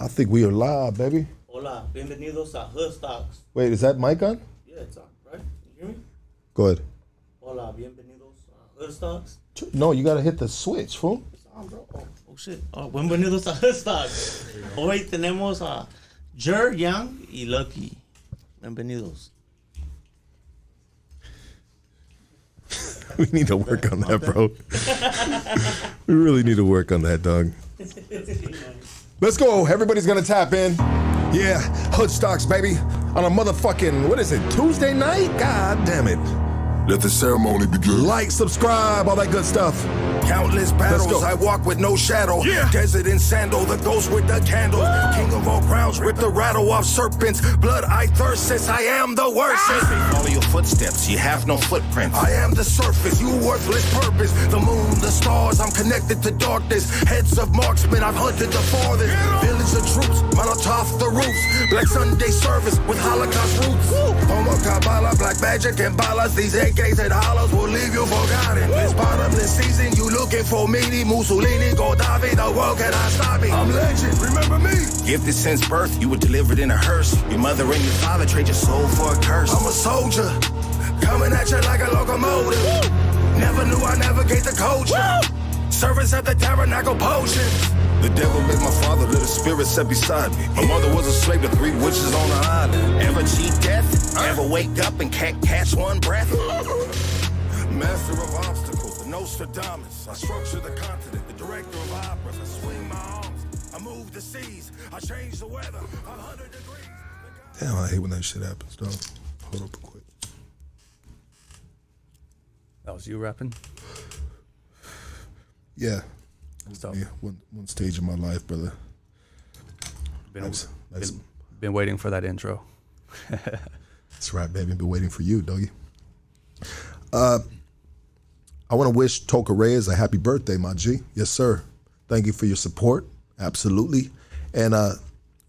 I think we are live, baby. Hola, bienvenidos a Hood Stocks. Wait, is that mic on? Yeah, it's on, right? You hear me? Go ahead. Hola, bienvenidos a Hood Stocks. No, you gotta hit the switch, fool. It's on, bro. Oh shit. Bienvenidos a Hood Stocks. Hoy tenemos a GER, Young y Lucky. Bienvenidos. We need to work on that, bro. We really need to work on that, dog. Let's go. Everybody's gonna tap in. Yeah, Hood Stocks, baby. On a motherfucking, what is it, Tuesday night? God damn it. Let the ceremony begin. Like, subscribe, all that good stuff. Countless battles, I walk with no shadow. Yeah. Desert in sandal, the ghost with the candle. King of all crowns, rip the rattle off serpents. Blood I thirst, since I am the worst. Follow your footsteps, you have no footprint. I am the surface, you worthless purpose. The moon, the stars, I'm connected to darkness. Heads of marksmen, I've hunted the farthest. Village of troops, Molotov the roofs. Black Sunday service with Holocaust roots. Homo Kabbalah, black magic and balas. These AKs and hollows will leave you forgotten. This bottomless season, you looking for me, Mussolini, Gaddafi, the world cannot stop me. I'm legend, remember me? Gifted since birth, you were delivered in a hearse. Your mother and your father trade your soul for a curse. I'm a soldier, coming at you like a locomotive. Never knew I navigate the culture. Servants at the tabernacle potion. The devil made my father, little spirit set beside me. My mother was a slave to 3 witches on the island. Ever cheat death? Ever wake up and can't catch one breath? Master of obstacles, the Nostradamus. I structure the continent, the director of operas. I swing my arms, I move the seas. I change the weather, 100 degrees. Damn, I hate when that shit happens, dog. Hold up quick. That was you rapping? Yeah. So, Yeah, one stage of my life, brother. Been waiting for that intro. That's right, baby. Been waiting for you, doggy. I want to wish Toka Reyes a happy birthday, my G. Yes, sir. Thank you for your support. Absolutely. And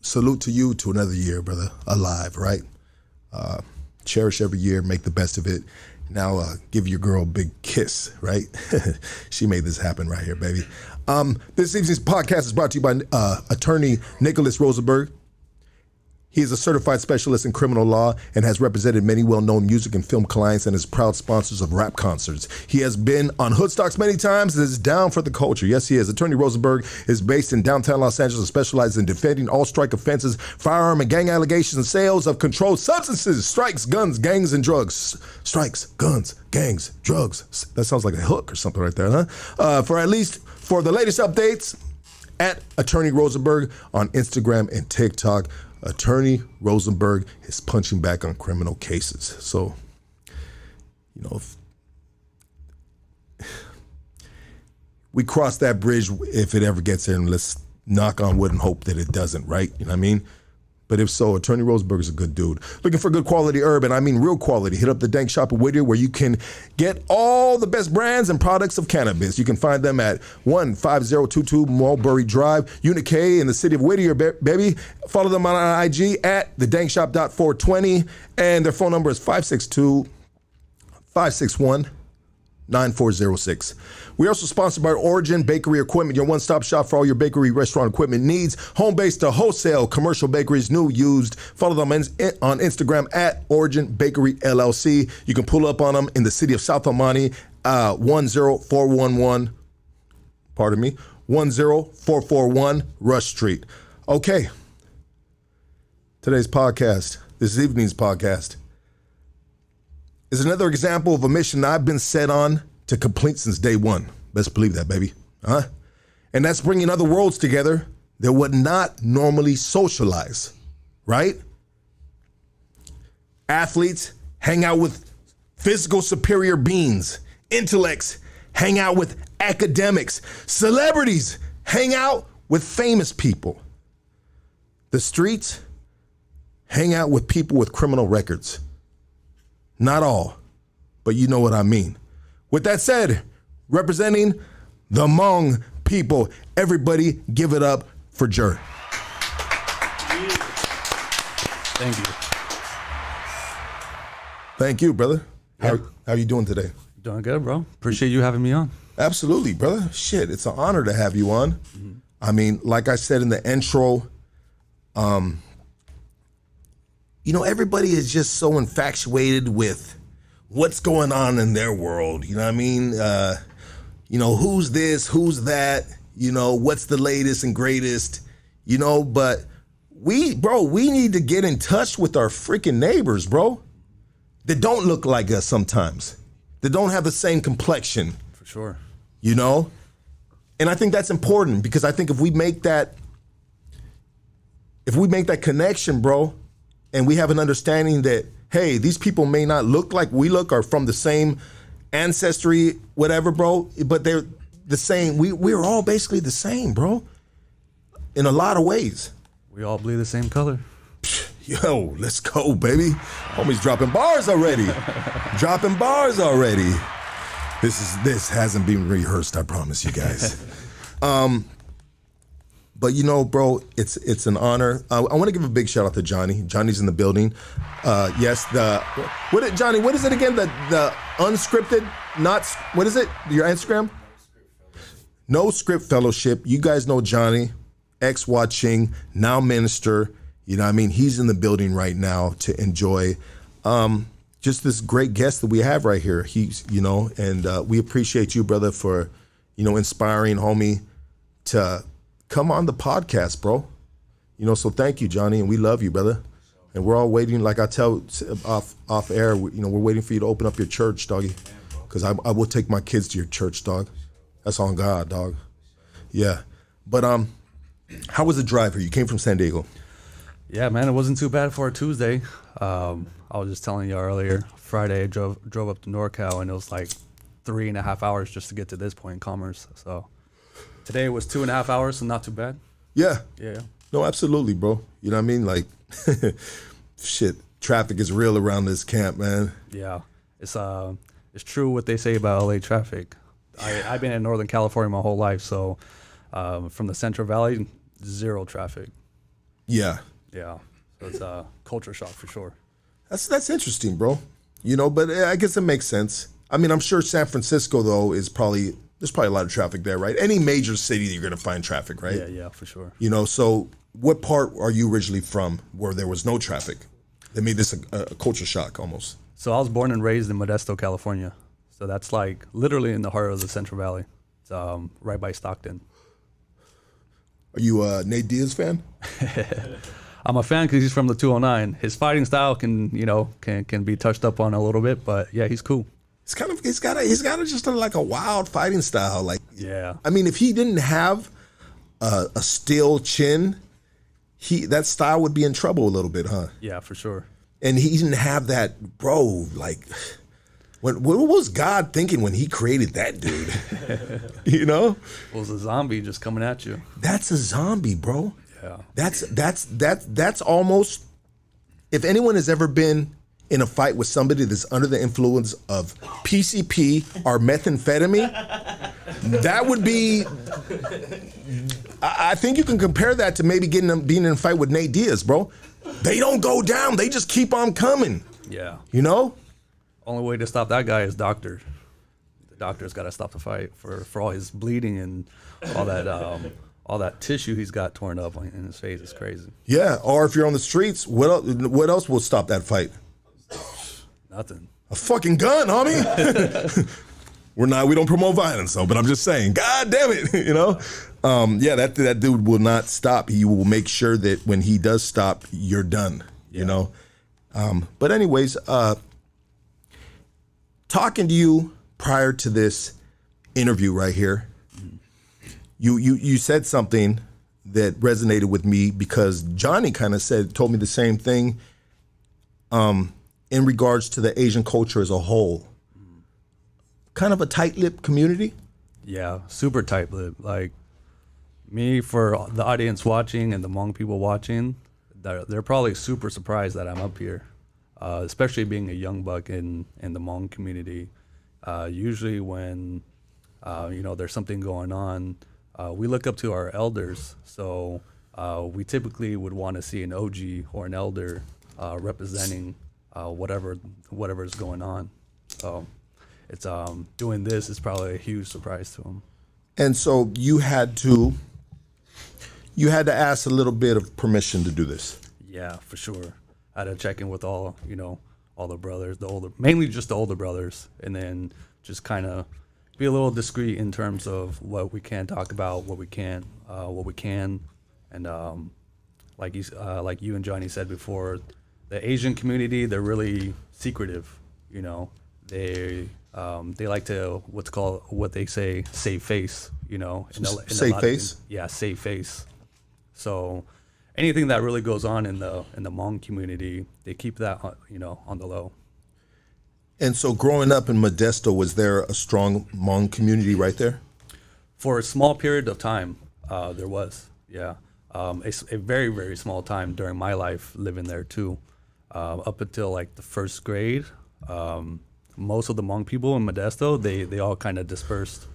salute to you to another year, brother. Alive, right? Cherish every year. Make the best of it. Now give your girl a big kiss, right? She made this happen right here, baby. This evening's podcast is brought to you by attorney Nicholas Rosenberg. He is a certified specialist in criminal law and has represented many well-known music and film clients and is proud sponsors of rap concerts. He has been on Hood Stocks many times and is down for the culture. Yes, he is. Attorney Rosenberg is based in downtown Los Angeles and specializes in defending all strike offenses, firearm and gang allegations, and sales of controlled substances, strikes, guns, gangs, and drugs. Strikes, guns, gangs, drugs. That sounds like a hook or something right there, huh? For the latest updates, at Attorney Rosenberg on Instagram and TikTok. Attorney Rosenberg is punching back on criminal cases. So, you know, we cross that bridge if it ever gets there, and let's knock on wood and hope that it doesn't, right? You know what I mean? But if so, Attorney Rosenberg is a good dude. Looking for good quality herb, and I mean real quality, hit up the DANK shop at Whittier, where you can get all the best brands and products of cannabis. You can find them at 15022 Mulberry Drive, Unit Ca in the city of Whittier, baby. Follow them on IG at thedankshop.420, and their phone number is 562-561-9406. We're also sponsored by Origin Bakery Equipment, your one-stop shop for all your bakery restaurant equipment needs. Home-based to wholesale, commercial bakeries, new, used. Follow them on Instagram at Origin Bakery LLC. You can pull up on them in the city of South El Monte, 10441, 10441 Rush Street. Okay. Today's podcast, this evening's podcast, is another example of a mission I've been set on to complete since day one. Best believe that, baby. And that's bringing other worlds together that would not normally socialize, right? Athletes hang out with physical superior beings. Intellects hang out with academics. Celebrities hang out with famous people. The streets hang out with people with criminal records. Not all, but you know what I mean. With that said, representing the Hmong people, everybody give it up for GER. Thank you. Thank you, brother. Yeah. How are you doing today? Doing good, bro. Appreciate you having me on. Absolutely, brother. Shit, it's an honor to have you on. Mm-hmm. I mean, like I said in the intro, You know, everybody is just so infatuated with what's going on in their world. You know what I mean? You know, who's this, who's that, you know, what's the latest and greatest, you know, but we need to get in touch with our freaking neighbors, bro, that don't look like us sometimes, that don't have the same complexion. For sure. You know? And I think that's important because I think if we make that connection, bro, and we have an understanding that, hey, these people may not look like we look or from the same ancestry, whatever, bro, but they're the same. We're all basically the same, bro, in a lot of ways. We all bleed the same color. Yo, let's go, baby. Homie's dropping bars already. This hasn't been rehearsed, I promise you guys. But you know, bro, it's an honor. I want to give a big shout out to Johnny. Johnny's in the building. Yes, Johnny, what is it again? The unscripted, what is it? Your Instagram? No Script Fellowship. You guys know Johnny, ex-watching, now minister. You know what I mean? He's in the building right now to enjoy just this great guest that we have right here. He's, you know, and we appreciate you, brother, for, you know, inspiring homie to come on the podcast, bro. You know, so thank you, Johnny, and we love you, brother. And we're all waiting, like I tell off air, you know, we're waiting for you to open up your church, doggy, because I will take my kids to your church, dog. That's on God, dog. Yeah. But how was the drive here? You came from San Diego. Yeah, man, it wasn't too bad for a Tuesday. I was just telling you earlier, Friday I drove up to NorCal, and it was like 3.5 hours just to get to this point in Commerce. So today it was 2.5 hours, so not too bad. Yeah. Yeah. No, absolutely, bro. You know what I mean? Like, shit, traffic is real around this camp, man. Yeah. It's true what they say about LA traffic. I've been in Northern California my whole life, so from the Central Valley, zero traffic. Yeah. Yeah. So it's a culture shock for sure. That's interesting, bro. You know, but I guess it makes sense. I mean, I'm sure San Francisco, though, there's probably a lot of traffic there, right? Any major city, you're going to find traffic, right? Yeah, for sure. You know, so what part are you originally from where there was no traffic? That made this a culture shock almost. So I was born and raised in Modesto, California. So that's like literally in the heart of the Central Valley. It's right by Stockton. Are you a Nate Diaz fan? I'm a fan because he's from the 209. His fighting style can be touched up on a little bit, but yeah, he's cool. He's got just like a wild fighting style. Like, yeah. I mean, if he didn't have a steel chin, that style would be in trouble a little bit, huh? Yeah, for sure. And he didn't have that, bro. Like, what was God thinking when He created that dude? You know, it was a zombie just coming at you. That's a zombie, bro. Yeah. That's almost. If anyone has ever been in a fight with somebody that's under the influence of PCP or methamphetamine, that would be. I think you can compare that to maybe being in a fight with Nate Diaz, bro. They don't go down; they just keep on coming. Yeah. You know. Only way to stop that guy is doctor. The doctor's got to stop the fight for all his bleeding and all that tissue he's got torn up in his face. It's crazy. Yeah. Or if you're on the streets, what else will stop that fight? Nothing. A fucking gun, homie. We don't promote violence, though, but I'm just saying, God damn it, you know? Yeah, that dude will not stop. He will make sure that when he does stop, you're done, you know? But anyways, talking to you prior to this interview right here, you said something that resonated with me because Johnny kind of told me the same thing in regards to the Asian culture as a whole. Kind of a tight-lipped community? Yeah, super tight-lipped. Like, me, for the audience watching and the Hmong people watching, they're probably super surprised that I'm up here, especially being a young buck in the Hmong community. Usually when, there's something going on, we look up to our elders. So we typically would want to see an OG or an elder representing whatever is going on. So it's doing this is probably a huge surprise to them. And so you had to you had to ask a little bit of permission to do this. Yeah, for sure. I had to check in with all the brothers, mainly just the older brothers, and then just kind of be a little discreet in terms of what we can talk about, what we can, and like you and Johnny said before, the Asian community, they're really secretive. They like to what they say save face. Save face. Yeah, save face. So anything that really goes on in the Hmong community, they keep that on the low. And so growing up in Modesto, was there a strong Hmong community right there? For a small period of time, there was, yeah. A very, very small time during my life living there too. Up until like the first grade, most of the Hmong people in Modesto, they all kind of dispersed.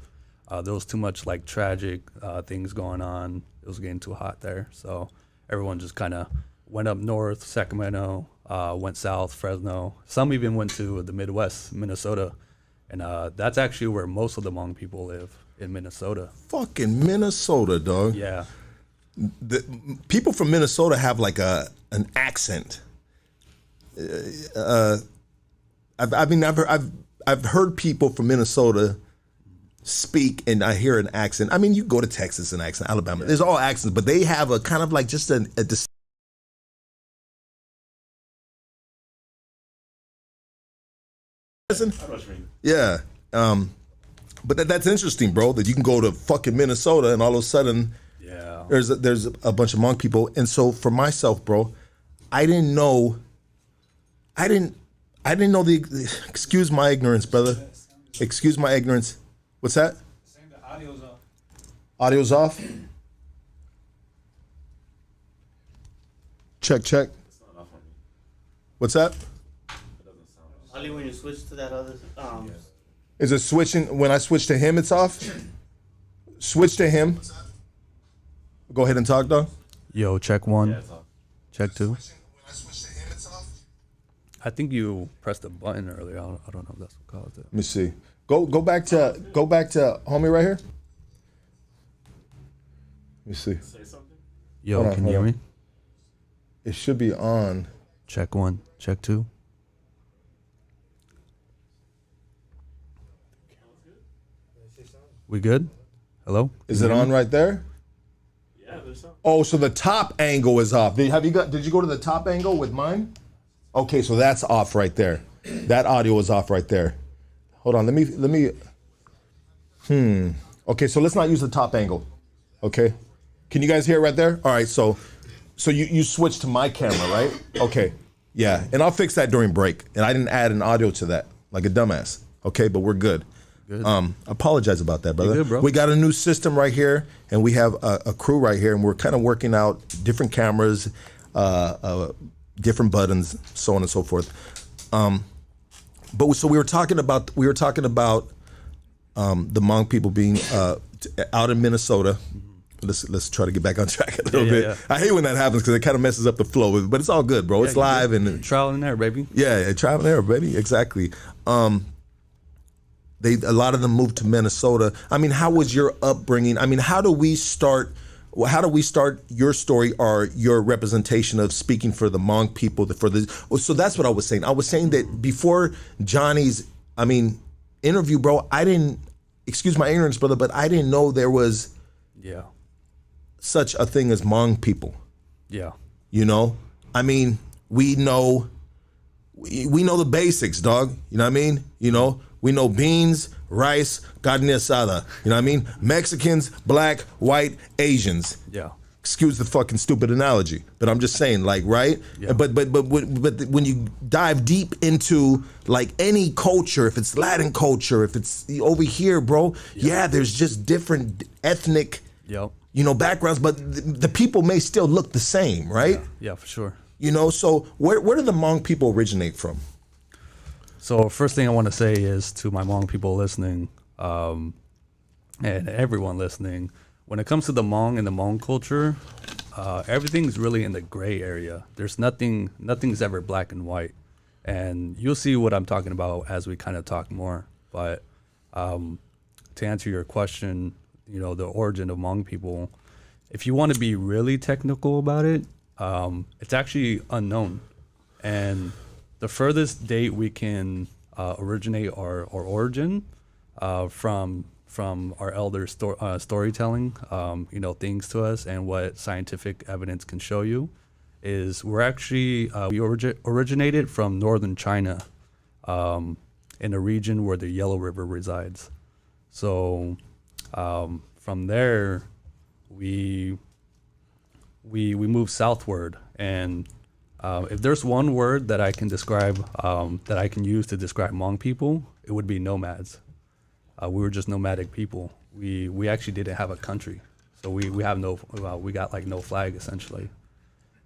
There was too much like tragic things going on. It was getting too hot there. So everyone just kind of went up north, Sacramento, went south, Fresno. Some even went to the Midwest, Minnesota. And that's actually where most of the Hmong people live, in Minnesota. Fucking Minnesota, dog. Yeah. The people from Minnesota have like an accent. I've heard people from Minnesota speak, and I hear an accent. I mean, you go to Texas, an accent, Alabama. There's all accents, but they have a kind of like just a yeah. But that's interesting, bro. That you can go to fucking Minnesota, and all of a sudden, yeah, there's a bunch of Hmong people. And so for myself, bro, I didn't know the. Excuse my ignorance, brother. Excuse my ignorance. What's that? Saying the audio's off. Audio's off. Check. What's that? Only when you switch to that other. Is it switching? When I switch to him, it's off? Switch to him. Go ahead and talk, dog. Yo, check one. Yeah, it's off. Check two. When I switch to him, it's off? I think you pressed a button earlier. I don't know if that's what caused it. Let me see. Go back to homie right here. Let me see. Say something. Yo, Hold on, can you hear hold me? It should be on. Check one. Check two. We good? Hello? Is it on right there? Yeah, there's something. Oh, so the top angle is off. Did you go to the top angle with mine? Okay, so that's off right there. That audio is off right there. Hold on, let me. Okay, so let's not use the top angle. Okay, can you guys hear it right there? All right, so you switched to my camera, right? Okay, yeah, and I'll fix that during break. And I didn't add an audio to that like a dumbass. Okay, but we're good. Good. Apologize about that, brother. You're good, bro. We got a new system right here, and we have a crew right here, and we're kind of working out different cameras, different buttons, so on and so forth. So we were talking about the Hmong people being out in Minnesota. Let's try to get back on track a little bit. Yeah. I hate when that happens because it kind of messes up the flow, but it's all good, bro. It's live and Trial and error, baby. yeah, trial and error, baby. Exactly. A lot of them moved to Minnesota. I mean, how was your upbringing? I mean, how do we start your story or your representation of speaking for the Hmong people so that's what I was saying. I was saying that before Johnny's, interview, bro, I didn't, excuse my ignorance, brother, but I didn't know there was such a thing as Hmong people. Yeah. You know? I mean, we know the basics, dog. You know what I mean? You know, we know beans, rice, carne asada. You know what I mean? Mexicans, black, white, Asians. Yeah. Excuse the fucking stupid analogy, but I'm just saying, like, right? Yeah. But when you dive deep into like any culture, if it's Latin culture, if it's over here, bro, there's just different ethnic, backgrounds, but the people may still look the same, right? Yeah, for sure. You know, so where do the Hmong people originate from? So first thing I want to say is to my Hmong people listening, and everyone listening, when it comes to the Hmong and the Hmong culture, everything's really in the gray area. There's nothing's ever black and white. And you'll see what I'm talking about as we kind of talk more. But to answer your question, the origin of Hmong people if you want to be really technical about it, it's actually unknown. And the furthest date we can originate our origin from our elder storytelling, things to us and what scientific evidence can show you, is we're actually we originated from northern China, in a region where the Yellow River resides. So from there, we moved southward, and if there's one word that I can describe, that I can use to describe Hmong people, it would be nomads. We were just nomadic people. We actually didn't have a country, so we got like no flag essentially.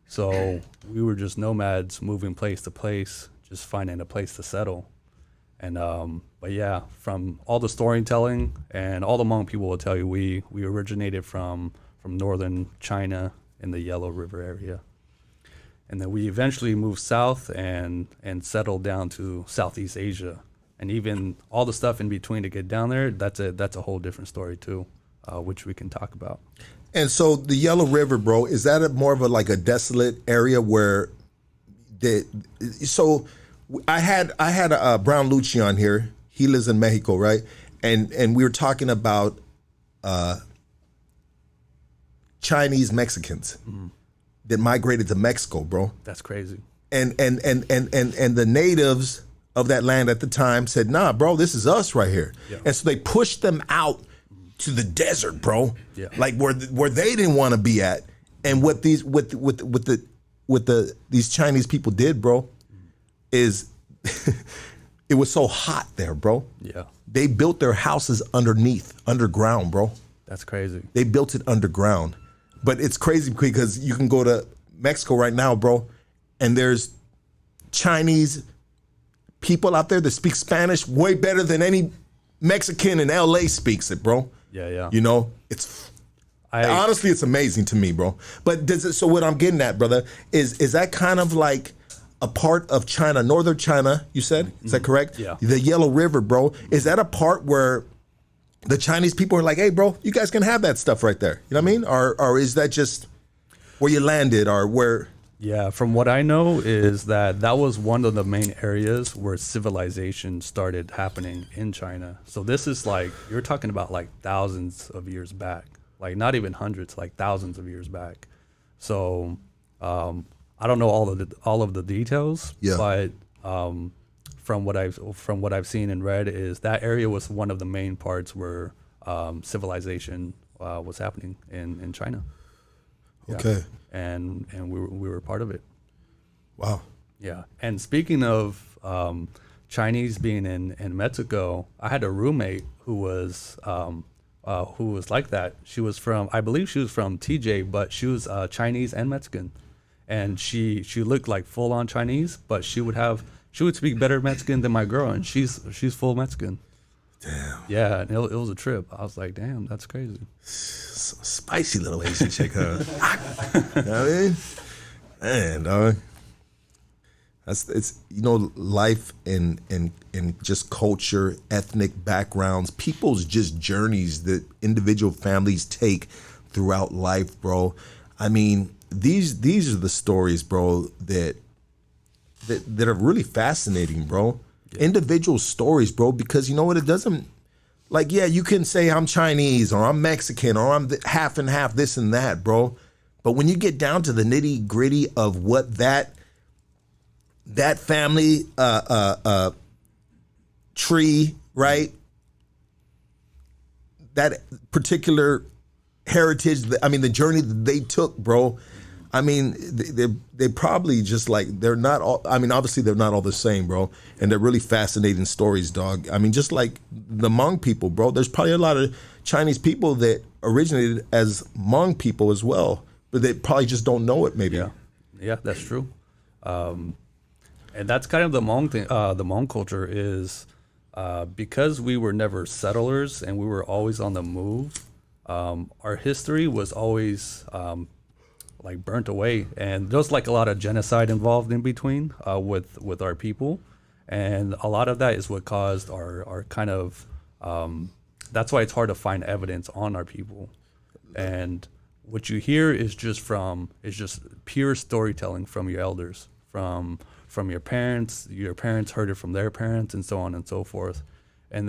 So we were just nomads moving place to place, just finding a place to settle. And but yeah, from all the storytelling and all the Hmong people will tell you, we originated from northern China in the Yellow River area. And then we eventually moved south and settled down to Southeast Asia. And even all the stuff in between to get down there, that's a whole different story too, which we can talk about. And so the Yellow River, bro, is that more of a desolate area where I had a Brown Lucci on here. He lives in Mexico, right? And we were talking about Chinese Mexicans that migrated to Mexico, bro. That's crazy. And the natives of that land at the time said, "Nah, bro, this is us right here." Yeah. And so they pushed them out to the desert, bro. Yeah. Like where they didn't want to be at. And what these these Chinese people did, bro, is it was so hot there, bro. Yeah. They built their houses underground, bro. That's crazy. They built it underground. But it's crazy because you can go to Mexico right now, bro, and there's Chinese people out there that speak Spanish way better than any Mexican in LA speaks it, bro. Yeah. You know, honestly, it's amazing to me, bro. But so what I'm getting at, brother, is that kind of like a part of China, northern China, you said? Is that correct? Yeah. The Yellow River, bro. Is that a part where the Chinese people are like, "Hey, bro, you guys can have that stuff right there"? You know what I mean? Or is that just where you landed or where? Yeah, from what I know is that was one of the main areas where civilization started happening in China. So this is like, you're talking about like thousands of years back, like not even hundreds, like thousands of years back. So I don't know all of the details, yeah. But from what I've seen and read is that area was one of the main parts where civilization was happening in China. Yeah. Okay. And we were part of it. Wow. Yeah. And speaking of Chinese being in Mexico, I had a roommate who was like that. I believe she was from TJ, but she was Chinese and Mexican, and she looked like full on Chinese, but she would speak better Mexican than my girl, and she's full Mexican. Damn. Yeah, and it was a trip. I was like, damn, that's crazy. Spicy little Asian chick, huh? You know what I mean? Man, dog. It's life and just culture, ethnic backgrounds, people's just journeys that individual families take throughout life, bro. I mean, these are the stories, bro, that are really fascinating, bro. Yeah. Individual stories, bro, because you know what? It doesn't, like, yeah, you can say I'm Chinese or I'm Mexican or I'm half and half this and that, bro. But when you get down to the nitty gritty of what that family tree, right? That particular heritage, the journey that they took, bro. I mean, they probably just like, they're not all, obviously they're not all the same, bro. And they're really fascinating stories, dog. I mean, just like the Hmong people, bro, there's probably a lot of Chinese people that originated as Hmong people as well, but they probably just don't know it, maybe. Yeah, that's true. And that's kind of the Hmong thing. The Hmong culture is because we were never settlers and we were always on the move. Our history was always like burnt away, and there's like a lot of genocide involved in between with our people, and a lot of that is what caused our kind of. That's why it's hard to find evidence on our people, and what you hear is just pure storytelling from your elders, from your parents. Your parents heard it from their parents, and so on and so forth. And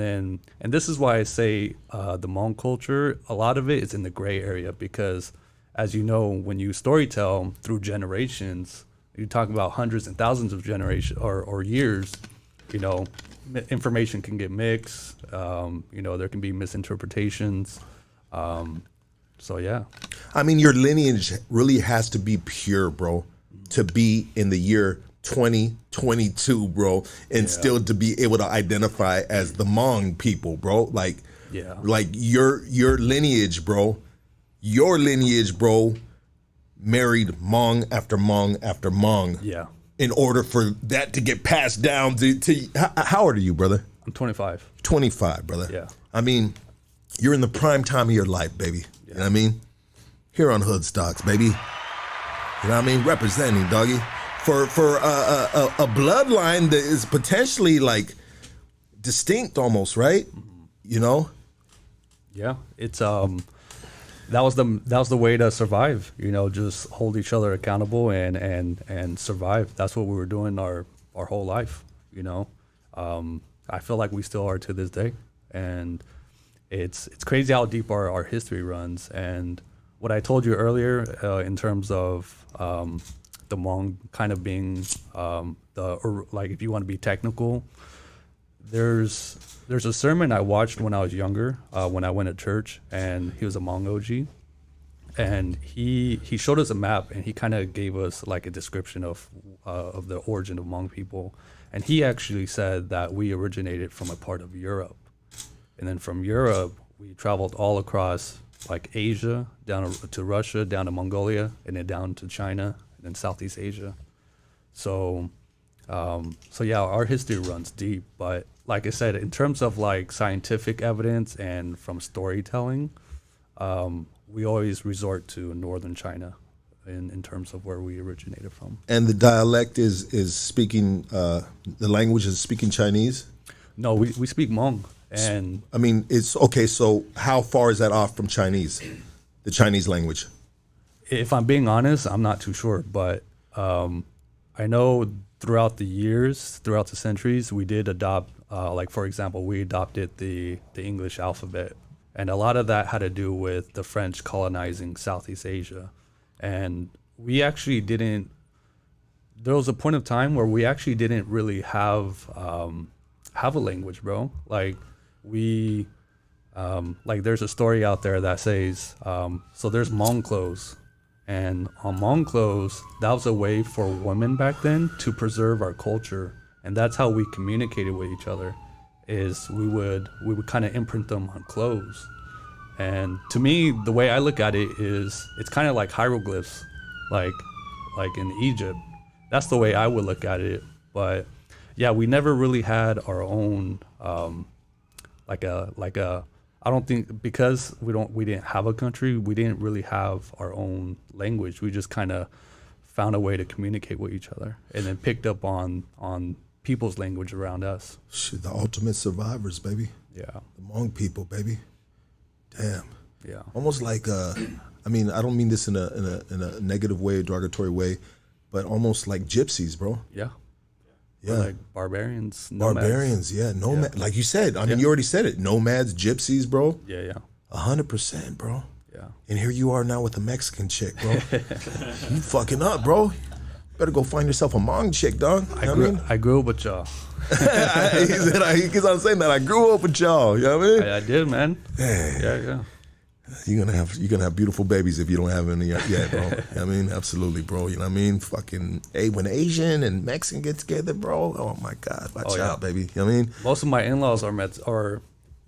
this is why I say the Hmong culture, a lot of it is in the gray area, because as you know, when you storytell through generations, you talk about hundreds and thousands of generations or years, you know, information can get mixed, you know, there can be misinterpretations. So yeah. I mean, your lineage really has to be pure, bro, to be in the year 2022, bro, and still to be able to identify as the Hmong people, bro. Like, like your lineage, bro, married Hmong after Hmong after Hmong. Yeah. In order for that to get passed down to how old are you, brother? I'm 25. 25, brother. Yeah. I mean, you're in the prime time of your life, baby. You know what I mean? Here on Hood Stocks, baby. You know what I mean? Representing, doggy. For a bloodline that is potentially like distinct almost, right? You know? Yeah. It's that was the way to survive, you know, just hold each other accountable and survive. That's what we were doing our whole life, you know. I feel like we still are to this day. And it's crazy how deep our history runs. And what I told you earlier in terms of the Hmong kind of being like, if you want to be technical, there's a sermon I watched when I was younger, when I went to church, and he was a Hmong OG, and he showed us a map, and he kind of gave us like a description of the origin of Hmong people, and he actually said that we originated from a part of Europe, and then from Europe we traveled all across like Asia, down to Russia, down to Mongolia, and then down to China, and then Southeast Asia. So yeah, our history runs deep, but like I said, in terms of like scientific evidence and from storytelling, we always resort to northern China in terms of where we originated from. And the dialect is speaking, the language is speaking Chinese? No, we speak Hmong. And I mean, it's okay. So how far is that off from Chinese, the Chinese language? If I'm being honest, I'm not too sure, but I know throughout the years, throughout the centuries, we did adopt, like for example, we adopted the English alphabet, and a lot of that had to do with the French colonizing Southeast Asia, and we actually didn't. There was a point of time where we actually didn't really have a language, bro. Like we, like there's a story out there that says, so there's Hmong clothes. And on Hmong clothes, that was a way for women back then to preserve our culture, and that's how we communicated with each other. Is we would kind of imprint them on clothes, and to me, the way I look at it is it's kind of like hieroglyphs, like in Egypt. That's the way I would look at it. But yeah, we never really had our own I don't think, because we didn't have a country, we didn't really have our own language. We just kind of found a way to communicate with each other, and then picked up on people's language around us. Shit, the ultimate survivors, baby. Yeah. The Hmong people, baby. Damn. Yeah. Almost like I mean, I don't mean this in a negative way, derogatory way, but almost like gypsies, bro. Yeah. Yeah. Or like barbarians. Nomads. Barbarians, yeah. Nomad, like you said. I mean, you already said it. Nomads, gypsies, bro. Yeah. 100%, bro. Yeah. And here you are now with a Mexican chick, bro. You fucking up, bro. Better go find yourself a Hmong chick, dog. I grew up with y'all. He keeps on saying that. I grew up with y'all. You know what I mean? I did, man. Hey. Yeah. You're gonna have beautiful babies if you don't have any yet, bro. You know what I mean? Absolutely, bro. You know what I mean? Fucking, hey, when Asian and Mexican get together, bro, oh my God, watch out, baby. You know what I mean? Most of my in-laws are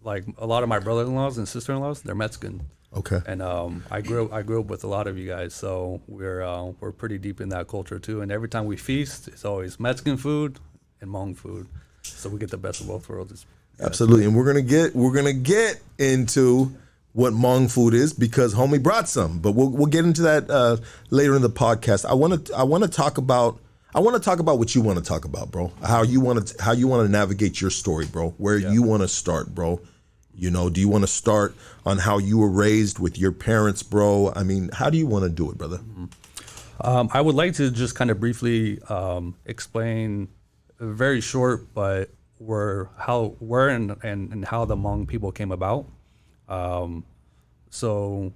like a lot of my brother-in-laws and sister-in-laws, they're Mexican. Okay. And I grew up with a lot of you guys, so we're pretty deep in that culture too. And every time we feast, it's always Mexican food and Hmong food, so we get the best of both worlds. Absolutely, and we're gonna get into what Hmong food is, because homie brought some, but we'll get into that later in the podcast. I want to talk about what you want to talk about, bro. How you want to navigate your story, bro. Where you want to start, bro. You know, do you want to start on how you were raised with your parents, bro? I mean, how do you want to do it, brother? I would like to just kind of briefly explain, very short, but where and how the Hmong people came about. So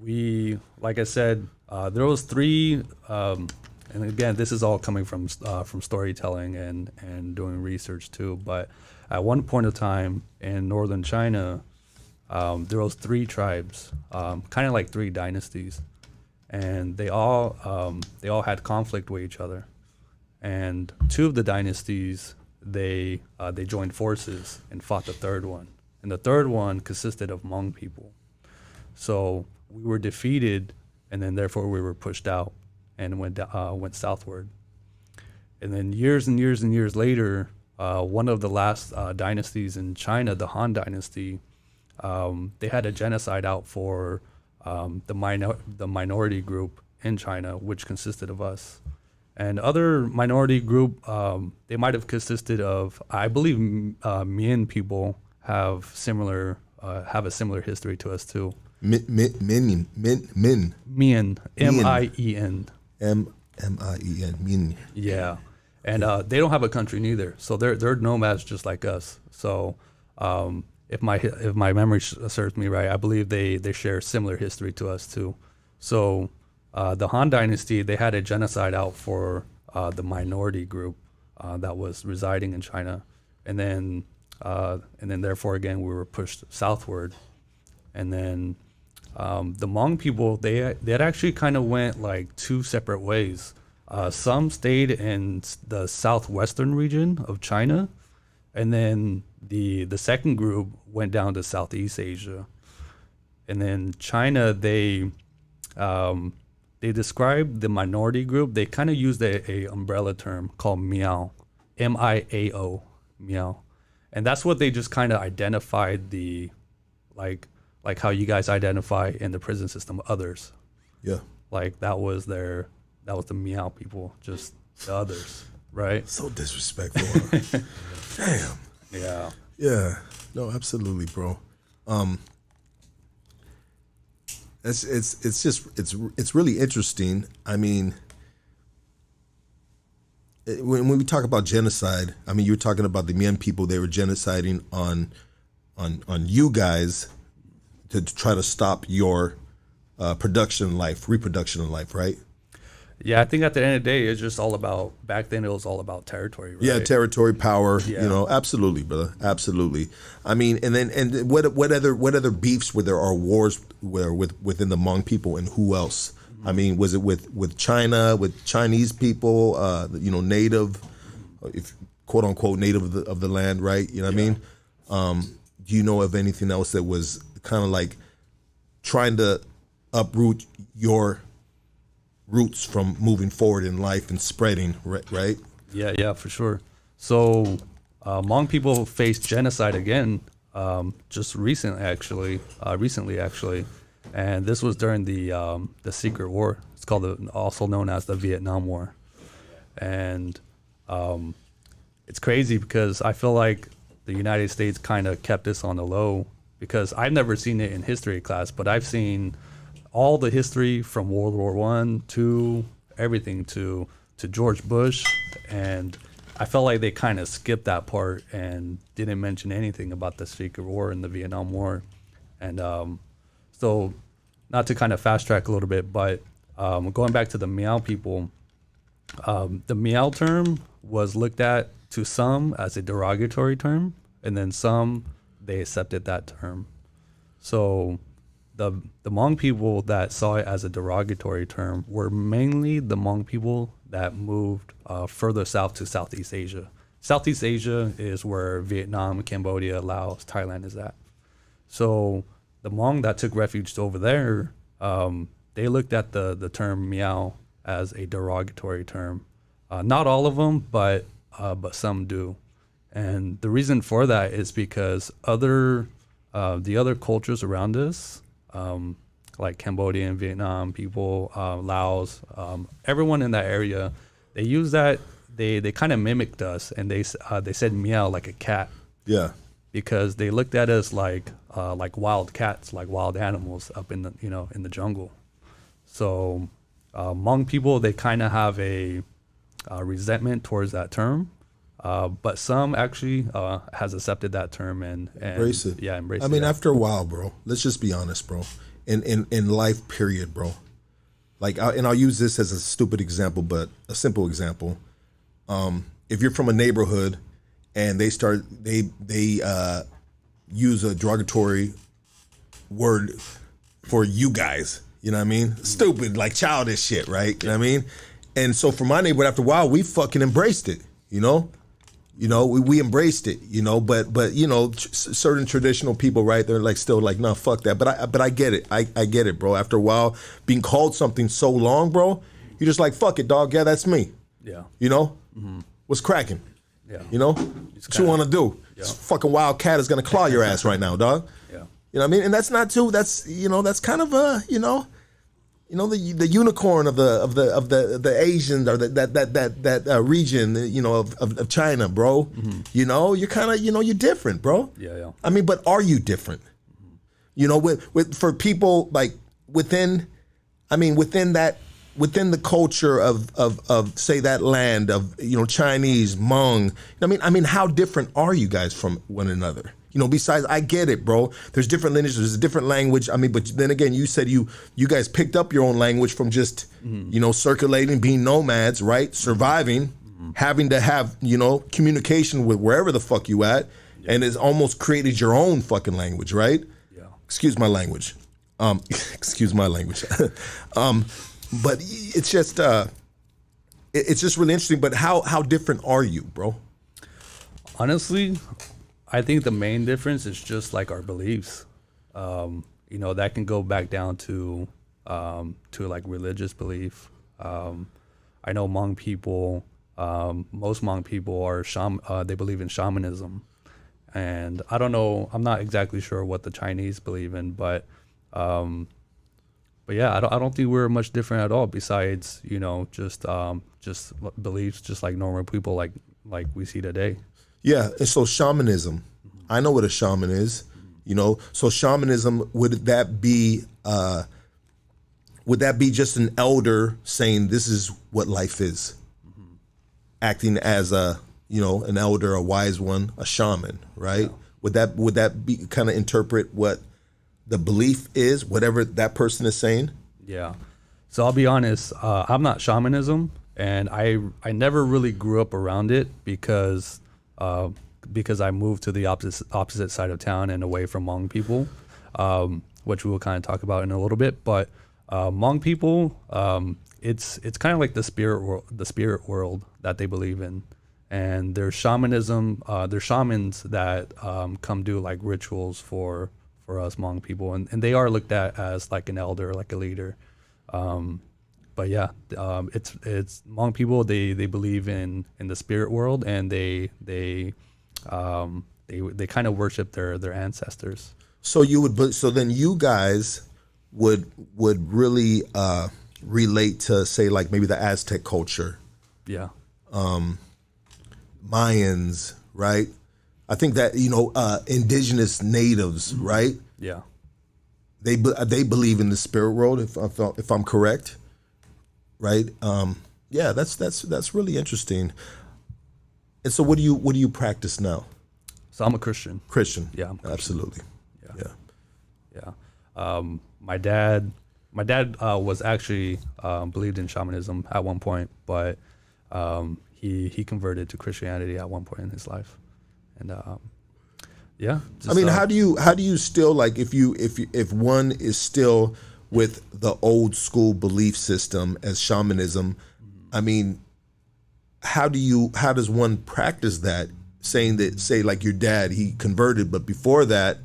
we, like I said, there was three, and again, this is all coming from storytelling and doing research too. But at one point of time in northern China, there was three tribes, kind of like three dynasties, and they all had conflict with each other. And two of the dynasties, they joined forces and fought the third one, and the third one consisted of Hmong people. So we were defeated, and then therefore we were pushed out and went southward. And then years and years and years later, one of the last dynasties in China, the Han Dynasty, they had a genocide out for the minority group in China, which consisted of us. And other minority group, they might have consisted of, I believe, Mien people have a similar history to us too. Min. Mien, M-I-E-N. M-I-E-N, Min. Yeah, and they don't have a country neither, so they're nomads just like us. So if my memory serves me right, I believe they share similar history to us too. So the Han Dynasty, they had a genocide out for the minority group that was residing in China, and then therefore again we were pushed southward, and then the Hmong people they had actually kind of went like two separate ways. Some stayed in the southwestern region of China, and then the second group went down to Southeast Asia. And then China, they described the minority group. They kind of used a umbrella term called Miao, M-I-A-O, Miao, and that's what they just kind of identified the like how you guys identify in the prison system others. Yeah. Like that was the Miao people, just the others, right? So disrespectful. Huh? Damn. Yeah. Yeah. No, absolutely, bro. It's really interesting. I mean, when we talk about genocide, I mean, you were talking about the Mien people. They were genociding on you guys to try to stop your reproduction in life, right? Yeah, I think at the end of the day, it's just all about, back then it was all about territory, right? Yeah, territory, power, Yeah. you know, absolutely, brother, absolutely. I mean, and what other beefs were there, or wars were within the Hmong people, and who else? Mm-hmm. I mean, was it with China, with Chinese people, native, if quote unquote native of the land, right? You know what I mean? Do you know of anything else that was kind of like trying to uproot your roots from moving forward in life and spreading, right? Yeah, for sure. So Hmong people faced genocide again, just recently actually, and this was during the Secret War. It's called also known as the Vietnam War, and it's crazy because I feel like the United States kind of kept this on the low, because I've never seen it in history class, but I've seen all the history from World War I to everything to George Bush, and I felt like they kind of skipped that part and didn't mention anything about the Secret War and the Vietnam War. And so, not to kind of fast track a little bit, but going back to the Miao people, the Miao term was looked at to some as a derogatory term, and then some, they accepted that term. So the Hmong people that saw it as a derogatory term were mainly the Hmong people that moved further south to Southeast Asia. Southeast Asia is where Vietnam, Cambodia, Laos, Thailand is at. So the Hmong that took refuge over there, they looked at the term Miao as a derogatory term. Not all of them, but some do. And the reason for that is because the other cultures around us, like Cambodian, Vietnam people, Laos, everyone in that area, they use that. They kind of mimicked us, and they said meow like a cat. Yeah. because they looked at us like wild cats, like wild animals up in the in the jungle. So Hmong people, they kind of have a resentment towards that term, but some actually has accepted that term and embrace it. Yeah, embrace it. I mean, after a while, bro. Let's just be honest, bro. In life, period, bro. Like, and I'll use this as a stupid example, but a simple example. If you're from a neighborhood and they use a derogatory word for you guys, you know what I mean? Stupid, like childish shit, right? You know what I mean? And so for my neighborhood, after a while, we fucking embraced it, you know? We embraced it, but certain traditional people, right? They're like still like, nah, fuck that. But I get it. I get it, bro. After a while, being called something so long, bro, you're just like, fuck it, dog. Yeah, that's me. Yeah. What's cracking? Yeah. What you want to do? Yeah. This fucking wild cat is gonna claw your ass right now, dog. Yeah. You know what I mean? And that's not too. That's that's kind of the unicorn of the Asians or that region, of China, bro. You're kind of you're different, bro. Yeah. I mean, but are you different? With for people like within the culture of say that land of Chinese, Hmong. I mean, how different are you guys from one another? Besides, I get it, bro. There's different lineages, there's a different language. I mean, but then again, you said you guys picked up your own language from just circulating, being nomads, right? Surviving, having to have communication with wherever the fuck you at, and it's almost created your own fucking language, right? Yeah. Excuse my language. Excuse my language. But it's just really interesting. But how different are you, bro? Honestly, I think the main difference is just like our beliefs. That can go back down to like religious belief. I know Hmong people, most Hmong people are they believe in shamanism, and I don't know. I'm not exactly sure what the Chinese believe in, but yeah, I don't think we're much different at all. Besides, just beliefs, just like normal people, like we see today. Yeah, and so shamanism, I know what a shaman is, So shamanism, would that be just an elder saying this is what life is, acting as an elder, a wise one, a shaman, right? Yeah. Would that be kind of interpret what the belief is, whatever that person is saying? Yeah. So I'll be honest, I'm not shamanism, and I never really grew up around it because I moved to the opposite side of town and away from Hmong people, which we will kind of talk about in a little bit. But Hmong people, it's kind of like the spirit world that they believe in, and there's shamanism. There's shamans that come do like rituals for us Hmong people, and they are looked at as like an elder, like a leader. But yeah, it's Hmong people. They believe in the spirit world, and they kind of worship their ancestors. So then you guys would really relate to, say, like maybe the Aztec culture. Yeah. Mayans, right? I think that indigenous natives, right? Yeah. They believe in the spirit world, if I'm correct, right? Yeah, that's really interesting. And so, what do you practice now? So I'm a Christian. Christian. Yeah, I'm Christian. Absolutely. Yeah. My dad was actually believed in shamanism at one point, but he converted to Christianity at one point in his life, and yeah. I mean, how do you still, like, if one is still with the old school belief system as shamanism, I mean, how does one practice that? Say like your dad, he converted, but before that,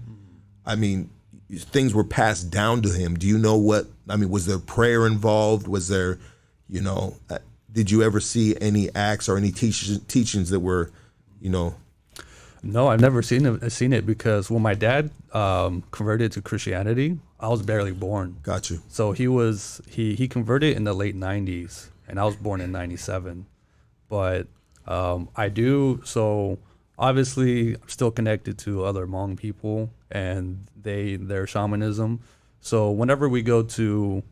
I mean, things were passed down to him. Do you know what? I mean, was there prayer involved? Was there, did you ever see any acts or any teachings that were, No, I've never seen it because when my dad converted to Christianity, I was barely born. Got you. So he converted in the late 90s, and I was born in 97. But I do, so obviously I'm still connected to other Hmong people and their shamanism. So whenever we go to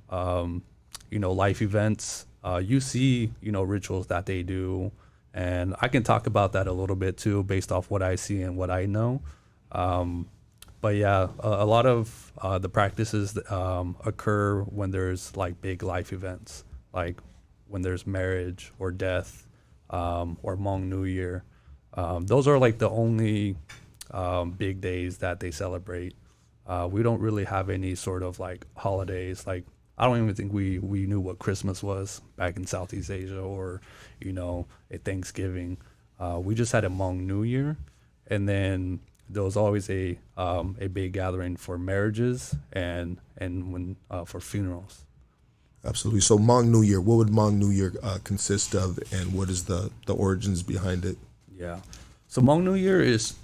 life events, you see rituals that they do, and I can talk about that a little bit too, based off what I see and what I know. But yeah, a lot of the practices occur when there's like big life events, like when there's marriage or death, or Hmong New Year. Those are like the only big days that they celebrate. We don't really have any sort of like holidays. Like I don't even think we knew what Christmas was back in Southeast Asia, or a Thanksgiving. We just had a Hmong New Year, and then there was always a big gathering for marriages and when for funerals. Absolutely. So Hmong New Year, what would Hmong New Year consist of, and what is the origins behind it? Yeah. So Hmong New Year is,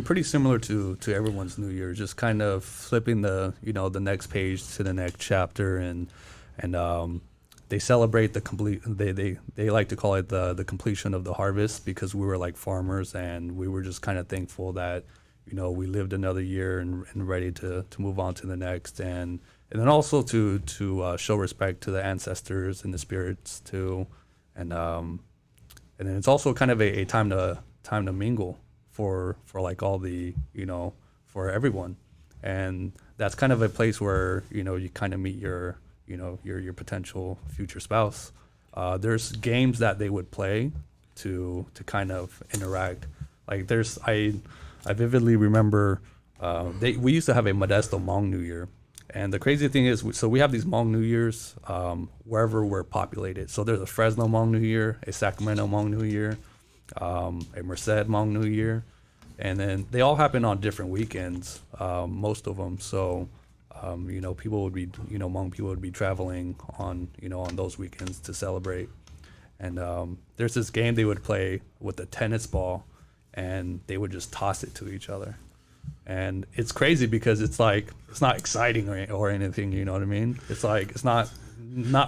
pretty similar to everyone's New Year, just kind of flipping the next page to the next chapter, and they celebrate the complete. They like to call it the completion of the harvest, because we were like farmers and we were just kind of thankful that we lived another year and ready to move on to the next, and then also to show respect to the ancestors and the spirits too, and then it's also kind of a time to mingle for like all the for everyone, and that's kind of a place where you kind of meet your potential future spouse. There's games that they would play to kind of interact. Like I vividly remember we used to have a Modesto Hmong New Year. And the crazy thing is, so we have these Hmong New Years wherever we're populated. So there's a Fresno Hmong New Year, a Sacramento Hmong New Year, a Merced Hmong New Year. And then they all happen on different weekends, most of them. So, people would be, Hmong people would be traveling on those weekends to celebrate. And there's this game they would play with a tennis ball, and they would just toss it to each other. And it's crazy because it's like, it's not exciting or anything, you know what I mean? It's like, it's not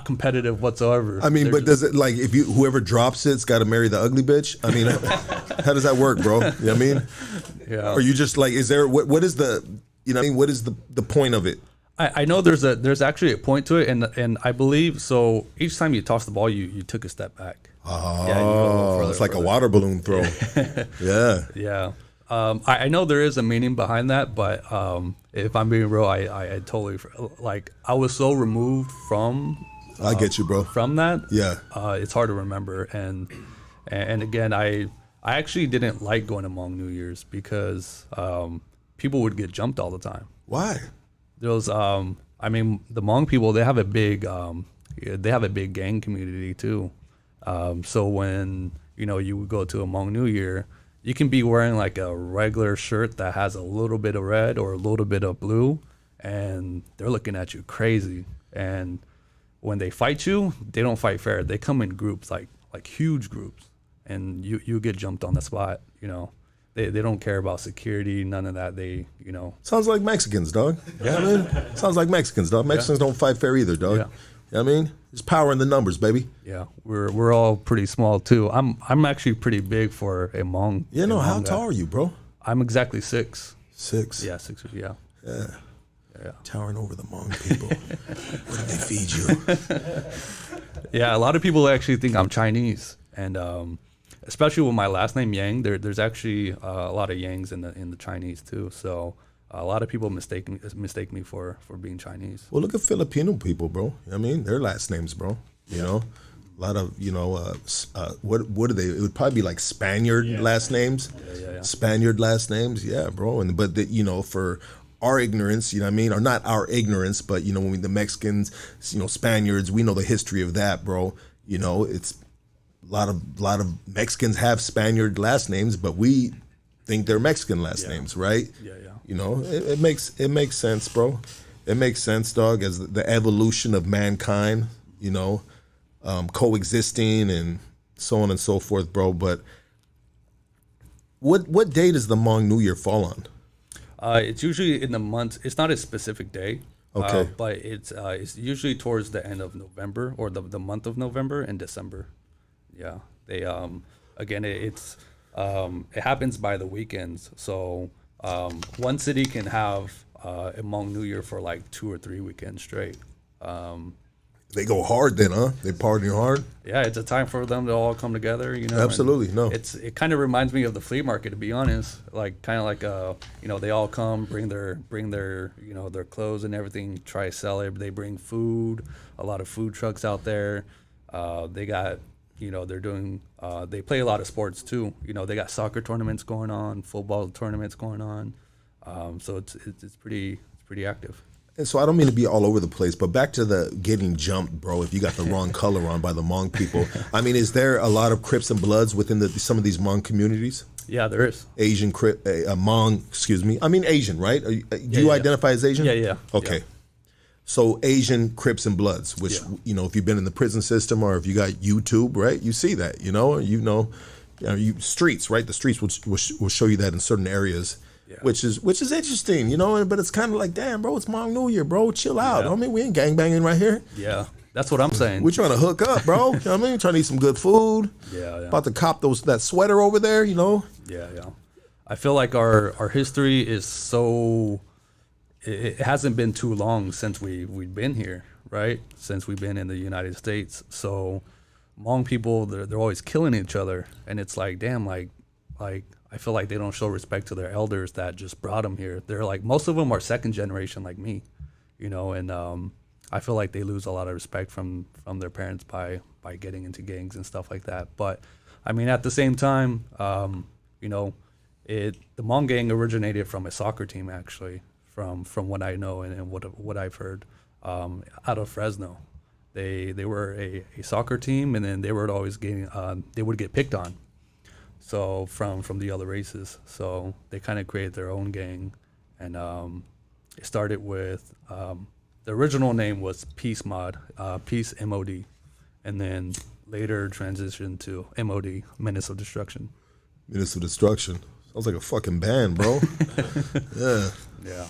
competitive whatsoever. But does it, like, if whoever drops it's got to marry the ugly bitch? How does that work, bro? You know what I mean? Yeah. Or you just like, is there, what is the, what is the point of it? I know there's actually a point to it, and I believe, so each time you toss the ball, you took a step back. Oh, yeah, you go further, it's like a water balloon throw. Yeah. Yeah. I know there is a meaning behind that, but if I'm being real, I totally, like, I was so removed from. I get you, bro. From that. Yeah. It's hard to remember, and again, I actually didn't like going to Hmong New Year's because people would get jumped all the time. Why? There was, the Hmong people, they have a big gang community too. So when you would go to a Hmong New Year, you can be wearing like a regular shirt that has a little bit of red or a little bit of blue, and they're looking at you crazy. And when they fight you, they don't fight fair. They come in groups, like huge groups, and you get jumped on the spot. They don't care about security, none of that. Sounds like Mexicans, dog. Yeah, sounds like Mexicans, dog. Mexicans don't fight fair either, dog. Yeah. You know what I mean? There's power in the numbers, baby. Yeah, we're all pretty small too. I'm actually pretty big for a Hmong. Yeah, no. How tall are you, bro? I'm exactly 6. 6. Yeah, 6. Yeah. Yeah. Towering over the Hmong people. What did they feed you? Yeah, a lot of people actually think I'm Chinese, and especially with my last name Yang. There's actually a lot of Yangs in the Chinese too. So a lot of people mistake me for being Chinese. Well, look at Filipino people, bro. You know what I mean? Their last names, bro. A lot of what are they? It would probably be like Spaniard last names. Yeah. Spaniard last names, yeah, bro. But for our ignorance, you know what I mean, or not our ignorance, but when the Mexicans, Spaniards, we know the history of that, bro. It's a lot of Mexicans have Spaniard last names, but we think they're Mexican last names, right? Yeah. It makes sense, bro. It makes sense, dog, as the evolution of mankind, coexisting and so on and so forth, bro. But what day does the Hmong New Year fall on? It's usually in the month. It's not a specific day. Okay. But it's usually towards the end of November, or the month of November and December. Yeah. They again, it's It happens by the weekends. So one city can have a Hmong New Year for like 2 or 3 weekends straight. They go hard then, huh? They party hard. Yeah, it's a time for them to all come together. You know, Absolutely, no. It kind of reminds me of the flea market, to be honest. Like kind of like you know, they all come, bring their you know, their clothes and everything, try to sell it. They bring food, a lot of food trucks out there. They got, you know, they're doing they play a lot of sports too. You know, they got soccer tournaments going on, football tournaments going on. So it's pretty active. And so I don't mean to be all over the place, but back to the getting jumped, bro, if you got the wrong color on by the Hmong people. I mean, is there a lot of Crips and Bloods within some of these Hmong communities? Yeah, there is. Asian Crip, Hmong, excuse me. I mean Asian, right? Do you identify as Asian? Yeah. Okay. Yeah. So Asian Crips and Bloods, which, you know, if you've been in the prison system or if you got YouTube, right, you see that, you know, streets, right? The streets will show you that in certain areas. Yeah. Which is interesting, you know, but it's kind of like, damn, bro, it's Hmong New Year, bro, chill out. Yeah. I mean, we ain't gangbanging right here. Yeah, that's what I'm saying. We're trying to hook up, bro. You know what I mean? Trying to eat some good food. Yeah. About to cop that sweater over there, you know? Yeah. I feel like our history is so, it hasn't been too long since we've been here, right? Since we've been in the United States. So Hmong people, they're always killing each other. And it's like, damn, like I feel like they don't show respect to their elders that just brought them here. They're like, most of them are second generation like me, you know, and I feel like they lose a lot of respect from their parents by getting into gangs and stuff like that. But I mean, at the same time, you know, the Hmong gang originated from a soccer team, actually, from what I know and what I've heard, out of Fresno. They were a soccer team, and then they would always they would get picked on. So from the other races, so they kind of created their own gang, and it started with the original name was Peace Peace MOD, and then later transitioned to MOD, Menace of Destruction. Menace of Destruction sounds like a fucking band, bro. Yeah.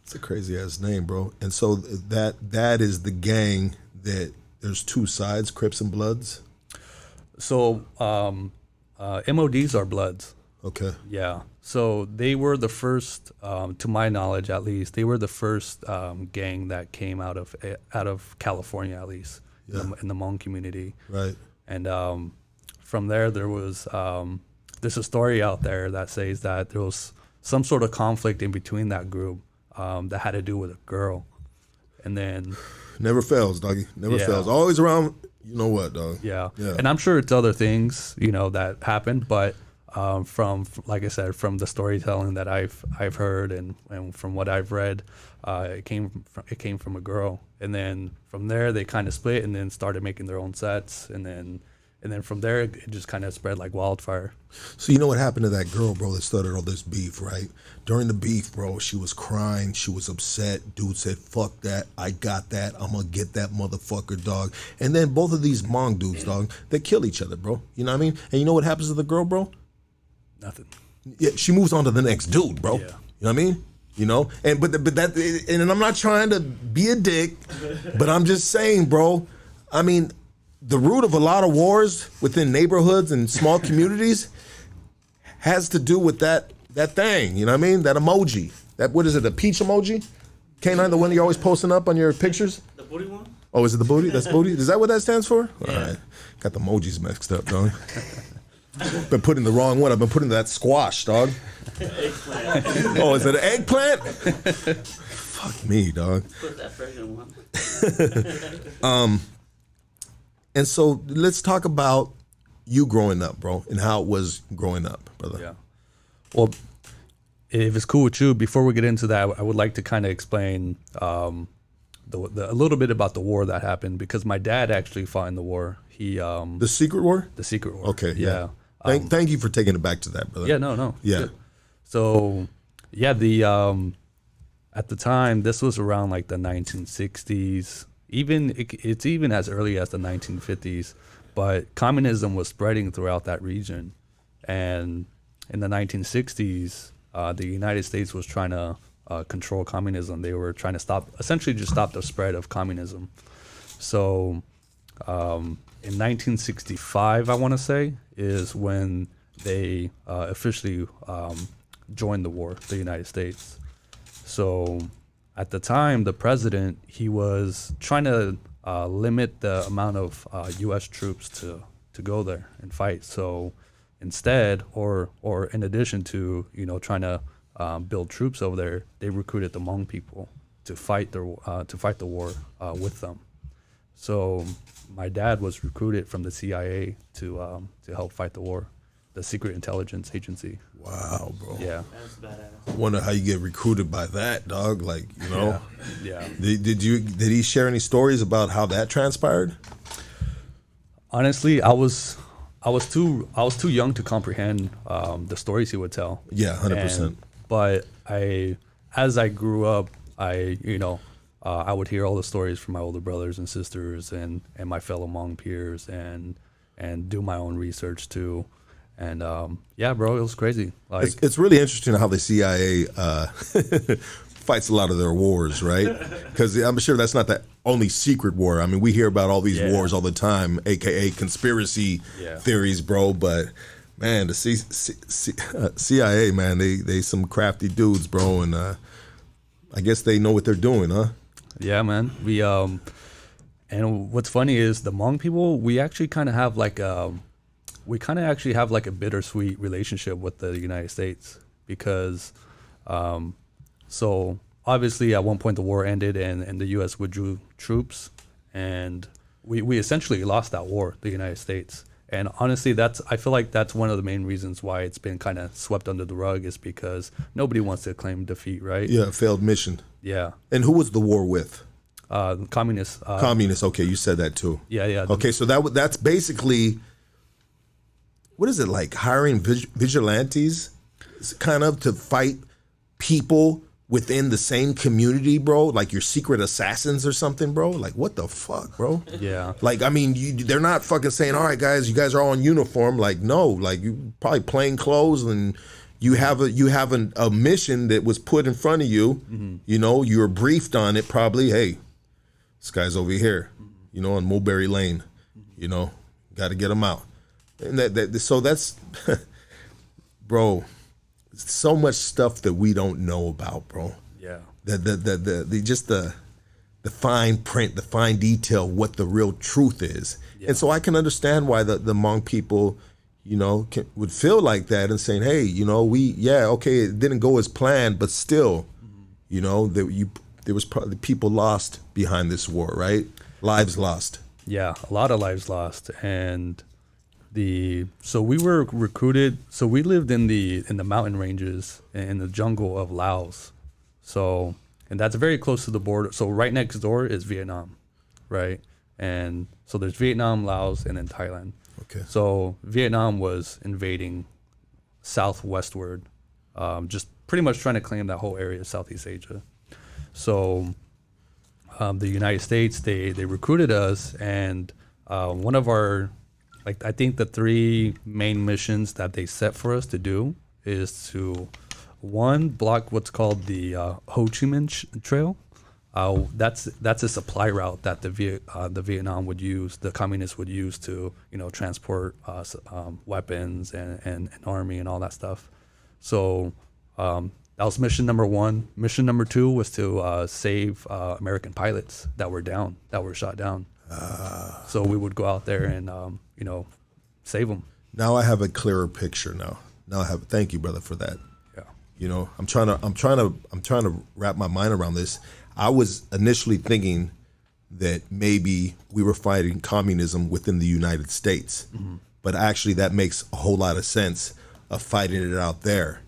It's a crazy ass name, bro. And so that is the gang that there's two sides, Crips and Bloods. So. MODs are Bloods. Okay. Yeah. So they were the first, to my knowledge at least, they were the first gang that came out of California at least, in the Hmong community. Right. And from there was there's a story out there that says that there was some sort of conflict in between that group that had to do with a girl, and then never fails, doggy. Never fails. Always around. You know what, dog? Yeah. And I'm sure it's other things, you know, that happened, but from like I said, from the storytelling that I've heard and from what I've read, it came from a girl, and then from there they kind of split and then started making their own sets, and then from there it just kind of spread like wildfire. So you know what happened to that girl, bro, that started all this beef, right? During the beef, bro, she was crying. She was upset. Dude said, fuck that. I got that. I'm going to get that motherfucker, dog. And then both of these Hmong dudes, dog, they kill each other, bro. You know what I mean? And you know what happens to the girl, bro? Nothing. Yeah, she moves on to the next dude, bro. Yeah. You know what I mean? You know? And but that, and I'm not trying to be a dick, but I'm just saying, bro, I mean, the root of a lot of wars within neighborhoods and small communities has to do with that thing, you know what I mean? That emoji. That, what is it, a peach emoji? Canine, the one you're always posting up on your pictures? The booty one? Oh, is it the booty? That's booty? Is that what that stands for? Yeah. All right. Got the emojis mixed up, dog. Been putting the wrong one. I've been putting that squash, dog. Eggplant. Oh, is it an eggplant? Fuck me, dog. Put that pregnant one. And so let's talk about you growing up, bro, and how it was growing up, brother. Yeah. Well, if it's cool with you, before we get into that, I would like to kind of explain a little bit about the war that happened, because my dad actually fought in the war. He The Secret War? The Secret War. Okay, yeah. Thank you for taking it back to that, brother. Yeah, no. Yeah. Good. So, yeah, at the time, this was around like the 1960s. It's even as early as the 1950s, but communism was spreading throughout that region. And in the 1960s, the United States was trying to control communism. They were trying to essentially stop the spread of communism. So in 1965, I want to say, is when they officially joined the war, the United States. So at the time, the president, he was trying to limit the amount of U.S. troops to go there and fight. So instead, or in addition to trying to build troops over there, they recruited the Hmong people to fight the war with them. So my dad was recruited from the CIA to help fight the war, the Secret Intelligence Agency. Wow, bro. Yeah. That's badass. I wonder how you get recruited by that, dog. Like, Yeah. Did he share any stories about how that transpired? Honestly, I was too young to comprehend the stories he would tell. Yeah, 100%. But as I grew up, I would hear all the stories from my older brothers and sisters and my fellow Hmong peers and do my own research too. And yeah, bro, it was crazy. Like It's really interesting how the CIA fights a lot of their wars, right? Because I'm sure that's not the only secret war. I mean, we hear about all these wars all the time, aka conspiracy theories, bro. But man, the CIA, man, they some crafty dudes, bro, and I guess they know what they're doing, huh? Yeah, man. We and what's funny is the Hmong people, we actually kind of have like a bittersweet relationship with the United States because so obviously at one point the war ended and the U.S. withdrew troops and we essentially lost that war, the United States. And honestly, I feel like that's one of the main reasons why it's been kind of swept under the rug is because nobody wants to claim defeat, right? Yeah, failed mission. Yeah. And who was the war with? Communists. Communists. Okay, you said that too. Yeah. Okay, so that's basically, what is it, like hiring vigilantes kind of to fight people within the same community, bro? Like your secret assassins or something, bro? Like what the fuck, bro? Yeah. Like, I mean, they're not fucking saying, all right, guys, you guys are all in uniform. Like, no, like you probably plain clothes and you have a mission that was put in front of you. Mm-hmm. You were briefed on it probably. Hey, this guy's over here, on Mulberry Lane, got to get him out. And so that's, bro, so much stuff that we don't know about, bro. Yeah. The fine print, the fine detail, what the real truth is. Yeah. And so I can understand why the Hmong people, would feel like that and saying, hey, okay, it didn't go as planned, but still, there was probably people lost behind this war, right? Lives lost. Yeah, a lot of lives lost. And so we were recruited. So we lived in the mountain ranges in the jungle of Laos. So, and that's very close to the border. So right next door is Vietnam, right? And so there's Vietnam, Laos, and then Thailand. Okay. So Vietnam was invading southwestward, just pretty much trying to claim that whole area of Southeast Asia. So the United States, they recruited us, and one of our, I think the three main missions that they set for us to do is to, one, block what's called the Ho Chi Minh Trail. That's a supply route that the Vietnam would use, the communists would use to transport weapons and an army and all that stuff. So that was mission number one. Mission number two was to save American pilots that were shot down. So we would go out there and save them. Now I have a clearer picture. Thank you, brother, for that. Yeah. I'm trying to wrap my mind around this. I was initially thinking that maybe we were fighting communism within the United States, but actually that makes a whole lot of sense of fighting it out there,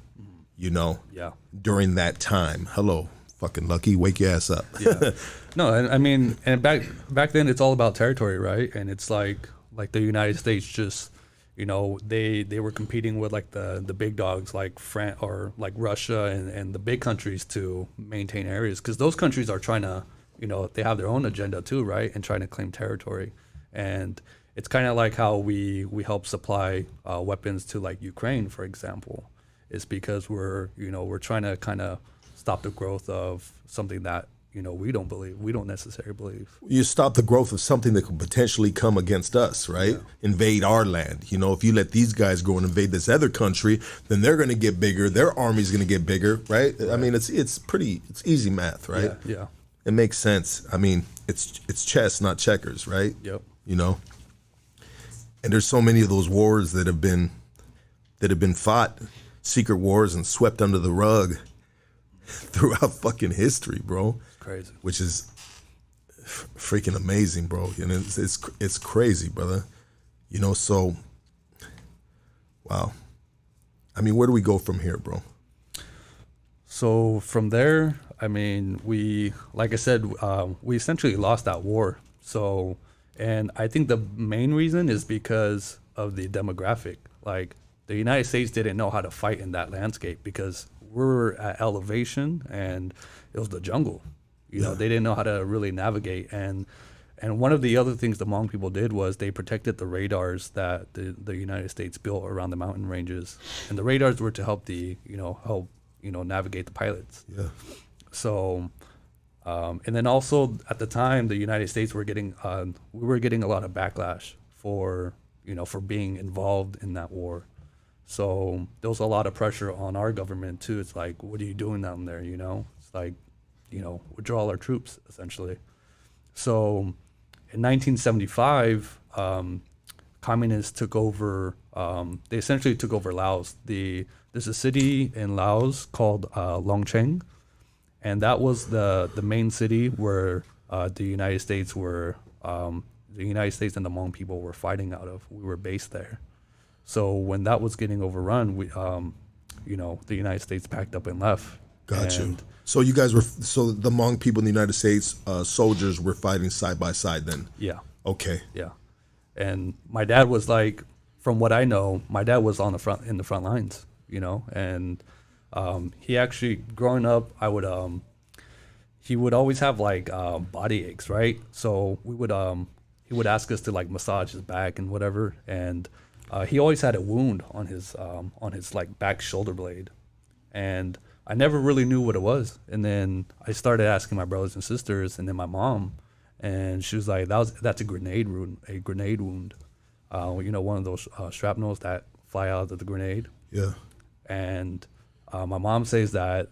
Yeah. during that time. Hello, fucking Lucky, wake your ass up. Yeah. No, I mean, and back then it's all about territory, right? And it's like the United States just, they were competing with like the big dogs like France or like Russia and the big countries to maintain areas, because those countries are trying to, they have their own agenda too, right? And trying to claim territory. And it's kind of like how we help supply weapons to like Ukraine, for example. It's because we're trying to kind of stop the growth of something that we don't necessarily believe. You stop the growth of something that could potentially come against us, right? Invade our land. If you let these guys go and invade this other country, then they're going to get bigger. Their army's going to get bigger, right? I mean, it's easy math, right? Yeah. It makes sense. I mean, it's chess, not checkers, right? Yep. And there's so many of those wars that have been fought, secret wars, and swept under the rug throughout fucking history, bro. It's crazy. Which is freaking amazing, bro. And it's crazy, brother. So wow. I mean, where do we go from here, bro? So from there, I mean, like I said, we essentially lost that war. So, and I think the main reason is because of the demographic. Like, the United States didn't know how to fight in that landscape because we're at elevation and it was the jungle. They didn't know how to really navigate. And one of the other things the Hmong people did was they protected the radars that the United States built around the mountain ranges. And the radars were to help navigate the pilots. Yeah. So, and then also at the time, the United States were getting we were getting a lot of backlash for being involved in that war. So there was a lot of pressure on our government too. It's like, what are you doing down there? It's like, withdraw all our troops essentially. So in 1975, communists took over. They essentially took over Laos. There's a city in Laos called Longcheng, and that was the main city where the United States and the Hmong people were fighting out of. We were based there. So when that was getting overrun, the United States packed up and left. Got you. So you guys so the Hmong people in the United States, soldiers were fighting side by side then? Yeah. Okay. Yeah. And my dad was like, from what I know, my dad was in the front lines, and he actually, growing up, he would always have like body aches, right? So he would ask us to like massage his back and whatever, and he always had a wound on his like back shoulder blade, and I never really knew what it was. And then I started asking my brothers and sisters, and then my mom, and she was like, "That's a grenade wound. One of those shrapnels that fly out of the grenade." Yeah. And my mom says that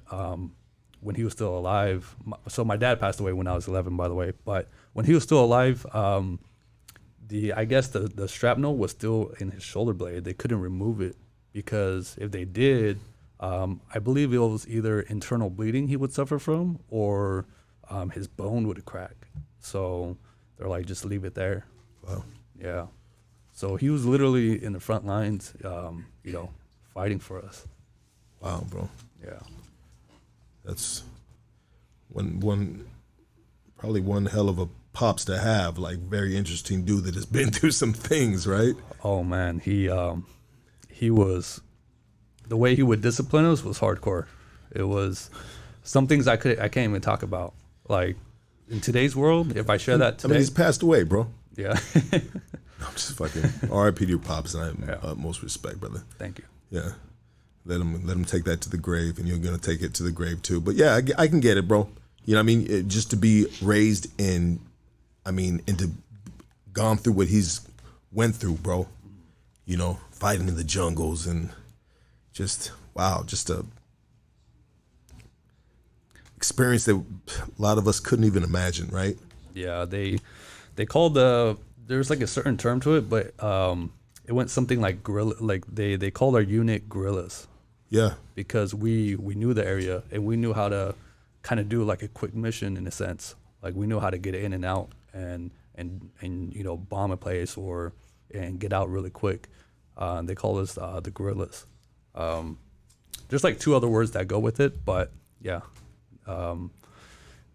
when he was still alive, so my dad passed away when I was 11, by the way, but when he was still alive, I guess the shrapnel was still in his shoulder blade. They couldn't remove it because if they did, I believe it was either internal bleeding he would suffer from or his bone would crack. So they're like, just leave it there. Wow. Yeah. So he was literally in the front lines, fighting for us. Wow, bro. Yeah. That's probably one hell of a pops to have, like very interesting dude that has been through some things, right? Oh man, he was, the way he would discipline us was hardcore. It was some things I can't even talk about. Like in today's world, if I share that today, I mean, he's passed away, bro. Yeah. I'm just fucking R.I.P. to your pops, and I have utmost respect, brother. Thank you. Yeah, let him take that to the grave, and you're gonna take it to the grave too. But yeah, I can get it, bro. You know what I mean? Just to be raised in, and to gone through what he's went through, bro. Fighting in the jungles and just wow, just a experience that a lot of us couldn't even imagine, right? Yeah, they called there's like a certain term to it, but it went something like guerrilla. Like they called our unit guerrillas. Yeah, because we knew the area and we knew how to kind of do like a quick mission in a sense. Like we knew how to get in and out and bomb a place and get out really quick. They call us the guerrillas. There's like two other words that go with it, but yeah, it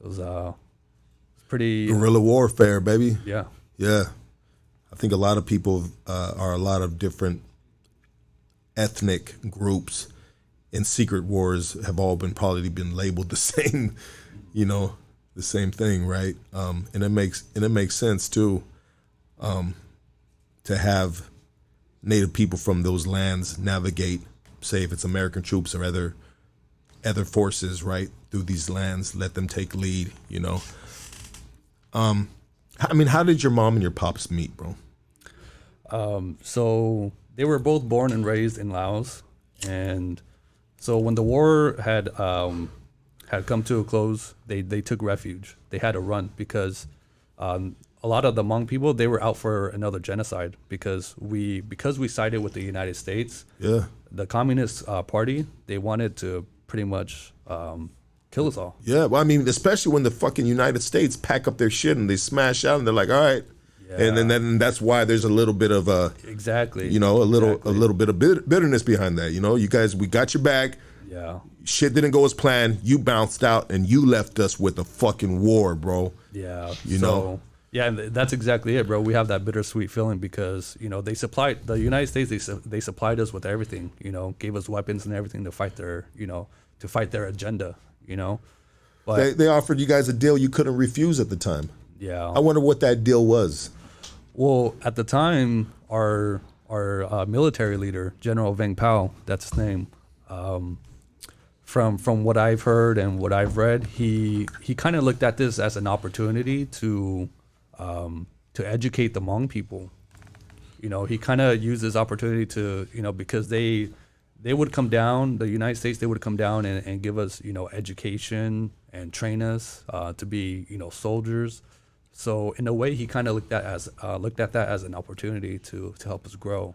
was pretty guerrilla warfare, baby. Yeah. I think a lot of people are a lot of different ethnic groups, and secret wars have all probably been labeled the same, the same thing, right? And it makes sense too, to have Native people from those lands navigate, say if it's American troops or other other forces, right, through these lands, let them take lead, you know. I mean, how did your mom and your pops meet, bro? So they were both born and raised in Laos, and so when the war had come to a close, they took refuge. They had to run because a lot of the Hmong people, they were out for another genocide because we sided with the United States. Yeah. The Communist Party, they wanted to pretty much kill us all. Yeah, well, I mean, especially when the fucking United States pack up their shit and they smash out and they're like, all right. Yeah. And then that's why there's a little bit of exactly, you know, a little bit of bitterness behind that. You know, you guys, we got your back. Yeah. Shit didn't go as planned. You bounced out and you left us with a fucking war, bro. Yeah. You know? Yeah, and that's exactly it, bro. We have that bittersweet feeling because, you know, the United States, they supplied us with everything, you know, gave us weapons and everything to fight their agenda, you know. But They offered you guys a deal you couldn't refuse at the time. yeah. I wonder what that deal was. Well, at the time, our military leader, General Vang Pao, that's his name. From what I've heard and what I've read, he kind of looked at this as an opportunity to educate the Hmong people. You know, he kind of used this opportunity to, you know, because they would come down, the United States, they would come down and give us, you know, education and train us to be, you know, soldiers. So in a way, he kind of looked at that as an opportunity to help us grow.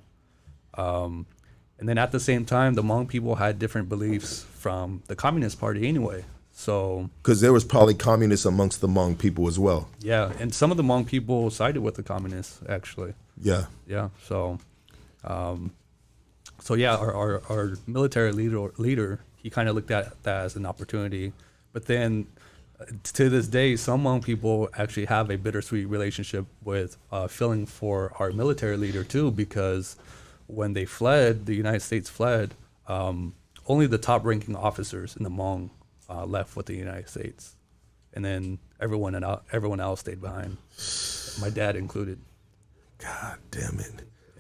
And then at the same time, the Hmong people had different beliefs from the Communist Party anyway. So Because there was probably communists amongst the Hmong people as well. yeah, and some of the Hmong people sided with the Communists actually. Yeah. Yeah, so yeah, our military leader, he kind of looked at that as an opportunity. But then to this day, some Hmong people actually have a bittersweet relationship with feeling for our military leader too, because when they fled, the United States fled, only the top-ranking officers in the Hmong left with the United States, and then everyone else stayed behind, my dad included. God damn it.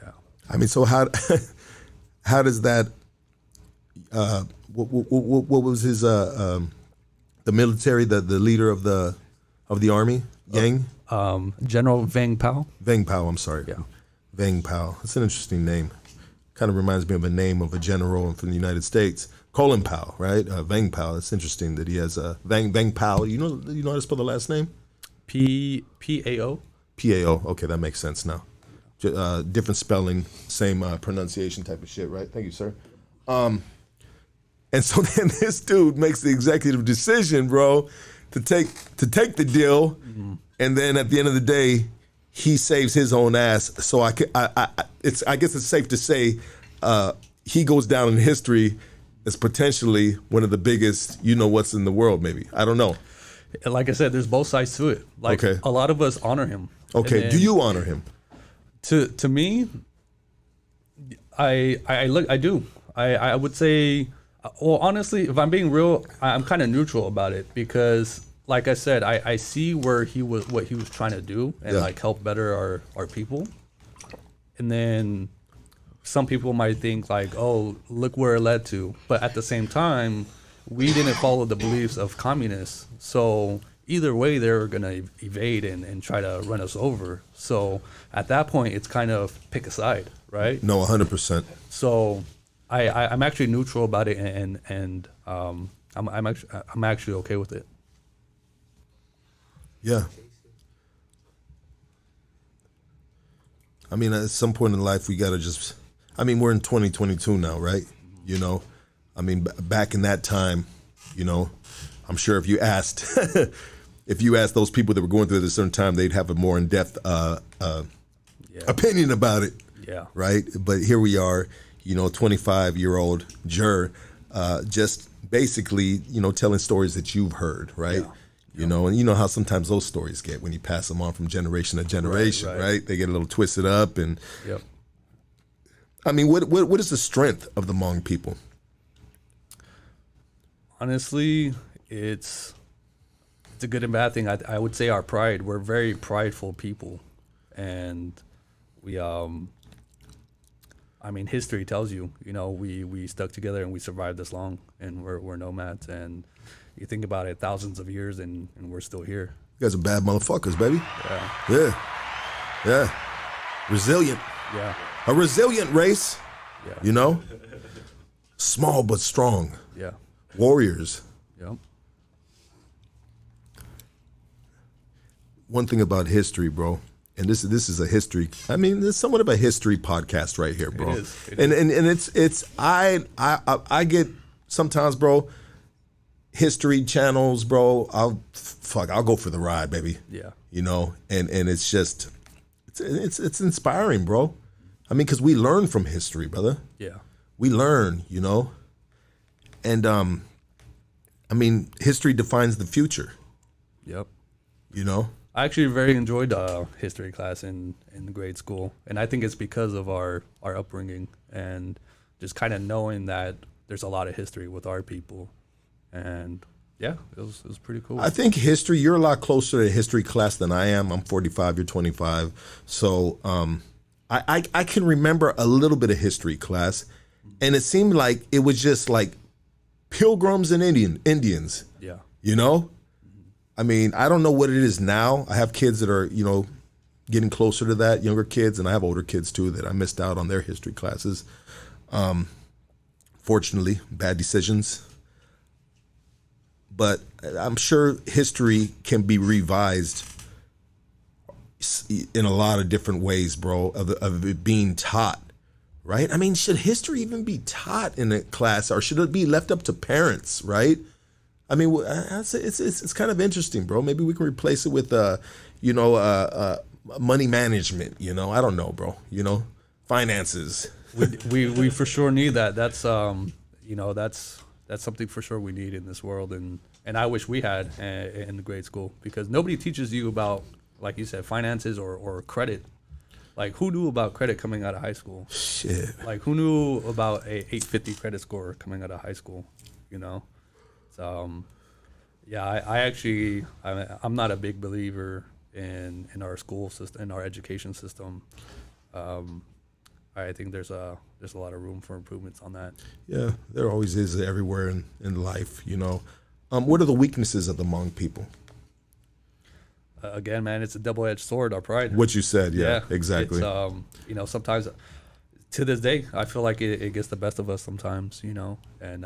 Yeah. I mean, so how does that? What was his the military, the leader of the army, Yang? General Vang Pao. Vang Pao. I'm sorry. Yeah. Vang Pao. That's an interesting name. Kind of reminds me of a name of a general from the United States, Colin Powell, right? Vang Pao. It's interesting that he has Vang Pao. You know how to spell the last name? Pao. Pao. Okay, that makes sense now. Different spelling, same pronunciation type of shit, right? Thank you, sir. And so then this dude makes the executive decision, bro, to take the deal, and then at the end of the day, he saves his own ass. So I guess it's safe to say he goes down in history as potentially one of the biggest, you know what's in the world, maybe. I don't know. Like I said, there's both sides to it. Like Okay. a lot of us honor him. Okay, And do then you honor him? To me, I do. I would say, well, honestly, if I'm being real, I'm kind of neutral about it because, like I said, I see what he was trying to do and Yeah. like help better our people. And then some people might think like, oh, look where it led to. But at the same time, we didn't follow the beliefs of communists. So either way, they were going to evade and try to run us over. So at that point, it's kind of pick a side, right? No, 100%. So I'm actually neutral about it, and I'm actually okay with it. Yeah. I mean, at some point in life, we got to just, I mean, we're in 2022 now, right? You know, I mean, back in that time, you know, I'm sure if you asked those people that were going through it at a certain time, they'd have a more in-depth opinion about it. Yeah. Right. But here we are, you know, 25-year-old GER, just basically, you know, telling stories that you've heard. Right. Yeah. You know, and you know how sometimes those stories get when you pass them on from generation to generation, right? They get a little twisted up. And Yep. I mean, what is the strength of the Hmong people? Honestly, it's a good and bad thing. I would say our pride. We're very prideful people, and we I mean, history tells you, we stuck together and we survived this long, and we're nomads. And you think about it, thousands of years, and we're still here. You guys are bad motherfuckers, baby. Yeah. Yeah. Resilient. Yeah. A resilient race. Yeah. Small but strong. Yeah. Warriors. Yep. One thing about history, bro, and this is a history. I mean, it's somewhat of a history podcast right here, bro. It is. And it's I get sometimes, bro, history channels, bro. I'll go for the ride, baby. Yeah. And it's just it's inspiring, bro. I mean, because we learn from history, brother. Yeah. We learn, and I mean, history defines the future. Yep. I actually very enjoyed history class in grade school, and I think it's because of our upbringing and just kind of knowing that there's a lot of history with our people, and yeah, it was pretty cool. I think history, you're a lot closer to history class than I am. I'm 45, you're 25, so I can remember a little bit of history class, and it seemed like it was just like pilgrims and Indians. Yeah. I mean, I don't know what it is now. I have kids that are, getting closer to that, younger kids, and I have older kids too that I missed out on their history classes. Fortunately, bad decisions. But I'm sure history can be revised in a lot of different ways, bro, of it being taught, right? I mean, should history even be taught in a class, or should it be left up to parents, right? I mean, it's kind of interesting, bro. Maybe we can replace it with, money management. I don't know, bro. Finances. We for sure need that. That's that's something for sure we need in this world, and I wish we had in the grade school, because nobody teaches you about, like you said, finances or credit. Like, who knew about credit coming out of high school? Shit. Like, who knew about a 850 credit score coming out of high school? I'm not a big believer in our school system, in our education system. I think there's a lot of room for improvements on that. Yeah, there always is everywhere in life, What are the weaknesses of the Hmong people? Again, man, it's a double-edged sword, our pride. What you said, yeah, exactly. It's, sometimes, to this day, I feel like it gets the best of us sometimes, and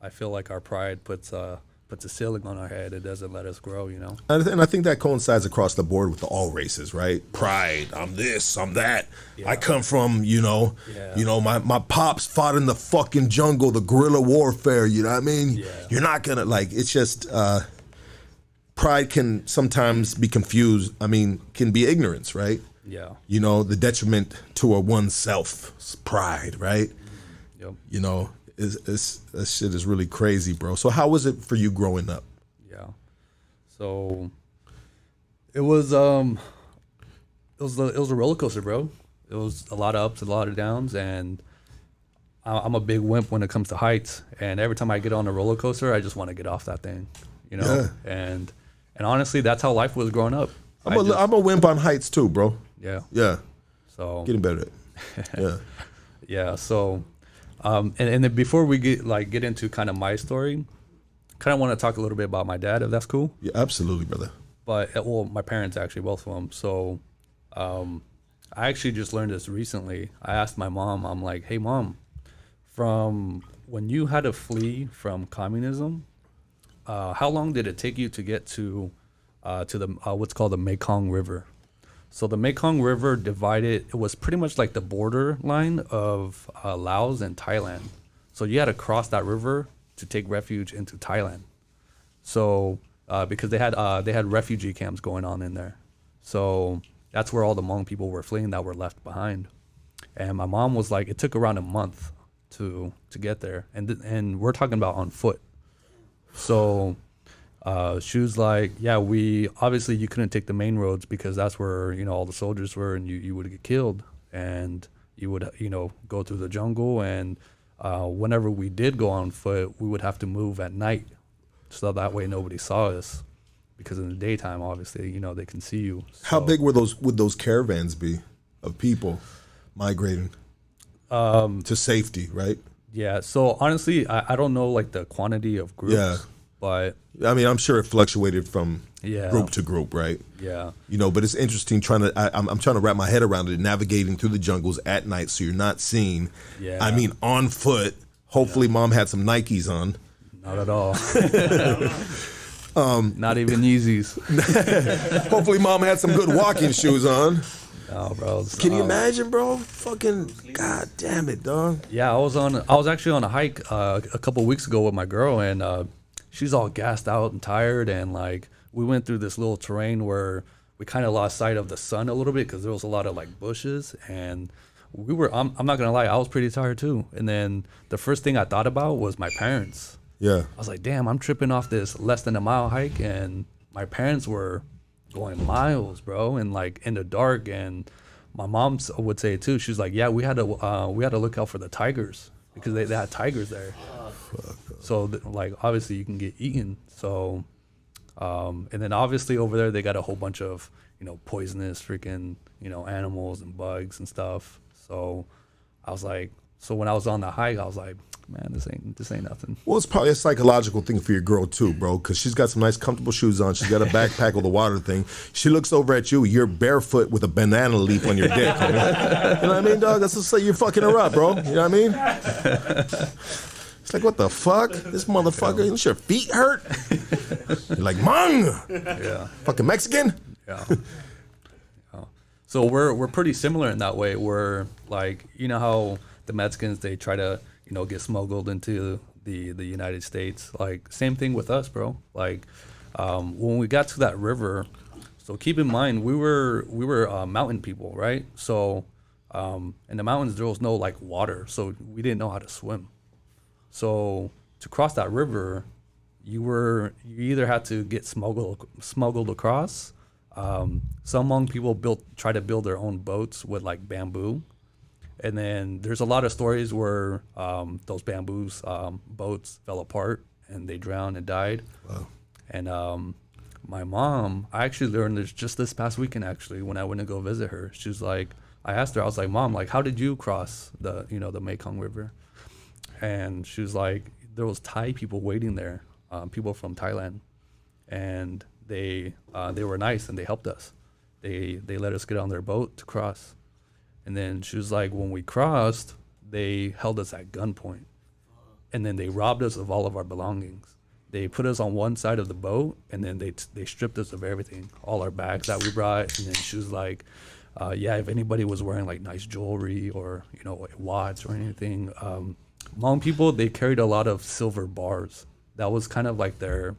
I feel like our pride puts a ceiling on our head. It doesn't let us grow, And I think that coincides across the board with all races, right? Pride, I'm this, I'm that. Yeah. I come from, my pops fought in the fucking jungle, the guerrilla warfare, you know what I mean? Yeah. You're not gonna, it's just, pride can sometimes be confused, can be ignorance, right? Yeah. The detriment to oneself, pride, right? Yep. This shit is really crazy, bro. So how was it for you growing up? Yeah. So it was a roller coaster, bro. It was a lot of ups, a lot of downs, and I'm a big wimp when it comes to heights. And every time I get on a roller coaster, I just want to get off that thing, Yeah. And honestly, that's how life was growing up. I'm a wimp on heights too, bro. Yeah. Yeah. So getting better at it. Yeah. Yeah. So. And then before we get into kind of my story, kind of want to talk a little bit about my dad, if that's cool. Yeah, absolutely, brother. But my parents actually, both of them. So, I actually just learned this recently. I asked my mom. I'm like, "Hey, mom, from when you had to flee from communism, how long did it take you to get to the what's called the Mekong River?" So the Mekong River it was pretty much like the border line of Laos and Thailand. So you had to cross that river to take refuge into Thailand. So because they had refugee camps going on in there. So that's where all the Hmong people were fleeing that were left behind. And my mom was like, it took around a month to get there. And we're talking about on foot. So she was like, yeah, obviously you couldn't take the main roads because that's where, all the soldiers were, and you would get killed, and you would, go through the jungle. And whenever we did go on foot, we would have to move at night, so that way nobody saw us, because in the daytime, obviously, they can see you. So, how big would those caravans be of people? migrating to safety, right? Yeah. So honestly, I don't know like the quantity of groups. Yeah. But I mean, I'm sure it fluctuated from Yeah. group to group, right? yeah. You know, but it's interesting I'm trying to wrap my head around it, navigating through the jungles at night so you're not seen. Yeah. I mean, on foot. Hopefully mom had some Nikes on. Not at all. Not even Yeezys. Hopefully mom had some good walking shoes on. No, bro. Can you imagine, bro? Fucking god damn it, dog. Yeah, I was actually on a hike a couple weeks ago with my girl, and she's all gassed out and tired, and like we went through this little terrain where we kind of lost sight of the sun a little bit because there was a lot of like bushes, and I'm not gonna lie, I was pretty tired too. And then the first thing I thought about was my parents. Yeah. I was like, damn, I'm tripping off this less than a mile hike, and my parents were going miles, bro, and like in the dark. And my mom would say too, she's like, yeah, we had to look out for the tigers because they had tigers there. So like obviously you can get eaten. So and then obviously over there they got a whole bunch of poisonous freaking animals and bugs and stuff. So I was like, so when I was on the hike, I was like, man, this ain't nothing. Well, it's probably a psychological thing for your girl too, bro, because she's got some nice comfortable shoes on. She's got a backpack with a water thing. She looks over at you. You're barefoot with a banana leaf on your dick. You know what I mean, dog? That's just like you're fucking her up, bro. You know what I mean? It's like, what the fuck? This motherfucker, does your feet hurt? You're like, Hmong. Yeah. Fucking Mexican. Yeah. So we're pretty similar in that way. We're like, you know how the Mexicans, they try to get smuggled into the United States. Like same thing with us, bro. Like when we got to that river, so keep in mind we were mountain people, right? So in the mountains there was no like water, so we didn't know how to swim. So to cross that river, you either had to get smuggled across. Some Hmong people try to build their own boats with like bamboo. And then there's a lot of stories where those boats fell apart and they drowned and died. Wow. And my mom, I actually learned this just this past weekend actually when I went to go visit her. She was like, I asked her, I was like, Mom, like how did you cross the Mekong River? And she was like, there was Thai people waiting there, people from Thailand, and they were nice and they helped us. They let us get on their boat to cross. And then she was like, when we crossed, they held us at gunpoint. And then they robbed us of all of our belongings. They put us on one side of the boat, and then they stripped us of everything, all our bags that we brought. And then she was like, yeah, if anybody was wearing like nice jewelry or, watch or anything. Hmong people, they carried a lot of silver bars. That was kind of like their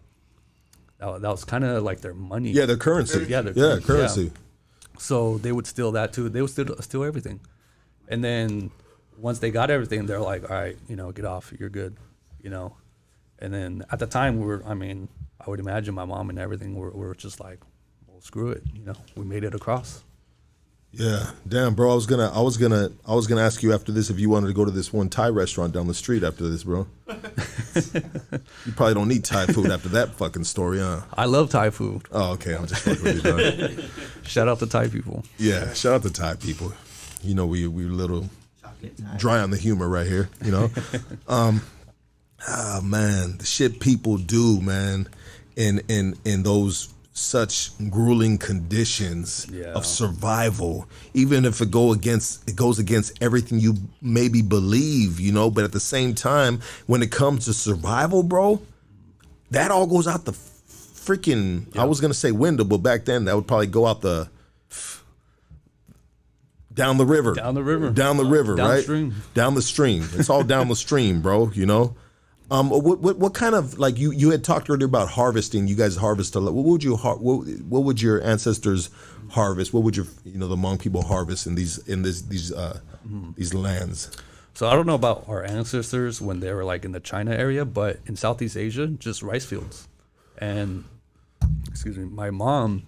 money. Yeah, their currency. Yeah, their currency. Yeah. So they would steal that too. They would steal everything. And then once they got everything, they're like, all right, get off. You're good, And then at the time, I would imagine my mom and everything were just like, well, screw it. We made it across. Yeah, damn, bro. I was gonna ask you after this if you wanted to go to this one Thai restaurant down the street after this, bro. You probably don't need Thai food after that fucking story, huh? I love Thai food. Oh, okay. I'm just fucking with you, dog. Shout out to Thai people. Yeah, shout out to Thai people. We a little dry on the humor right here, man, the shit people do, man, in those such grueling conditions of survival, even if it goes against everything you maybe believe, but at the same time, when it comes to survival, bro, that all goes out the freaking, I was gonna say window, but back then that would probably go out the down the river, right? Downstream. Down the stream. It's all down the stream, bro. What kind of, like, you had talked earlier about harvesting. You guys harvest a lot. What would your ancestors harvest? What would the Hmong people harvest in these lands? So I don't know about our ancestors when they were like in the China area, but in Southeast Asia, just rice fields. And my mom,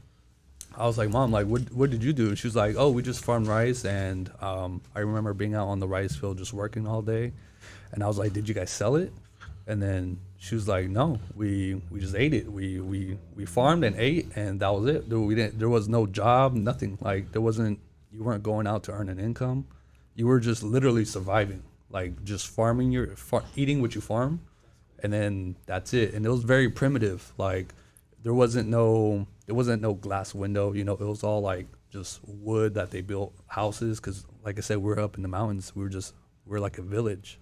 I was like, Mom, like, what did you do? And she was like, oh, we just farmed rice. And I remember being out on the rice field just working all day. And I was like, did you guys sell it? And then she was like, no, we just ate it. We farmed and ate, and that was it. There was no job, nothing. Like you weren't going out to earn an income. you were just literally surviving, like just farming eating what you farm, and then that's it. And it was very primitive. Like there wasn't no glass window. You know, it was all like just wood that they built houses. Because like I said, we're up in the mountains. We're like a village.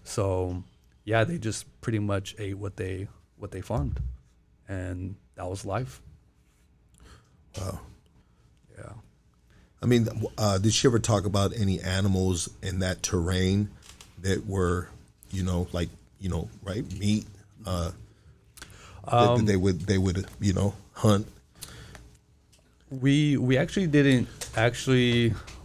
So yeah, they just pretty much ate what they farmed, and that was life. Wow. Yeah. I mean, did she ever talk about any animals in that terrain that were, you know, like, you know, right, meat? That they would, you know, hunt. We actually didn't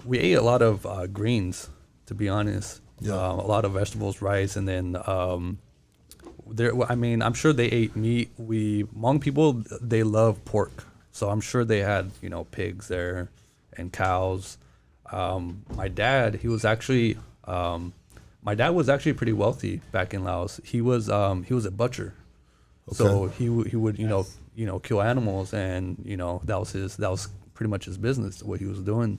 we ate a lot of greens, to be honest. Yeah. A lot of vegetables, rice, and then I mean, I'm sure they ate meat. Hmong people, they love pork, so I'm sure they had, you know, pigs there and cows. My dad was actually pretty wealthy back in Laos. He was a butcher, Okay. so he would kill animals, and you know that was pretty much his business, what he was doing.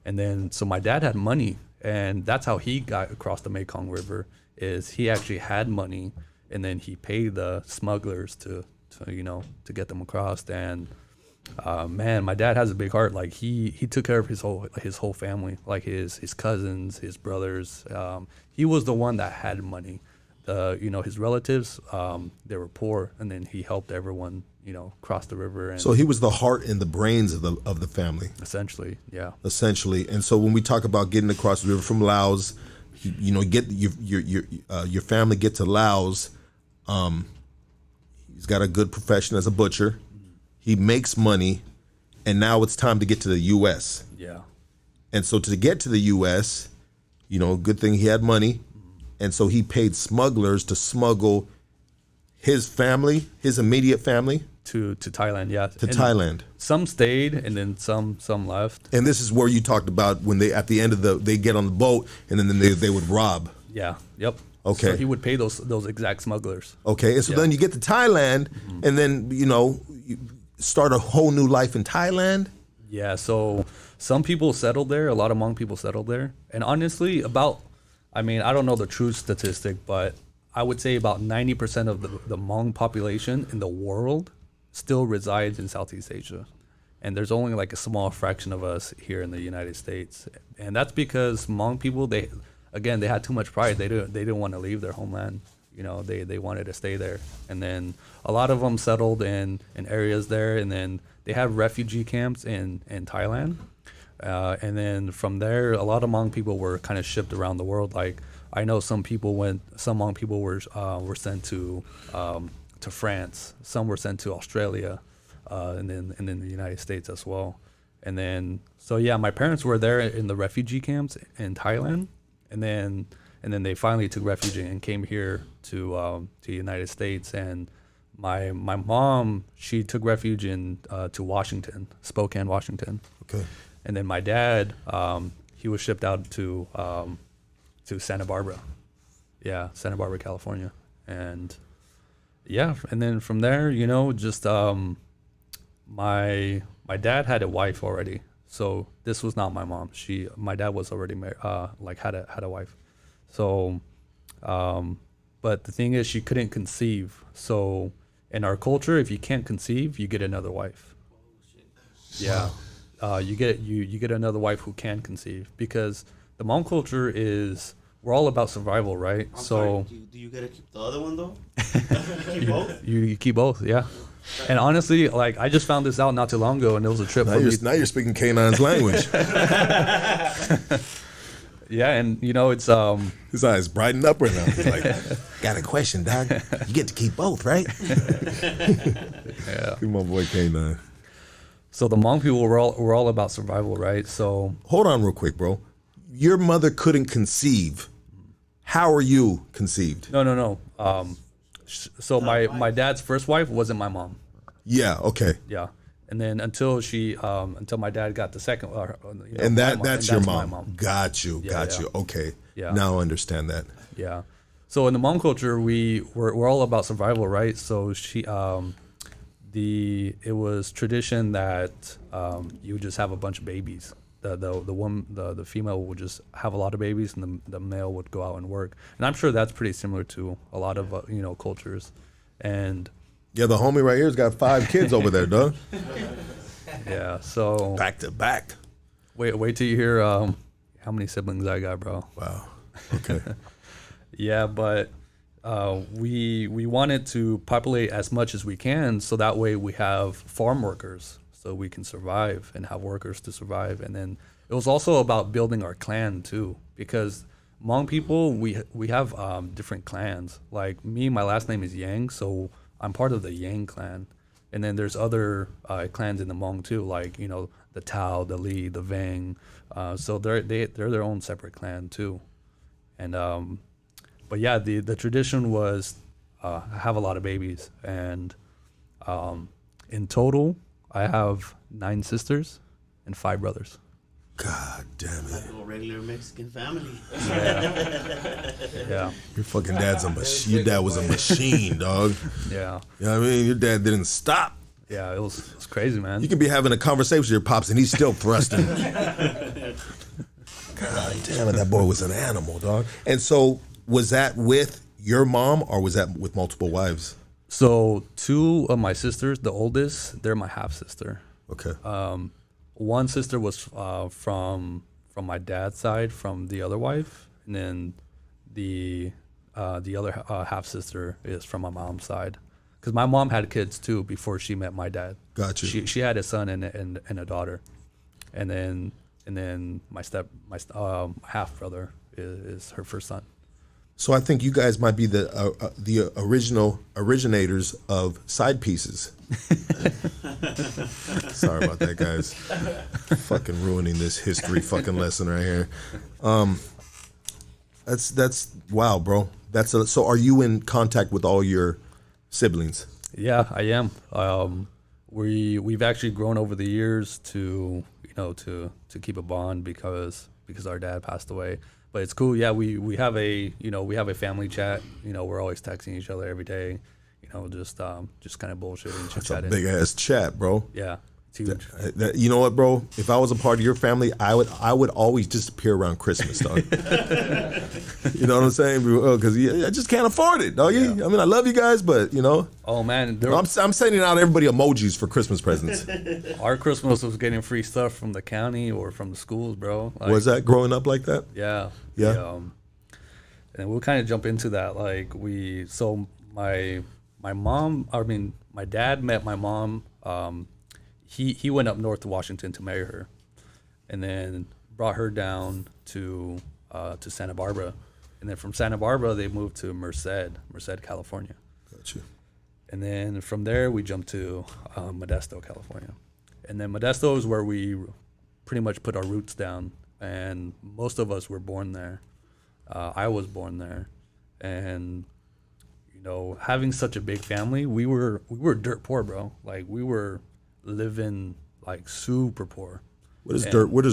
And then so my dad had money, and that's how he got across the Mekong River. Is he actually had money, and then he paid the smugglers to get them across. And man, my dad has a big heart. Like he took care of his whole family, like his cousins, his brothers. He was the one that had money. His relatives, they were poor, and then he helped everyone, you know, cross the river. And So he was the heart and the brains of the family. essentially, yeah. Essentially. And so when we talk about getting across the river from Laos, you know, get your family get to Laos. He's got a good profession as a butcher. He makes money, and now it's time to get to the U.S. Yeah. And so to get to the U.S., you know, good thing he had money, and so he paid smugglers to smuggle his family, his immediate family, To Thailand, yeah. to Thailand. Some stayed, and then some left. And this is where you talked about when they, at the end of they get on the boat, and then they would rob. Yeah. Yep. Okay. So he would pay those exact smugglers. Okay, and so Yeah. then you get to Thailand, and then, you know, you start a whole new life in Thailand. Yeah. So some people settled there. A lot of Hmong people settled there. And honestly, I don't know the true statistic, but I would say about 90% of the Hmong population in the world still resides in Southeast Asia. And there's only like a small fraction of us here in the United States. And that's because Hmong people, they had too much pride. They didn't want to leave their homeland. You know, they wanted to stay there. And then a lot of them settled in areas there, and then they have refugee camps in Thailand. And then from there, a lot of Hmong people were kind of shipped around the world. Like I know some Hmong people were sent to France. Some were sent to Australia, and then the United States as well. And then so yeah, my parents were there in the refugee camps in Thailand, and then they finally took refuge and came here to the United States. And my mom, she took refuge to Washington, Spokane, Washington. Okay. And then my dad, he was shipped out to Santa Barbara. Yeah, Santa Barbara, California. And yeah, and then from there, you know, just my dad had a wife already. So this was not my mom. My dad was already married, had a wife. So but the thing is, she couldn't conceive. So in our culture, if you can't conceive, you get another wife. Yeah. You get another wife who can conceive, because the Hmong culture is, we're all about survival, right? I'm So sorry, do you get to keep the other one though? Keep both? you keep both, yeah. And honestly, like I just found this out not too long ago, and it was a trip. Now you're speaking Canine's language. Yeah, and you know it's His eyes brighten up right now. He's like, got a question, Doc. You get to keep both, right? yeah. My boy Canine. So the Hmong people were all about survival, right? So Hold on real quick, bro. Your mother couldn't conceive. How are you conceived? no. So my dad's first wife wasn't my mom. Yeah, okay. Yeah, and then until my dad got the second, And that's your my mom. Got you. Yeah. Okay. Yeah. Now I understand that. Yeah. So in the Hmong culture, we're all about survival, right? So it was tradition that you would just have a bunch of babies. the female would just have a lot of babies, and the male would go out and work. And I'm sure that's pretty similar to a lot of cultures. And yeah, the homie right here's got 5 kids over there, dog. Yeah, so Back to back. wait till you hear how many siblings I got, bro. Wow. Okay. Yeah, but we wanted to populate as much as we can, so that way we have farm workers, so we can survive and have workers to survive. And then it was also about building our clan too, because Hmong people, we have different clans. Like me, my last name is Yang, so I'm part of the Yang clan. And then there's other clans in the Hmong too, like the Tao, the Li, the Vang. So they're their own separate clan too. And but yeah, the tradition was have a lot of babies. And in total, I have 9 sisters and 5 brothers. God damn it. Like a regular Mexican family. Yeah. Your fucking dad's a machine. Your dad was a machine, dog. Yeah. You know what I mean? Your dad didn't stop. Yeah, it was crazy, man. You can be having a conversation with your pops and he's still thrusting. God damn it, that boy was an animal, dog. And so was that with your mom or was that with multiple wives? So 2 of my sisters, the oldest, they're my half sister. Okay. One sister was from my dad's side, from the other wife, and then the other half sister is from my mom's side. Because my mom had kids too before she met my dad. Gotcha. She had a son and a daughter, and then my half brother is her first son. So I think you guys might be the originators of side pieces. Sorry about that, guys. Fucking ruining this history fucking lesson right here. That's wow, bro. So are you in contact with all your siblings? Yeah, I am. We've actually grown over the years to keep a bond because our dad passed away. But it's cool. Yeah, we have a family chat. We're always texting each other every day. Just kind of bullshitting. That's a big ass chat, bro. Yeah, it's huge. You know what, bro? If I was a part of your family, I would always disappear around Christmas, dog. You know what I'm saying? Because I just can't afford it, dog. Yeah. I mean, I love you guys, but Oh man, I'm sending out everybody emojis for Christmas presents. Our Christmas was getting free stuff from the county or from the schools, bro. Was that growing up like that? Yeah. Yeah. And we'll kind of jump into that. Like my dad met my mom. He went up north to Washington to marry her, and then brought her down to Santa Barbara, and then from Santa Barbara they moved to Merced, California. Gotcha. And then from there we jumped to Modesto, California, and then Modesto is where we pretty much put our roots down, and most of us were born there. I was born there, and having such a big family, we were dirt poor, bro. Like we were living like super poor. What is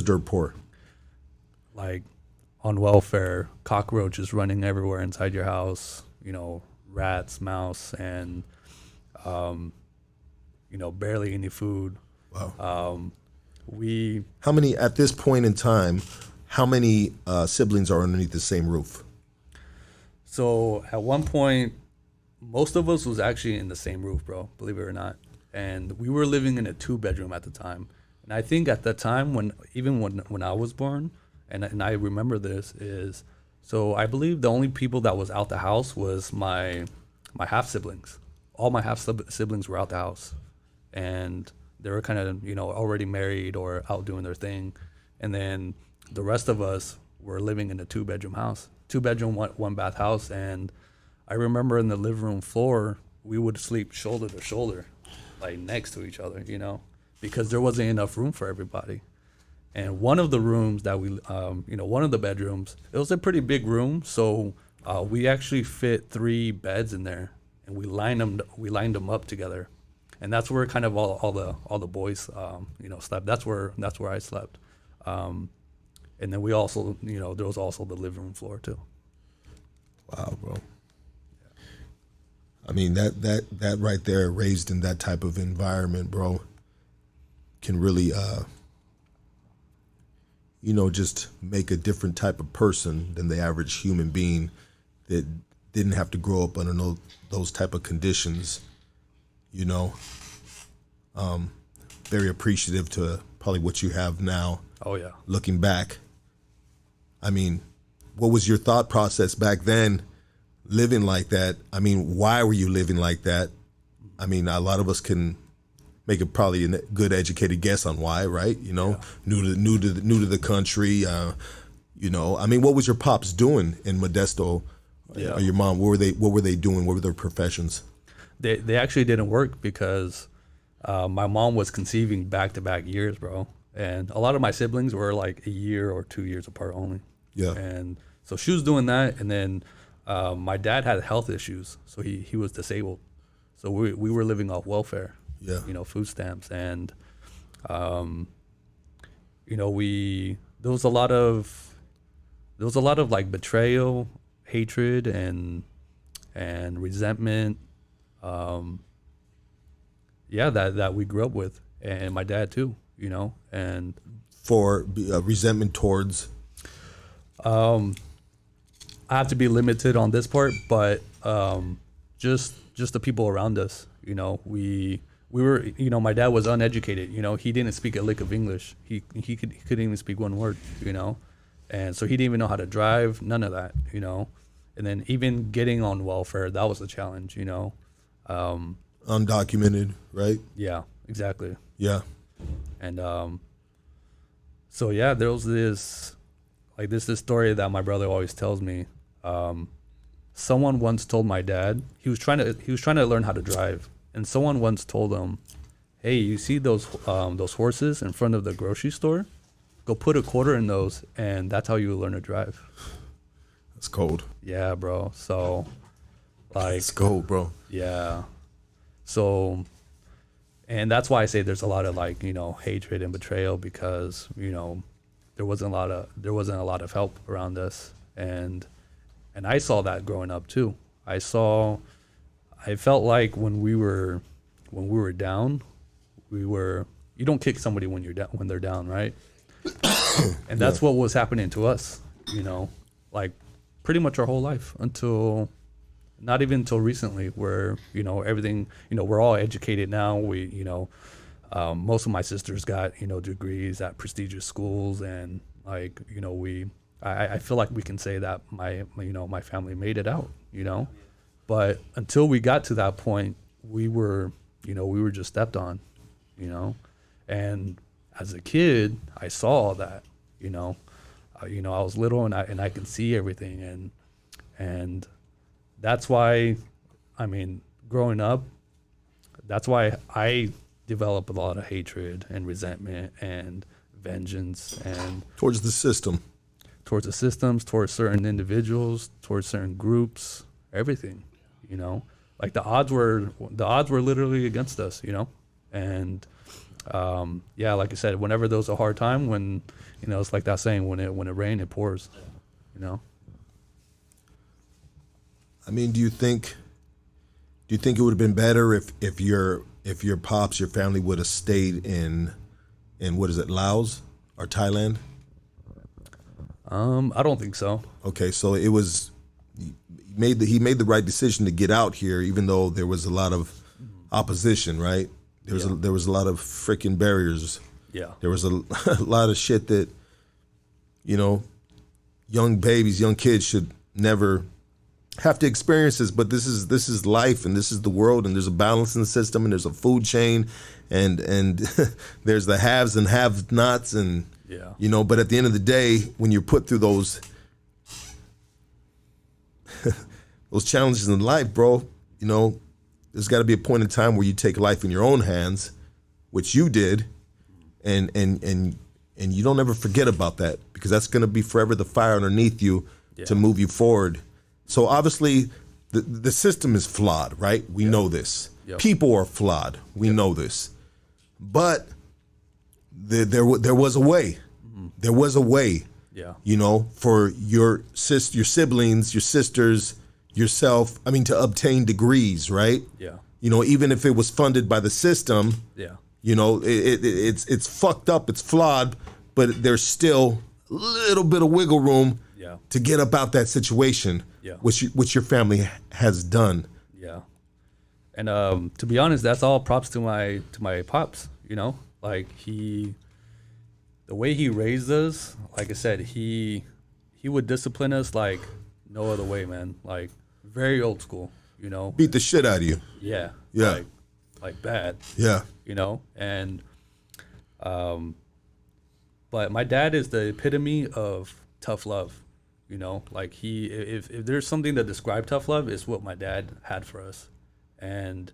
dirt poor? Like on welfare, cockroaches running everywhere inside your house, rats, mouse, and barely any food. Wow. How many at this point in time? How many siblings are underneath the same roof? So at one point, most of us was actually in the same roof, bro, believe it or not. And we were living in a 2-bedroom at the time. And I think at that time, when I was born, and I remember this, is so I believe the only people that was out the house was my half siblings. All my half siblings were out the house, and they were kind of already married or out doing their thing. And then the rest of us were living in a 2-bedroom house, 2-bedroom, 1-bath house. And I remember in the living room floor, we would sleep shoulder to shoulder, like next to each other, because there wasn't enough room for everybody. And one of the rooms that one of the bedrooms, it was a pretty big room. So we actually fit 3 beds in there, and we lined them up together. And that's where kind of all the boys, slept. That's where I slept. And then we also, there was also the living room floor too. Wow, bro. I mean, that right there, raised in that type of environment, bro, can really just make a different type of person than the average human being that didn't have to grow up under those type of conditions, very appreciative to probably what you have now. Oh, yeah. Looking back, I mean, what was your thought process back then living like that? I mean, why were you living like that? I mean, a lot of us can make a probably a good educated guess on why, right? New to the country. I mean, what was your pops doing in Modesto? Yeah. Or your mom? What were they doing? What were their professions? They actually didn't work because my mom was conceiving back-to-back years, bro. And a lot of my siblings were like a year or 2 years apart only. Yeah. And so she was doing that, and then my dad had health issues, so he was disabled. So we were living off welfare. Yeah. Food stamps, and there was a lot of like betrayal, hatred, and resentment. That we grew up with, and my dad too. And for resentment towards. I have to be limited on this part, but just the people around us. We were, my dad was uneducated. He didn't speak a lick of English. He couldn't even speak one word. And so he didn't even know how to drive. None of that. And then even getting on welfare, that was a challenge. Undocumented, right? Yeah, exactly. Yeah. And so yeah, there was this story that my brother always tells me. Someone once told my dad, he was trying to learn how to drive, and someone once told him, "Hey, you see those horses in front of the grocery store? Go put a quarter in those, and that's how you learn to drive." That's cold. Yeah, bro. So, like, it's cold, bro. Yeah. So, and that's why I say there's a lot of hatred and betrayal, because there wasn't a lot of help around us, and I saw that growing up too. I felt like when we were down, you don't kick somebody when they're down, right? And that's what was happening to us, like pretty much our whole life until not even until recently, where everything, we're all educated now. We most of my sisters got degrees at prestigious schools, and I feel like we can say that my family made it out, but until we got to that point, we were just stepped on, and as a kid, I saw all that, I was little, and I can see everything, and that's why, growing up, that's why I developed a lot of hatred and resentment and vengeance, and towards the system, towards certain individuals, towards certain groups, everything, like the odds were literally against us, and like I said, whenever there was a hard time, when it's like that saying, when it rains, it pours, Do you think it would have been better if your pops, your family would have stayed in what is it, Laos or Thailand? I don't think so. Okay, so he made the right decision to get out here, even though there was a lot of opposition, right? There was a lot of freaking barriers. Yeah. There was a lot of shit that, young babies, young kids should never have to experience this, but this is life, and this is the world, and there's a balancing system, and there's a food chain, and there's the haves and have-nots, and but at the end of the day, when you're put through those challenges in life, bro, there's got to be a point in time where you take life in your own hands, which you did, and you don't ever forget about that, because that's going to be forever the fire underneath you to move you forward. So obviously, the system is flawed, right? We know this. Yep. People are flawed. We know this. But there was a way. Mm-hmm. There was a way. Yeah. For your siblings, your sisters, yourself. To obtain degrees, right? Yeah. Even if it was funded by the system. Yeah. It's fucked up. It's flawed. But there's still little bit of wiggle room Yeah. to get up out that situation, Yeah. which your family has done. Yeah. And to be honest, that's all props to my pops, you know? Like the way he raised us, like I said, he would discipline us like no other way, man. Like very old school, you know? Beat the shit out of you. Yeah. Yeah. Like bad. Yeah. You know? And but my dad is the epitome of tough love, you know? Like if there's something to describe tough love, it's what my dad had for us. And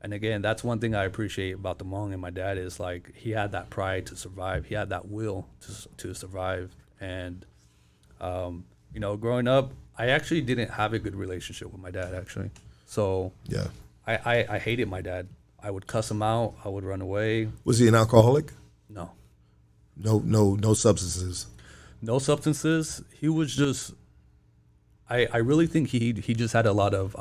again, that's one thing I appreciate about the Hmong and my dad is like he had that pride to survive. He had that will to survive. And you know, growing up, I actually didn't have a good relationship with my dad actually. So Yeah. I hated my dad. I would cuss him out. I would run away. Was he an alcoholic? No. No substances. No substances. He was just. I really think he just had a lot of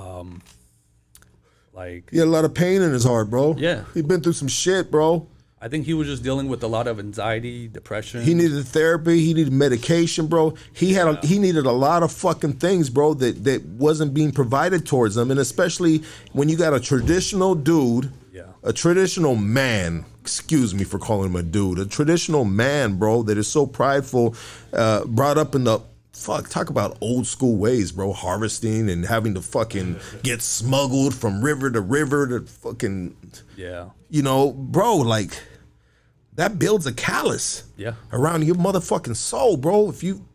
like. He had a lot of pain in his heart, bro. Yeah. He'd been through some shit, bro. I think he was just dealing with a lot of anxiety, depression. He needed therapy. He needed medication, bro. He needed a lot of fucking things, bro, that wasn't being provided towards him. And especially when you got a traditional dude, a traditional man, excuse me for calling him a dude, a traditional man, bro, that is so prideful, brought up in the, talk about old school ways, bro, harvesting and having to fucking get smuggled from river to fucking, you know, bro, like, that builds a callus around your motherfucking soul, bro. If you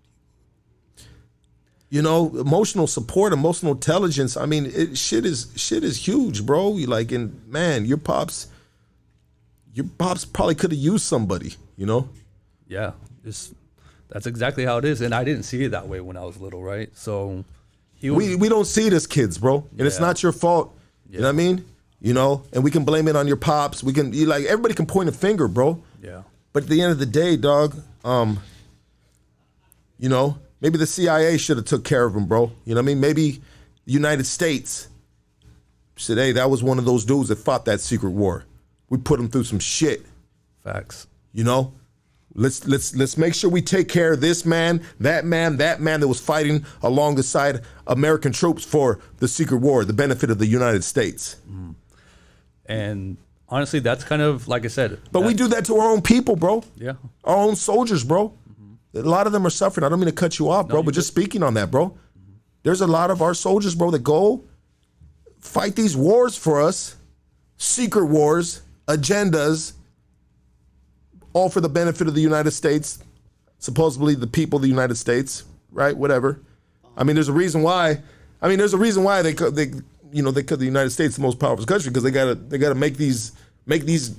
know, emotional support, emotional intelligence, I mean, shit is huge, bro. You like, and man, your pops probably could have used somebody, you know? Yeah, that's exactly how it is. And I didn't see it that way when I was little, right? So we don't see it as kids, bro. And it's not your fault. You know what I mean? You know, and we can blame it on your pops. Everybody can point a finger, bro. Yeah. But at the end of the day, dog, you know, maybe the CIA should have took care of him, bro. You know what I mean? Maybe the United States said, hey, that was one of those dudes that fought that secret war. We put him through some shit. Facts. You know? Let's make sure we take care of this man that was fighting alongside American troops for the secret war, the benefit of the United States. Mm. And honestly, that's kind of, like I said. But we do that to our own people, bro. Yeah. Our own soldiers, bro. Mm-hmm. A lot of them are suffering. I don't mean to cut you off, bro, but just speaking on that, bro. Mm-hmm. There's a lot of our soldiers, bro, that go fight these wars for us, secret wars, agendas, all for the benefit of the United States, supposedly the people of the United States, right? Whatever. I mean, there's a reason why. They the United States the most powerful country because they gotta make these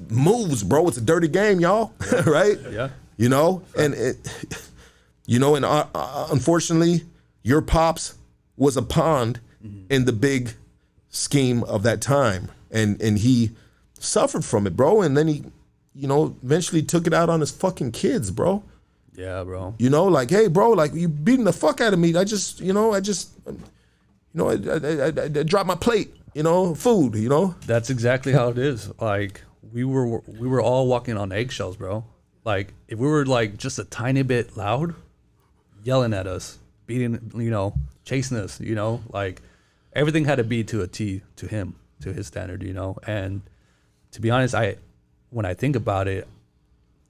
moves, bro. It's a dirty game, y'all, right? Yeah. You know, and unfortunately, your pops was a pawn in the big scheme of that time, and he suffered from it, bro. And then he, you know, eventually took it out on his fucking kids, bro. Yeah, bro. You know, like, hey, bro, like you beating the fuck out of me. I dropped my plate, you know, food, you know. That's exactly how it is. Like we were all walking on eggshells, bro. Like if we were like just a tiny bit loud, yelling at us, beating, you know, chasing us, you know, like everything had to be to a T to him, to his standard, you know. And to be honest, when I think about it,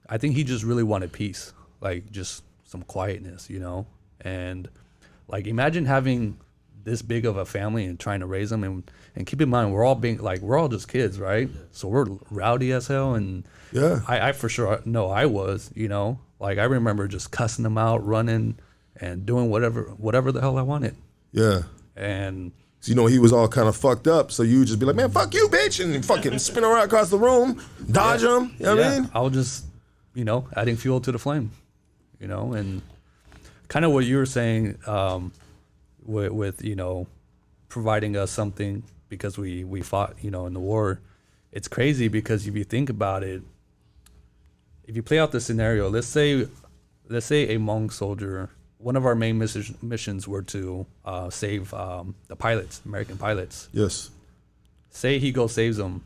I think he just really wanted peace, like just some quietness, you know. And like imagine having this big of a family and trying to raise them, and keep in mind we're all just kids, right? So we're rowdy as hell, and I for sure know I was, you know, like I remember just cussing them out, running and doing whatever the hell I wanted. Yeah. And you know, he was all kind of fucked up, so you would just be like, man, fuck you, bitch, and fucking spin around across the room, dodge him, you know what I mean? I was just, you know, adding fuel to the flame, you know, and kind of what you were saying, with you know, providing us something because we fought, you know, in the war. It's crazy because if you think about it, if you play out the scenario, let's say a Hmong soldier, one of our main missions were to save the pilots, American pilots. Yes. Say he goes saves them,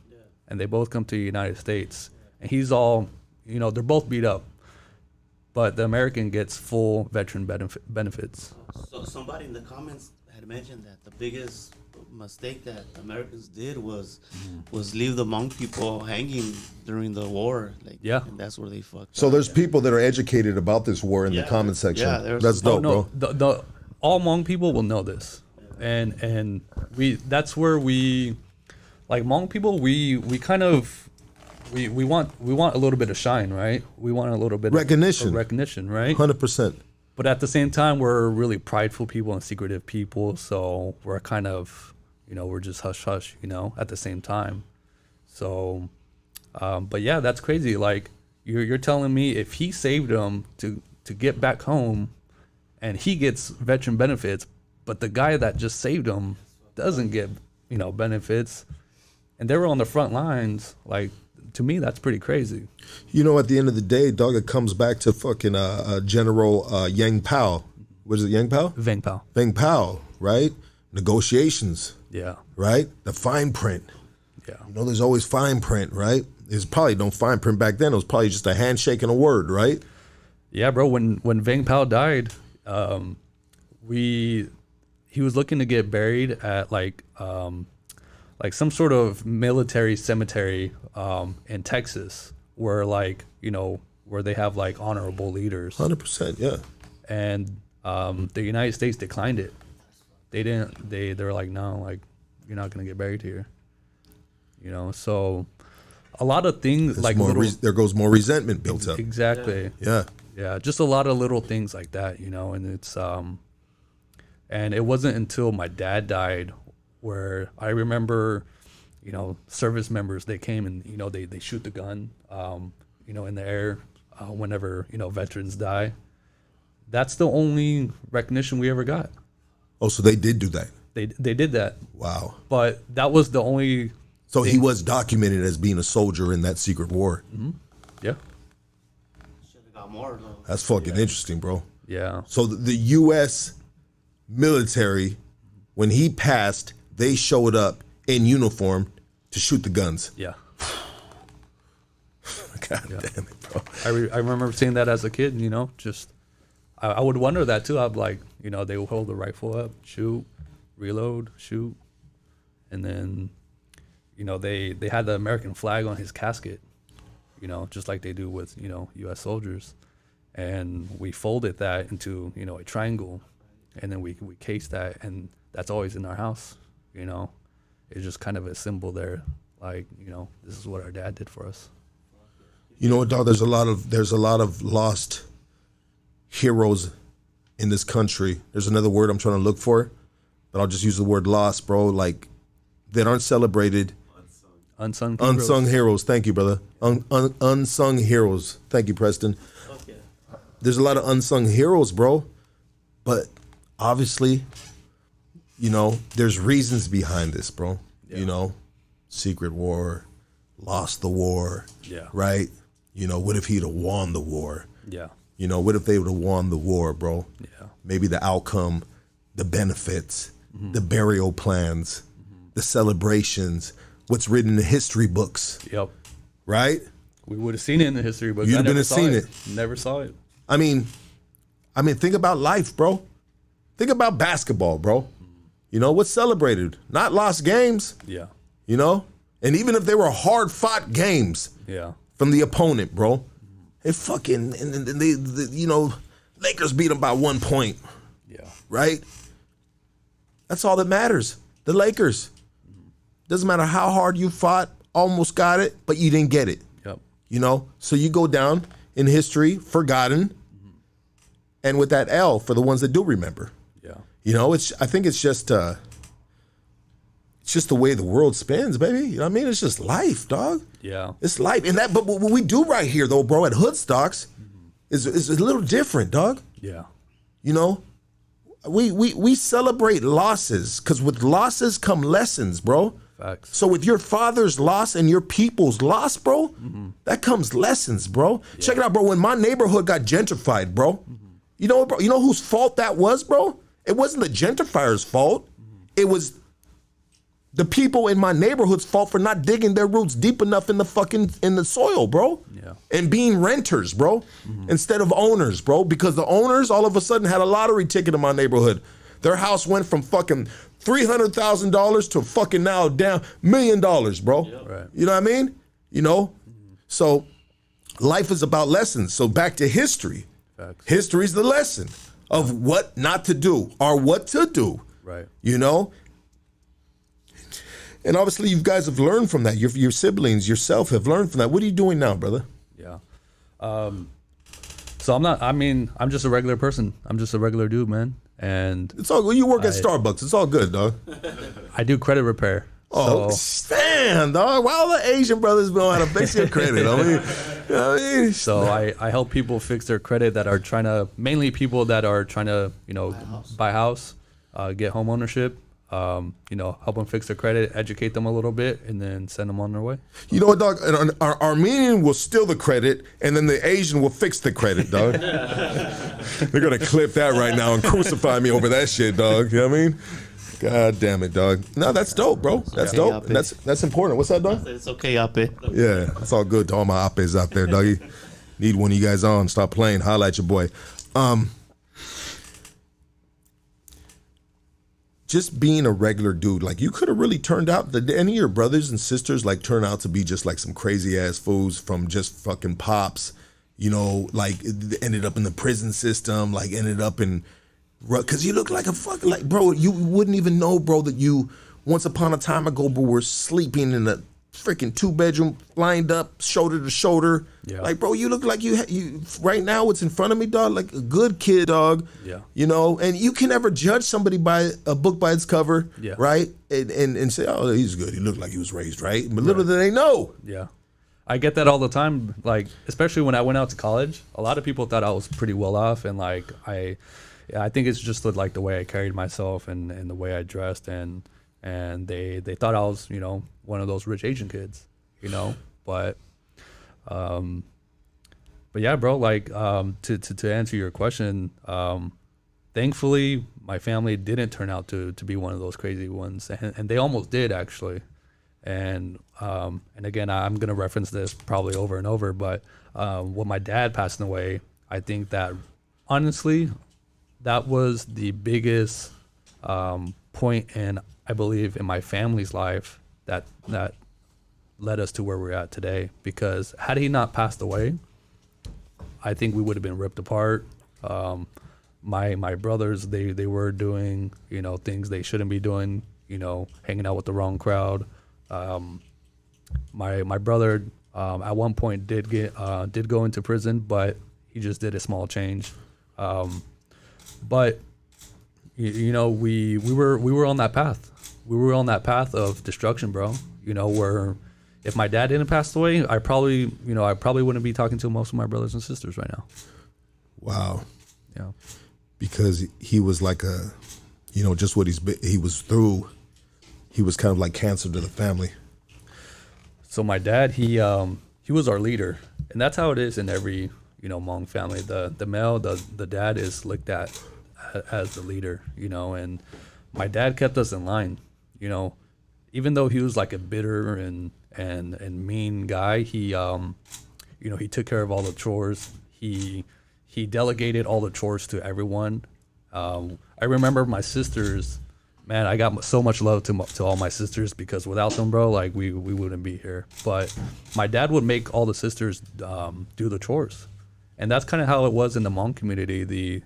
and they both come to the United States, and he's all, you know, they're both beat up. but the American gets full veteran benefits. So somebody in the comments had mentioned that the biggest mistake that Americans did was leave the Hmong people hanging during the war. Like, Yeah. and that's where they fucked. So up. there's people that are educated about this war in the Yeah. comment section. Yeah, there's- That's dope, no, bro. all Hmong people will know this, and that's where we, like Hmong people, we kind of we want a little bit of shine, right? We want a little bit Recognition. of recognition, right? 100%. But at the same time, we're really prideful people and secretive people, so we're kind of, we're just hush hush, at the same time. So, but yeah, that's crazy. Like you're telling me if he saved him to get back home, and he gets veteran benefits, but the guy that just saved him doesn't get benefits, and they were on the front lines. Like, to me, that's pretty crazy. At the end of the day, dog, it comes back to fucking General Yang Pao. What is it, Yang Pao? Vang Pao. Vang Pao, right? Negotiations, Yeah. right? The fine print. Yeah. There's always fine print, right? There's probably no fine print back then. It was probably just a handshake and a word, right? Yeah, bro. When Vang Pao died, he was looking to get buried at like some sort of military cemetery in Texas, where where they have like honorable leaders. 100%, yeah. And the United States declined it. They didn't. They were like, no, like you're not gonna get buried here. So a lot of things There's like more little, there goes more resentment built up. exactly. Yeah. Yeah, just a lot of little things like that, and it's and it wasn't until my dad died where I remember, service members, they came and they shoot the gun in the air whenever veterans die. That's the only recognition we ever got. Oh, so they did do that. They did that, Wow. but that was the only So he was documented as being a soldier in that secret war. yeah. Should have got more though. That's fucking interesting, bro. Yeah. So the U.S. military, when he passed, they showed up in uniform to shoot the guns. Yeah. God damn it, bro. I remember seeing that as a kid, just I would wonder that too. I'd like, they would hold the rifle up, shoot, reload, shoot. And then, they had the American flag on his casket, just like they do with, U.S. soldiers. And we folded that into, a triangle. And then we cased that, and that's always in our house, It's just kind of a symbol there, like, this is what our dad did for us. You know what, dog? There's a lot of lost heroes in this country. There's another word I'm trying to look for, but I'll just use the word lost, bro. Like, that aren't celebrated. Unsung heroes. Thank you, brother. Unsung heroes. Thank you, Preston. Okay. There's a lot of unsung heroes, bro. But obviously, there's reasons behind this, bro. Yeah. Secret war, lost the war. Yeah. Right? What if he'd have won the war? Yeah. What if they would have won the war, bro? Yeah. Maybe the outcome, the benefits, the burial plans, the celebrations, what's written in the history books, Yep. right? We would have seen it in the history books. You'd I have been never to saw seen it. it. Never saw it. I mean, think about life, bro. Think about basketball, bro. What's celebrated? Not lost games, Yeah. And even if they were hard-fought games Yeah. from the opponent, bro, it fucking, and they Lakers beat them by 1 point, Yeah. right? That's all that matters. The Lakers. Doesn't matter how hard you fought, almost got it, but you didn't get it. Yep. So you go down in history, forgotten, and with that L for the ones that do remember. Yeah. I think it's just the way the world spins, baby. You know what I mean? It's just life, dog. Yeah. It's life. But what we do right here, though, bro, at Hoodstocks is a little different, dog. Yeah. We celebrate losses because with losses come lessons, bro. Facts. So with your father's loss and your people's loss, bro, that comes lessons, bro. Yeah. Check it out, bro. When my neighborhood got gentrified, bro, you know whose fault that was, bro? It wasn't the gentrifier's fault. It was the people in my neighborhood's fault for not digging their roots deep enough in the soil, bro. Yeah. And being renters, bro, instead of owners, bro, because the owners all of a sudden had a lottery ticket in my neighborhood. Their house went from fucking $300,000 to fucking now down $1 million, bro. Yep. Right. You know what I mean? You know? So life is about lessons. So back to history. Facts. History's the lesson of what not to do or what to do. Right. You know? And obviously you guys have learned from that. Your siblings, yourself have learned from that. What are you doing now, brother? Yeah. So I'm just a regular person. I'm just a regular dude, man. And It's all good. You work at Starbucks. It's all good, dog. I do credit repair. Oh, So, damn, dog. Why all the Asian brothers know how to fix your credit? so I help people fix their credit that are mainly people that are trying to, buy a house, get home ownership, help them fix their credit, educate them a little bit, and then send them on their way. You know what, dog? Our Armenian will steal the credit, and then the Asian will fix the credit, dog. They're going to clip that right now and crucify me over that shit, dog. You know what I mean? God damn it, dog. No, that's dope, bro. That's okay, dope. Ape. That's important. What's that, dog? It's okay, Ape. Yeah, it's all good to all my apes out there, doggy. Need one of you guys on. Stop playing. Holla at your boy. Just being a regular dude, like you could have really turned out. Did any of your brothers and sisters like turn out to be just like some crazy ass fools from just fucking pops? Like ended up in the prison system, like ended up in, because you look like a fucking, like, bro, you wouldn't even know, bro, that you once upon a time ago, bro, were sleeping in a freaking 2-bedroom, lined up, shoulder to shoulder. Yeah. Like, bro, you look like you right now, what's in front of me, dog, like a good kid, dog. Yeah. And you can never judge somebody by a book by its cover, Yeah. right? And say, oh, he's good. He looked like he was raised right. But little do they know. Yeah. I get that all the time, like, especially when I went out to college. A lot of people thought I was pretty well off, and, like, I think it's just, like, the way I carried myself and the way I dressed, and they thought I was, one of those rich Asian kids, but yeah, bro, like, to answer your question, thankfully my family didn't turn out to be one of those crazy ones, and they almost did, actually. And again, I'm gonna reference this probably over and over, but when my dad passed away, I think that honestly, that was the biggest point I believe in my family's life that led us to where we're at today. Because had he not passed away, I think we would have been ripped apart. My brothers, they were doing things they shouldn't be doing, hanging out with the wrong crowd. My brother at one point did go into prison, but he just did a small change. But we were on that path. We were on that path of destruction, bro. Where if my dad didn't pass away, I probably wouldn't be talking to most of my brothers and sisters right now. Wow. Yeah. Because he was like just what he was through. He was kind of like cancer to the family. So my dad, he was our leader, and that's how it is in every Hmong family. The male, the dad is looked at as the leader, and my dad kept us in line, even though he was like a bitter and mean guy. He he took care of all the chores. He delegated all the chores to everyone. I remember my sisters. Man, I got so much love to all my sisters, because without them, bro, like we wouldn't be here. But my dad would make all the sisters do the chores, and that's kind of how it was in the Hmong community. The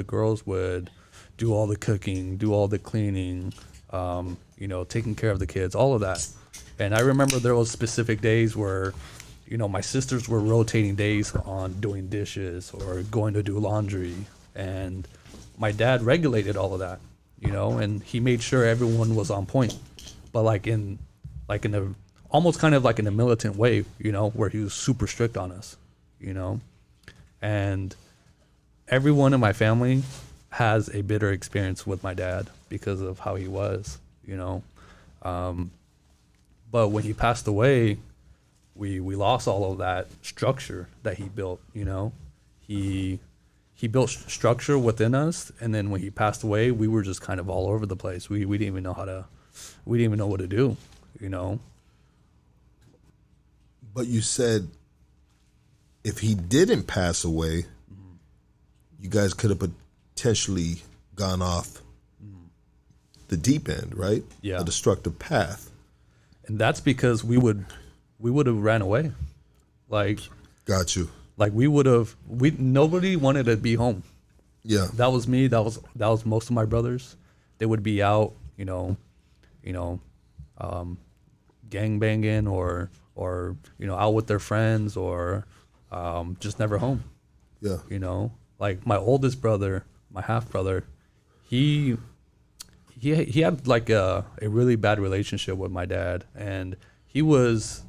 girls would do all the cooking, do all the cleaning, taking care of the kids, all of that. And I remember there was specific days where, my sisters were rotating days on doing dishes or going to do laundry, and my dad regulated all of that, and he made sure everyone was on point, but like in a almost kind of like in a militant way, where he was super strict on us, and everyone in my family has a bitter experience with my dad because of how he was, but when he passed away, we lost all of that structure that he built, he built structure within us, and then when he passed away, we were just kind of all over the place. We didn't even know we didn't even know what to do, you know. But you said if he didn't pass away, you guys could have potentially gone off the deep end, right? Yeah. A destructive path. And that's because we would have ran away. Like, Got you. like nobody wanted to be home. Yeah. That was me. That was most of my brothers. They would be out, gang banging or out with their friends or just never home. Yeah. Like my oldest brother, my half brother, he had like a really bad relationship with my dad, and he was,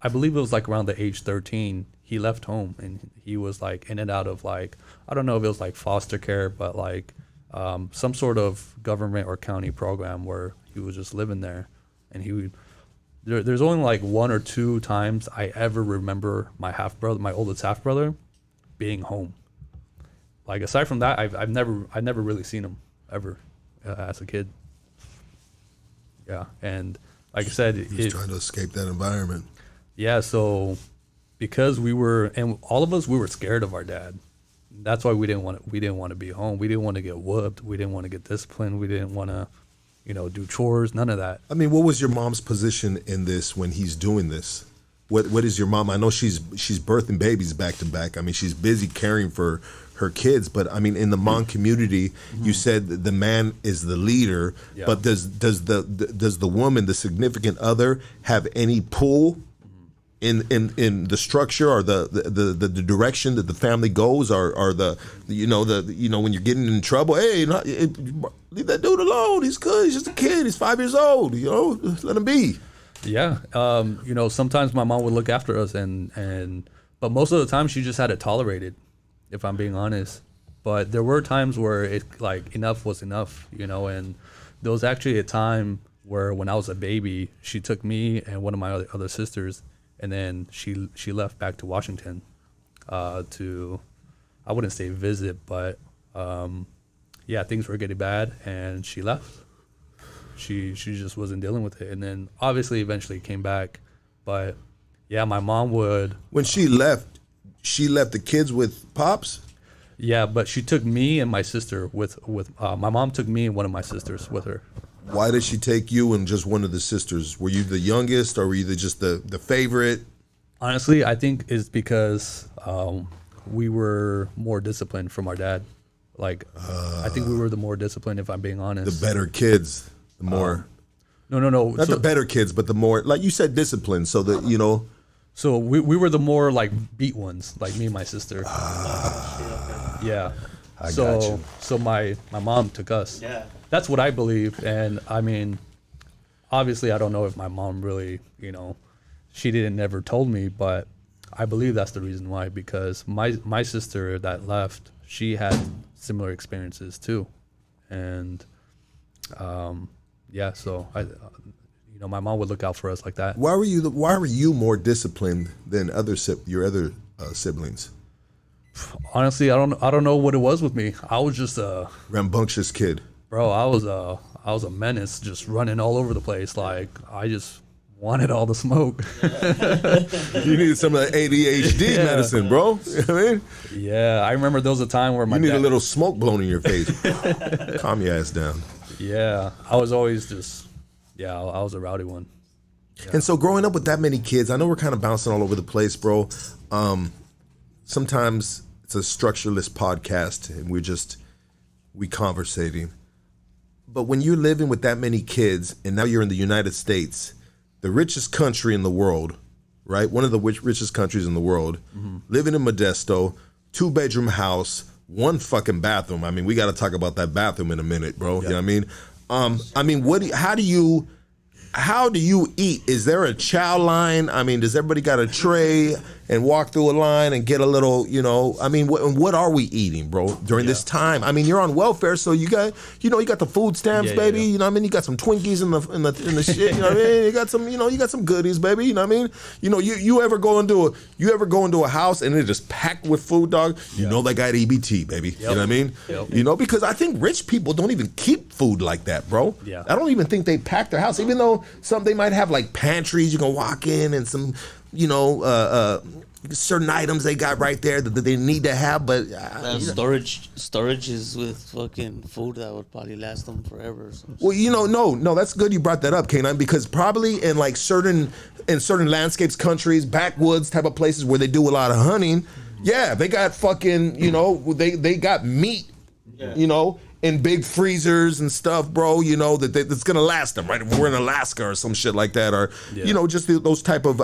I believe it was like around the age 13, he left home, and he was like in and out of like, I don't know if it was like foster care, but like some sort of government or county program where he was just living there, and there's only like one or two times I ever remember my oldest half brother, being home. Like aside from that, I've never really seen him ever as a kid. Yeah, and like I said, He's trying to escape that environment. Yeah, so because we were scared of our dad. That's why we didn't want to be home. We didn't want to get whooped. We didn't want to get disciplined. We didn't want to, do chores. None of that. I mean, what was your mom's position in this when he's doing this? What is your mom? I know she's birthing babies back to back. I mean, she's busy caring for her kids, but I mean, in the Hmong community, you said that the man is the leader, Yeah. but does the woman, the significant other, have any pull in the structure or the direction that the family goes, or when you're getting in trouble, hey, leave that dude alone. He's good. He's just a kid. He's 5 years old. Let him be. Yeah, sometimes my mom would look after us, but most of the time she just had it tolerated, if I'm being honest. But there were times where it like enough was enough, and there was actually a time where when I was a baby, she took me and one of my other sisters, and then she left back to Washington to, I wouldn't say visit, but things were getting bad, and she left. She just wasn't dealing with it, and then obviously eventually came back. But yeah, my mom would. When she left the kids with Pops? Yeah, but she took me and my sister with my mom took me and one of my sisters with her. Why did she take you and just one of the sisters? Were you the youngest, or were you just the favorite? Honestly, I think it's because we were more disciplined from our dad. Like, I think we were the more disciplined, if I'm being honest. The better kids, the more. No. Not the better kids, but the more, like you said, disciplined. So that So we were the more like beat ones, like me and my sister. Yeah. I got you. So my mom took us. Yeah. That's what I believe, and I mean, obviously I don't know if my mom really, she didn't never told me, but I believe that's the reason why, because my sister that left, she had similar experiences too, and so my mom would look out for us like that. Why were you more disciplined than your other siblings? Honestly, I don't know what it was with me. I was just Rambunctious kid. bro. I was a menace, just running all over the place. Like I just wanted all the smoke. You needed some of that ADHD medicine, bro. You know what I mean? Yeah, I remember there was a time where You need a little smoke blown in your face. Calm your ass down. Yeah, I was always just, I was a rowdy one. And so growing up with that many kids, I know we're kind of bouncing all over the place, bro. Sometimes it's a structureless podcast and we conversating. But when you're living with that many kids and now you're in the United States, the richest country in the world, right? One of the richest countries in the world, living in Modesto, 2-bedroom house, 1 fucking bathroom. I mean, we got to talk about that bathroom in a minute, bro. You know what I mean? How do you eat? Is there a chow line? I mean, does everybody got a tray? and walk through a line and get a little, I mean, what are we eating, bro, during this time? I mean, you're on welfare, so you got the food stamps, baby. You know what I mean? You got some Twinkies in the shit. You know what I mean? You got some, you got some goodies, baby. You know what I mean? You ever go into a house and it's just packed with food, dog? You know they got EBT, baby. Yep. You know what I mean? Yep. Because I think rich people don't even keep food like that, bro. Yeah. I don't even think they pack their house, even though they might have like pantries you can walk in and some, certain items they got right there that they need to have, but storage is with fucking food that would probably last them forever. Well, no, that's good you brought that up, K9, because probably in like certain landscapes, countries, backwoods type of places where they do a lot of hunting, they got fucking, they got meat, in big freezers and stuff, bro, that's gonna last them, right? If we're in Alaska or some shit like that, or just those type of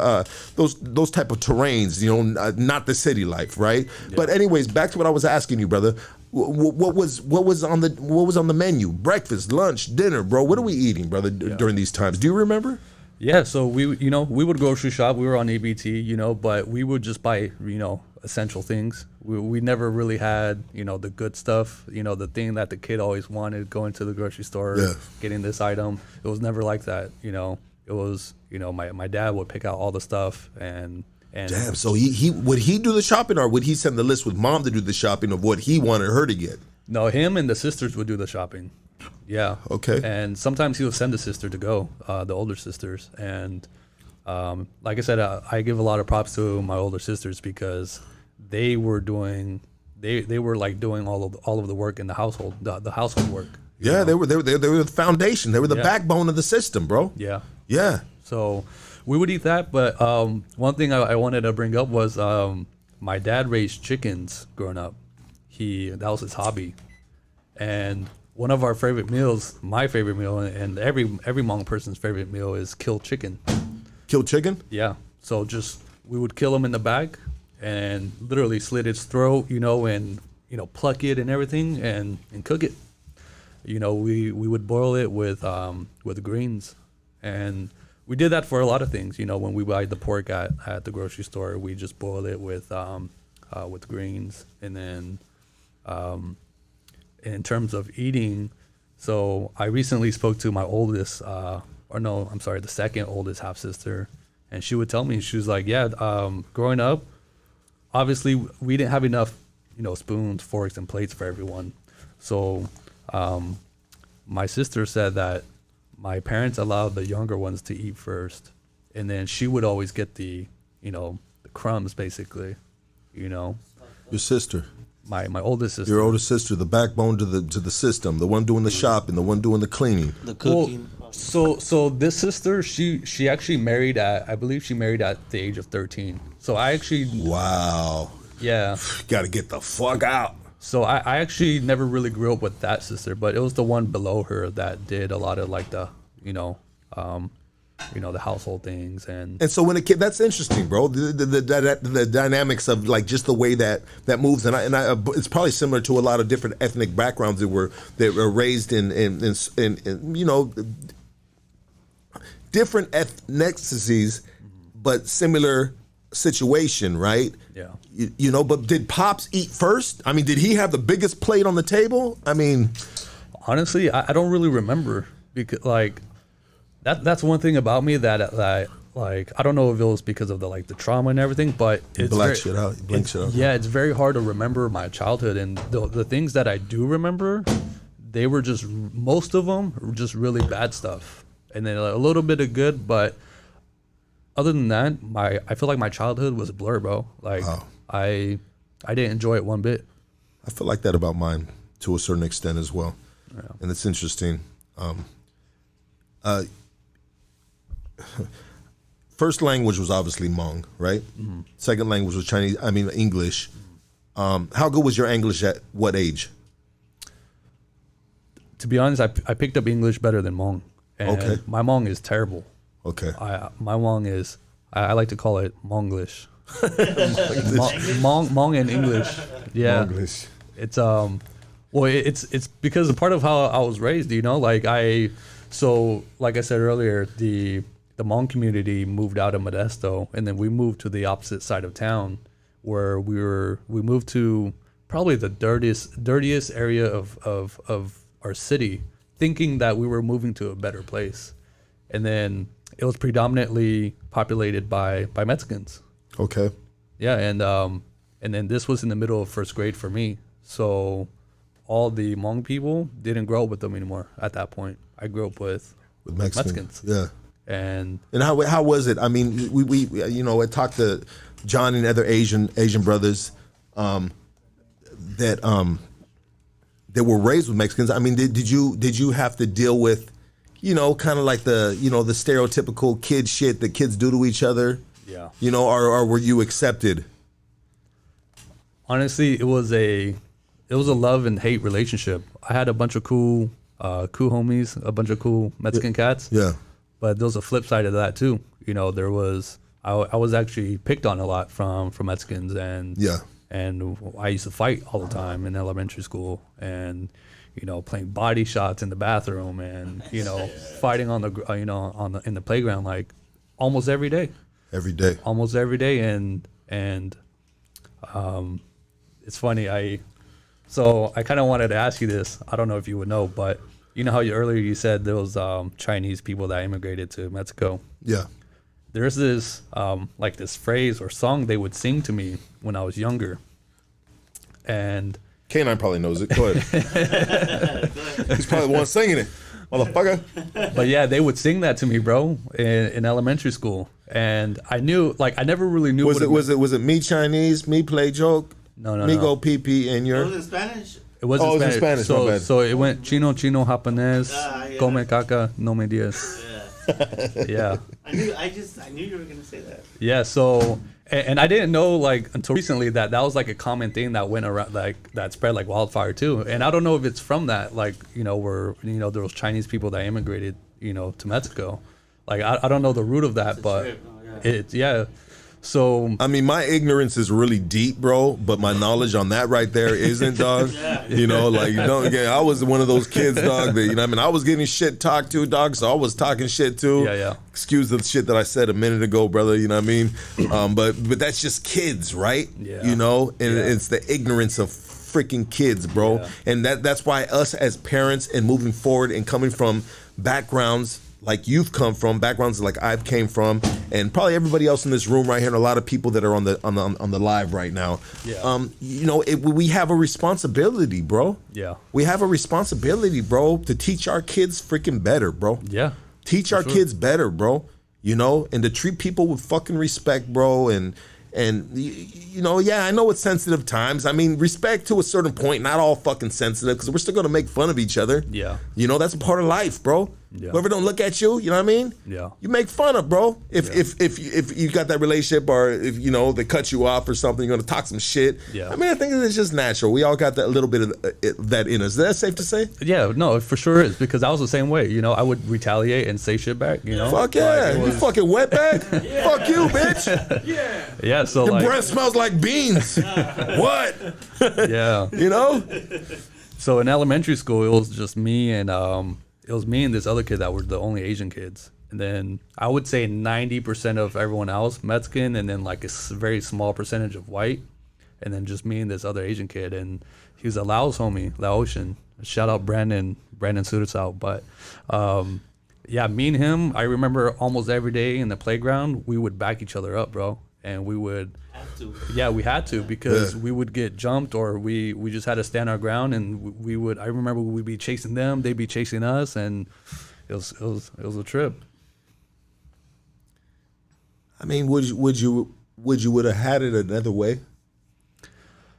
those type of terrains, not the city life, right? Yeah. But anyways, back to what I was asking you, brother. What was on the menu? Breakfast, lunch, dinner, bro. What are we eating, brother, during these times? Do you remember? Yeah, so we would grocery shop. We were on ABT, but we would just buy, essential things. We never really had, the good stuff, the thing that the kid always wanted, going to the grocery store, getting this item. It was never like that, It was, my dad would pick out all the stuff and damn, so he would he do the shopping, or would he send the list with mom to do the shopping of what he wanted her to get? No, him and the sisters would do the shopping. Yeah. Okay. And sometimes he would send the sister to go, the older sisters. And like I said, I give a lot of props to my older sisters because they were doing, they were like doing all of the work in the household, the household work. Yeah, they were the foundation. They were the backbone of the system, bro. Yeah. Yeah. So we would eat that, but one thing I wanted to bring up was my dad raised chickens growing up. That was his hobby, and one of our favorite meals, my favorite meal, and every Hmong person's favorite meal is killed chicken. Killed chicken? Yeah. So we would kill him in the back and literally slit its throat, and pluck it and everything and cook it. We would boil it with greens, and we did that for a lot of things. When we buy the pork at the grocery store, we just boil it with greens, and then. In terms of eating, so I recently spoke to my oldest, the second oldest half sister, and she would tell me, she was like, growing up, obviously we didn't have enough, spoons, forks, and plates for everyone. So my sister said that my parents allowed the younger ones to eat first, and then she would always get the crumbs, basically, Your sister. My oldest sister. Your oldest sister, the backbone to the system, the one doing the shopping, the one doing the cleaning, the cooking. Well, so this sister, she actually married I believe she married at the age of 13. So I actually. Wow. Yeah. Got to get the fuck out. So I actually never really grew up with that sister, but it was the one below her that did a lot of like the the household things and so when a kid, that's interesting, bro. The dynamics of like just the way that moves, and I it's probably similar to a lot of different ethnic backgrounds that were raised in different ethnicities, but similar situation, right? Yeah. But did Pops eat first? I mean, did he have the biggest plate on the table? I mean, honestly, I don't really remember because like. That's one thing about me that like I don't know if it was because of the trauma and everything, but it's blink shit out. Yeah, it's very hard to remember my childhood, and the things that I do remember, they were just, most of them were just really bad stuff, and then a little bit of good, but other than that, I feel like my childhood was a blur, bro. Like I didn't enjoy it one bit. I feel like that about mine to a certain extent as well, and it's interesting. First language was obviously Hmong, right? Mm-hmm. Second language was English. How good was your English at what age? To be honest, I picked up English better than Hmong. And okay. My Hmong is terrible. Okay. My Hmong is, I like to call it Hmonglish. Hmong and English. Yeah. Hmonglish. It's because a part of how I was raised, like like I said earlier, the the Hmong community moved out of Modesto, and then we moved to the opposite side of town, where we moved to probably the dirtiest area of our city, thinking that we were moving to a better place, and then it was predominantly populated by Mexicans. Okay. Yeah, and then this was in the middle of first grade for me, so all the Hmong people didn't grow up with them anymore at that point. I grew up with Mexicans. Yeah. And how was it? I mean, we I talked to John and other Asian brothers that were raised with Mexicans. I mean, did you have to deal with, kind of like the the stereotypical kid shit that kids do to each other? Yeah. Or were you accepted? Honestly, it was a love and hate relationship. I had a bunch of cool homies, a bunch of cool Mexican cats. Yeah. But there was a flip side of that too. There was I was actually picked on a lot from Mexicans, and and I used to fight all the time in elementary school, and playing body shots in the bathroom, and fighting on the in the playground, like almost every day. Almost every day, and it's funny. I kind of wanted to ask you this. I don't know if you would know, but you know how earlier you said there was Chinese people that immigrated to Mexico. Yeah. There's this like this phrase or song they would sing to me when I was younger, and K9 probably knows it. Go ahead. He's probably the one singing it, motherfucker. But yeah, they would sing that to me, bro, in elementary school, and I knew, like, I never really knew. Was it me Chinese, me play joke? No. Me go pee pee, and you're. It was in Spanish. It was in Spanish. My bad. So it went chino japonés, come caca, no me diez. Yeah. I knew you were gonna say that. Yeah. So, and I didn't know, like, until recently that was like a common thing that went around, like, that spread like wildfire too. And I don't know if it's from that, like, where there was Chinese people that immigrated, to Mexico. Like, I don't know the root of that, but it's So I mean, my ignorance is really deep, bro, but my knowledge on that right there isn't, dog. I was one of those kids, dog, that, I was getting shit talked to, dog, so I was talking shit too. Yeah. Excuse the shit that I said a minute ago, brother, you know what I mean? But that's just kids, right? Yeah. It's the ignorance of freaking kids, bro. Yeah. And that's why us as parents and moving forward and coming from backgrounds like you've come from, backgrounds like I've came from, and probably everybody else in this room right here, and a lot of people that are on the live right now. Yeah. We have a responsibility, bro. Yeah. We have a responsibility, bro, to teach our kids freaking better, bro. Yeah. Teach our kids better, bro. And to treat people with fucking respect, bro, and I know it's sensitive times. I mean, respect to a certain point, not all fucking sensitive, because we're still gonna make fun of each other. Yeah. That's a part of life, bro. Yeah. Whoever don't look at you, you know what I mean? Yeah. You make fun of, bro. If you got that relationship, or if they cut you off or something, you're gonna talk some shit. Yeah. I mean, I think it's just natural. We all got that little bit of that in us. Is that safe to say? Yeah, no, it for sure is, because I was the same way. I would retaliate and say shit back. Fuck yeah, you fucking wetback. Fuck you, bitch. Yeah. So Your like, breath smells like beans. What? yeah. So in elementary school, it was just me and this other kid that were the only Asian kids. And then I would say 90% of everyone else Mexican, and then like a very small percentage of white, and then just me and this other Asian kid. And he was a Laos homie, Laotian. Shout out Brandon Surisao. But me and him, I remember almost every day in the playground, we would back each other up, bro. And we would we had to, because we would get jumped, or we just had to stand our ground, and I remember we'd be chasing them, they'd be chasing us, and it was a trip. I mean, would you have had it another way?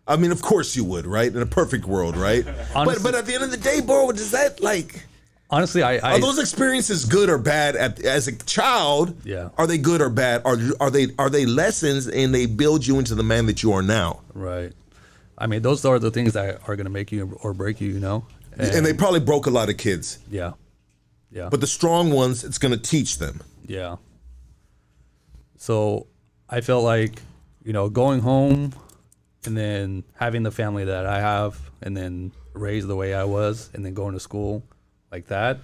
I mean, of course you would, right? In a perfect world, right? Honestly, but at the end of the day, bro, does that, like, honestly, are those experiences good or bad as a child? Yeah. Are Are they good or bad? Are they lessons, and they build you into the man that you are now? Right. I mean, those are the things that are going to make you or break you, And they probably broke a lot of kids. Yeah. But the strong ones, it's going to teach them. Yeah. So I felt like, going home and then having the family that I have, and then raised the way I was, and then going to school like that,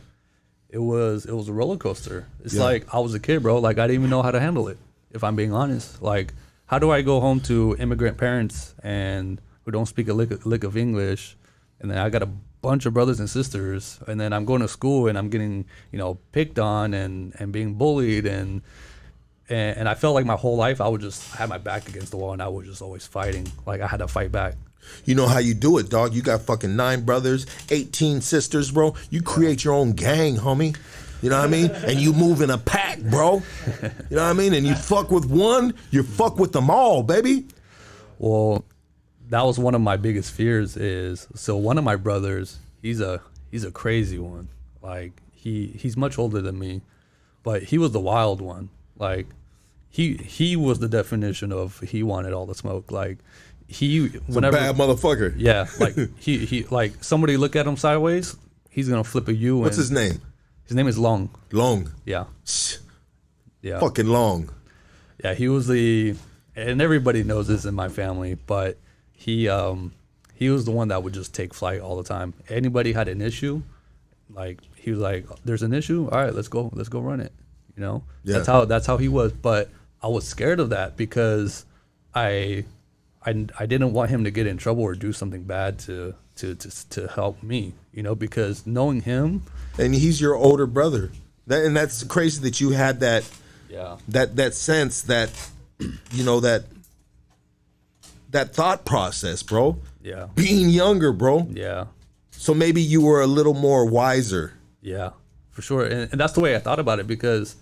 it was a roller coaster. It's Yeah. like I was a kid, bro. Like I didn't even know how to handle it. If I'm being honest, like how do I go home to immigrant parents and who don't speak a lick of English, and then I got a bunch of brothers and sisters, and then I'm going to school and I'm getting picked on and being bullied and I felt like my whole life I would just have my back against the wall and I was just always fighting. Like I had to fight back. You know how you do it, dog. You got fucking 9 brothers, 18 sisters, bro. You create your own gang, homie. You know what I mean? And you move in a pack, bro. You know what I mean? And you fuck with one, you fuck with them all, baby. Well, that was one of my biggest fears so one of my brothers, he's a crazy one. Like he's much older than me, but he was the wild one. Like he was the definition of he wanted all the smoke. Like whenever Bad motherfucker. yeah, like he like somebody look at him sideways, he's gonna flip a U. What's his name? His name is Long. Long. Yeah. Yeah. Fucking Long. Yeah, he was and everybody knows this in my family, but he was the one that would just take flight all the time. Anybody had an issue, like he was like, "There's an issue. All right, let's go run it." Yeah. That's how he was. But I was scared of that because I didn't want him to get in trouble or do something bad to help me. Because knowing him, And he's your older brother. And that's crazy that you had that. yeah, That sense that that thought process, bro. yeah, Being younger, bro. yeah. So maybe you were a little more wiser. Yeah, for sure. And that's the way I thought about it because,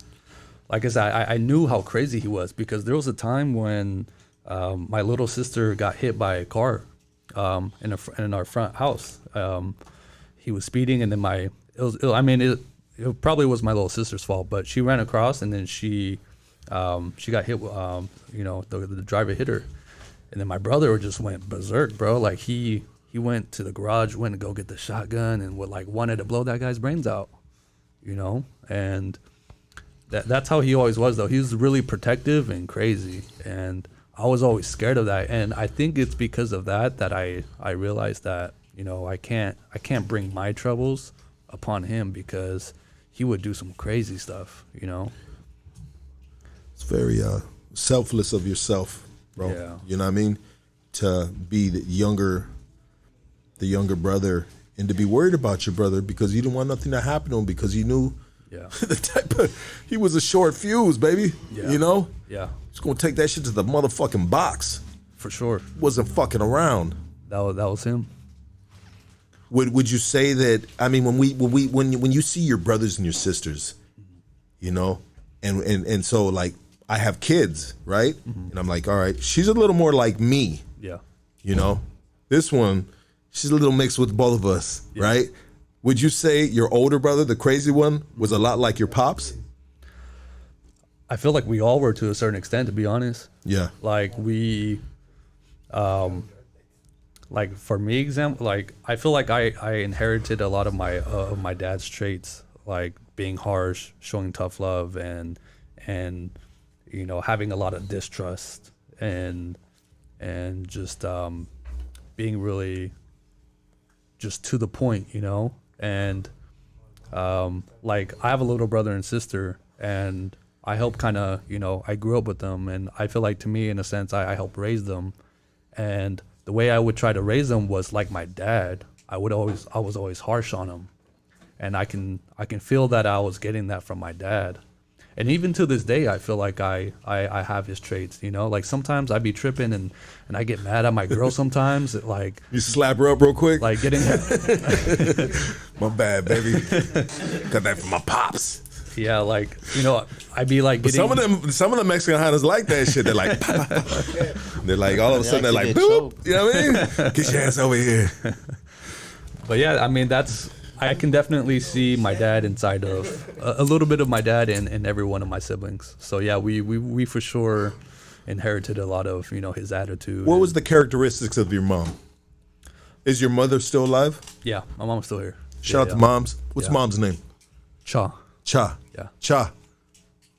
like I said, I knew how crazy he was because there was a time when my little sister got hit by a car in our front house. He was speeding and then it probably was my little sister's fault, but she ran across and then she got hit, the driver hit her. And then my brother just went berserk, bro. Like he went to the garage, went to go get the shotgun, and wanted to blow that guy's brains out, And that's how he always was, though. He was really protective and crazy, and I was always scared of that. And I think it's because of that I realized that I can't bring my troubles upon him because he would do some crazy stuff, It's very selfless of yourself, bro. Yeah. You know what I mean? To be the younger brother and to be worried about your brother because you didn't want nothing to happen to him because you knew Yeah. he was a short fuse, baby. Yeah. Yeah, He's gonna take that shit to the motherfucking box. for sure. Wasn't fucking around. That was him. Would you say that? I mean, when you see your brothers and your sisters, and so like I have kids, right? Mm-hmm. And I'm like, all right, she's a little more like me, Yeah. This one, she's a little mixed with both of us, right? Would you say your older brother, the crazy one, was a lot like your pops? I feel like we all were to a certain extent, to be honest. Yeah. Like we, like for me, like I feel like I inherited a lot of my dad's traits, like being harsh, showing tough love, and having a lot of distrust and just being really just to the point, and like I have a little brother and sister, and I help kind of, I grew up with them, and I feel like to me, in a sense, I helped raise them, and the way I would try to raise them was like my dad. I was always harsh on him, and I can feel that I was getting that from my dad. And even to this day, I feel like I have his traits, like sometimes I be tripping and I get mad at my girl sometimes, like You slap her up real quick? like getting, My bad, baby. Got that from my pops. yeah, like, I be like But getting, some of the Mexican hunters like that shit. They're like, they're like, all of a sudden they're like, actually get boop. choked. You know what I mean? Get your ass over here. but yeah, I mean, I can definitely see my dad inside of a little bit of my dad in every one of my siblings. So yeah, we for sure inherited a lot of, his attitude. What was the characteristics of your mom? Is your mother still alive? Yeah, my mom's still here. Shout out to moms. What's Yeah. mom's name? Cha. Cha. Yeah. Cha.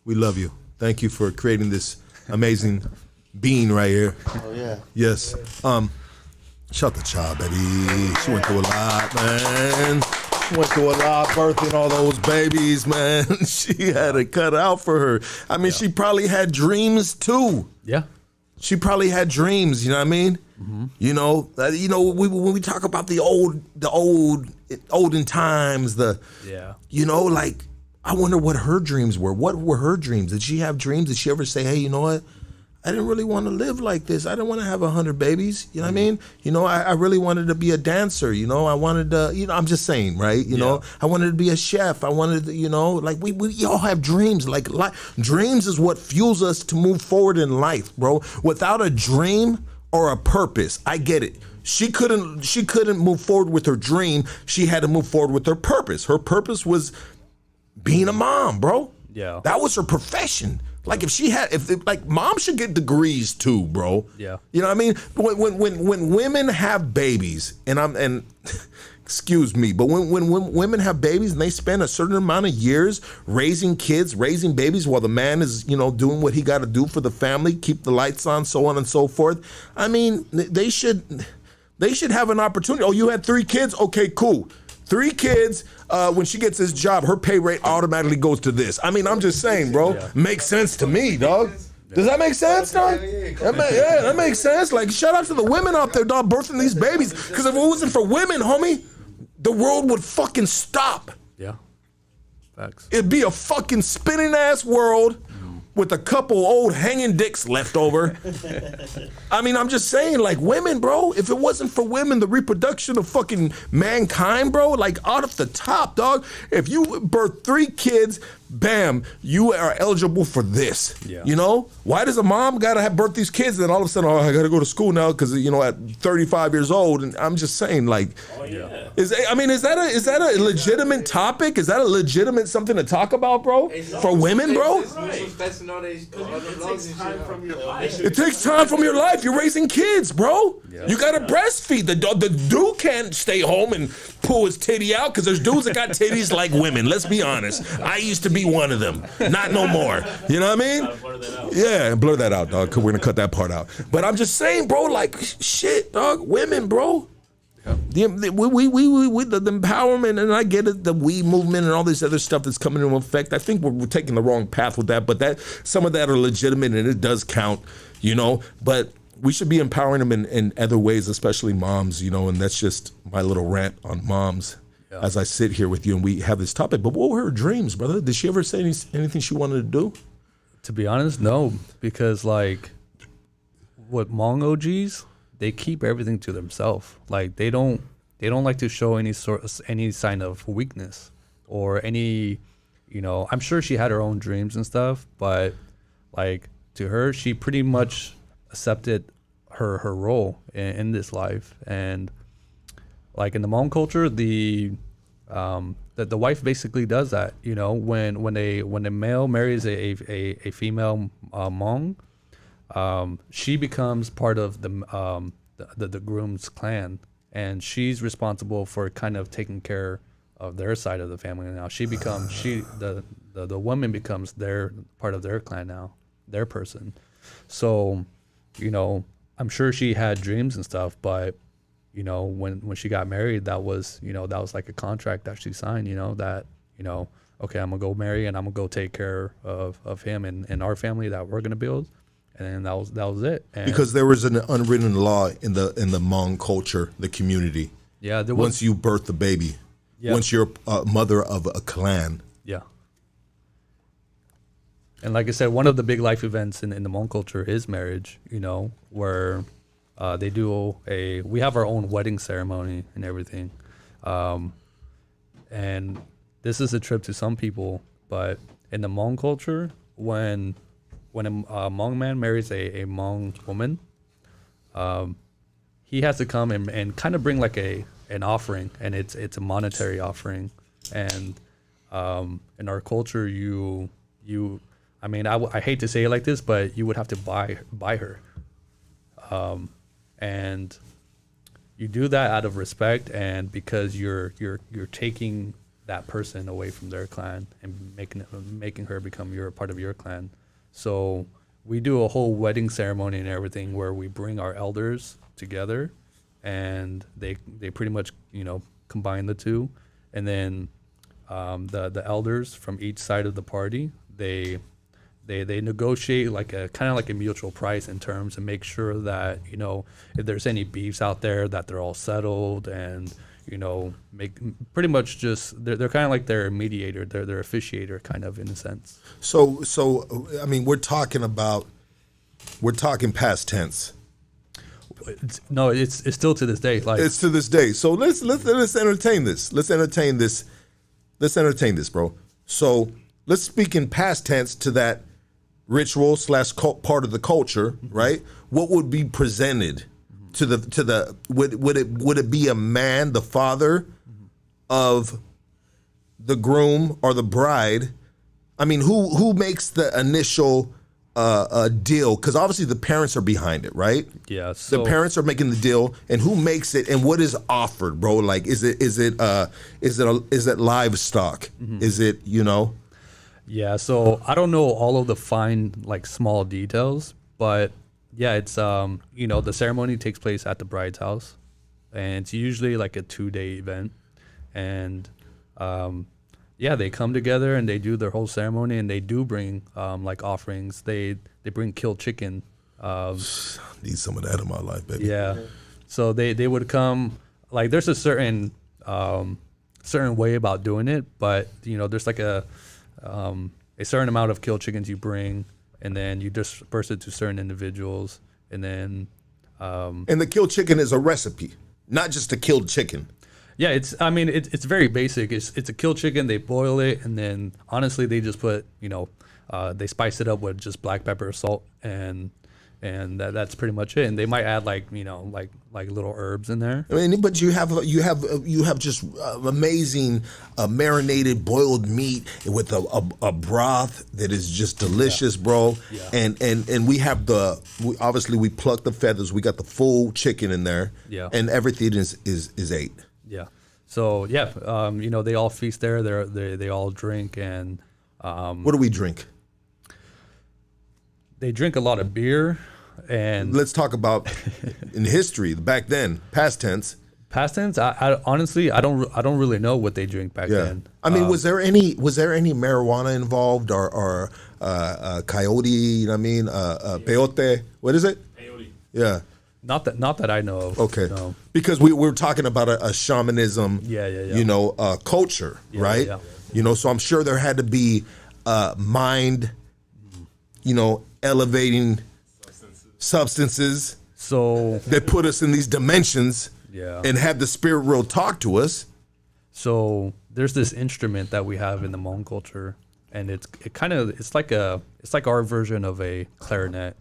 We love you. Thank you for creating this amazing being right here. Oh yeah. Yes. Shout out to Cha, baby. She went through a lot, man. Went through a lot birthing all those babies, man. She had it cut out for her. I mean, she probably had dreams too. Yeah. She probably had dreams. You know what I mean? Mm-hmm. You know, when we talk about the olden times, you know, like, I wonder what her dreams were. What were her dreams? Did she have dreams? Did she ever say, hey, you know what? I didn't really want to live like this. I didn't want to have 100 babies. You know what I mean? You know, I really wanted to be a dancer. You know, I wanted to, you know, I'm just saying, right? You know, I wanted to be a chef. I wanted to, you know, like we all have dreams. Like dreams is what fuels us to move forward in life, bro. Without a dream or a purpose, I get it. She couldn't move forward with her dream. She had to move forward with her purpose. Her purpose was being a mom, bro. Yeah. That was her profession. Like if mom should get degrees too, bro. Yeah. You know what I mean? When women have babies, and excuse me, but when women have babies and they spend a certain amount of years raising kids, raising babies while the man is, you know, doing what he got to do for the family, keep the lights on, so on and so forth. I mean, they should have an opportunity. Oh, you had 3 kids? Okay, cool. 3 kids, when she gets this job, her pay rate automatically goes to this. I mean, I'm just saying, bro. Yeah. Makes sense to me, dog. Does that make sense, dog? That makes sense. Like, shout out to the women out there, dog, birthing these babies. Because if it wasn't for women, homie, the world would fucking stop. Yeah. Facts. It'd be a fucking spinning ass world with a couple old hanging dicks left over. I mean, I'm just saying, like, women, bro, if it wasn't for women, the reproduction of fucking mankind, bro, like, out of the top, dog, if you birth 3 kids, bam, you are eligible for this. Yeah. You know? Why does a mom gotta have birth these kids and then all of a sudden, oh, I gotta go to school now because, you know, at 35 years old, and I'm just saying, like, is that a legitimate topic? Is that a legitimate something to talk about, bro? For women, bro? It takes time from your life. You're raising kids, bro. Yeah. You gotta breastfeed. The dude can't stay home and pull his titty out because there's dudes that got titties like women. Let's be honest. I used to be one of them. Not no more. You know what I mean? Yeah, blur that out, dog, because we're gonna cut that part out. But I'm just saying, bro, like, shit, dog, women, bro. The empowerment, and I get it, the we movement and all this other stuff that's coming into effect. I think we're taking the wrong path with that, but that some of that are legitimate and it does count, you know. But we should be empowering them in other ways, especially moms, you know. And that's just my little rant on moms as I sit here with you and we have this topic. But what were her dreams, brother? Did she ever say anything she wanted to do? To be honest, no, because like what Hmong OGs, they keep everything to themselves. Like they don't like to show any sign of weakness or any, you know. I'm sure she had her own dreams and stuff, but like to her, she pretty much accepted her role in this life. And like in the Hmong culture, the wife basically does that. You know, when a male marries a female Hmong, she becomes part of the groom's clan, and she's responsible for kind of taking care of their side of the family. Now the woman becomes their part of their clan now, their person. So, you know, I'm sure she had dreams and stuff, but you know, when she got married, that was like a contract that she signed, you know, that, you know, okay, I'm gonna go marry and I'm gonna go take care of him and our family that we're gonna build. And that was it. And because there was an unwritten law in the Hmong culture, the community. Yeah, there was. Once you birth the baby, once you're a mother of a clan. Yeah. And like I said, one of the big life events in the Hmong culture is marriage. You know, where we have our own wedding ceremony and everything, and this is a trip to some people, but in the Hmong culture, when a Hmong man marries a Hmong woman, he has to come and kind of bring like an offering, and it's a monetary offering. And in our culture, I mean, I hate to say it like this, but you would have to buy her, and you do that out of respect and because you're taking that person away from their clan and making her become part of your clan. So we do a whole wedding ceremony and everything where we bring our elders together, and they pretty much, you know, combine the two, and then the elders from each side of the party, they negotiate like a kind of like a mutual price in terms and make sure that, you know, if there's any beefs out there, that they're all settled, and, you know, make pretty much just they're kind of like their mediator, their officiator kind of, in a sense. So I mean, we're talking past tense. It's still to this day. Like, It's to this day. So let's entertain this. Let's entertain this, bro. So let's speak in past tense to that ritual / part of the culture, right? What would be presented to the would it be a man, the father of the groom or the bride? I mean, who makes the initial deal? Because obviously the parents are behind it, right? yeah. So The parents are making the deal, and who makes it, and what is offered, bro? Like, is it livestock? Is it, you know? Yeah, so I don't know all of the fine, like, small details, but yeah, it's you know, the ceremony takes place at the bride's house, and it's usually like a 2-day event, and yeah, they come together and they do their whole ceremony, and they do bring like offerings. They bring killed chicken. Need some of that in my life, baby. Yeah, so they would come, like, there's a certain way about doing it, but, you know, there's like a certain amount of killed chickens you bring, and then you disperse it to certain individuals, and then And the killed chicken is a recipe, not just a killed chicken. yeah, it's very basic. It's a killed chicken. They boil it, and then honestly they just put, you know, they spice it up with just black pepper, salt, and that's pretty much it. And they might add, like, you know, like little herbs in there. I mean, but you have just amazing marinated boiled meat with a broth that is just delicious, bro. Yeah. And we have obviously we pluck the feathers. We got the full chicken in there. Yeah. And everything is ate. Yeah. So yeah, you know, they all feast there. They all drink, and What do we drink? they drink a lot of beer. And Let's talk about in history back then, past tense. past tense, I honestly I don't really know what they drink back Yeah. then. I mean, was there any marijuana involved or coyote? You know what I mean? Peyote. What is it? Peyote. Yeah. Not that I know of. Okay. No. Because we're talking about a shamanism. Yeah. You know, culture, right? yeah. You know, so I'm sure there had to be mind, you know, elevating substances So that put us in these dimensions. Yeah. And have the spirit world talk to us. So there's this instrument that we have in the Hmong culture, and it's like our version of a clarinet.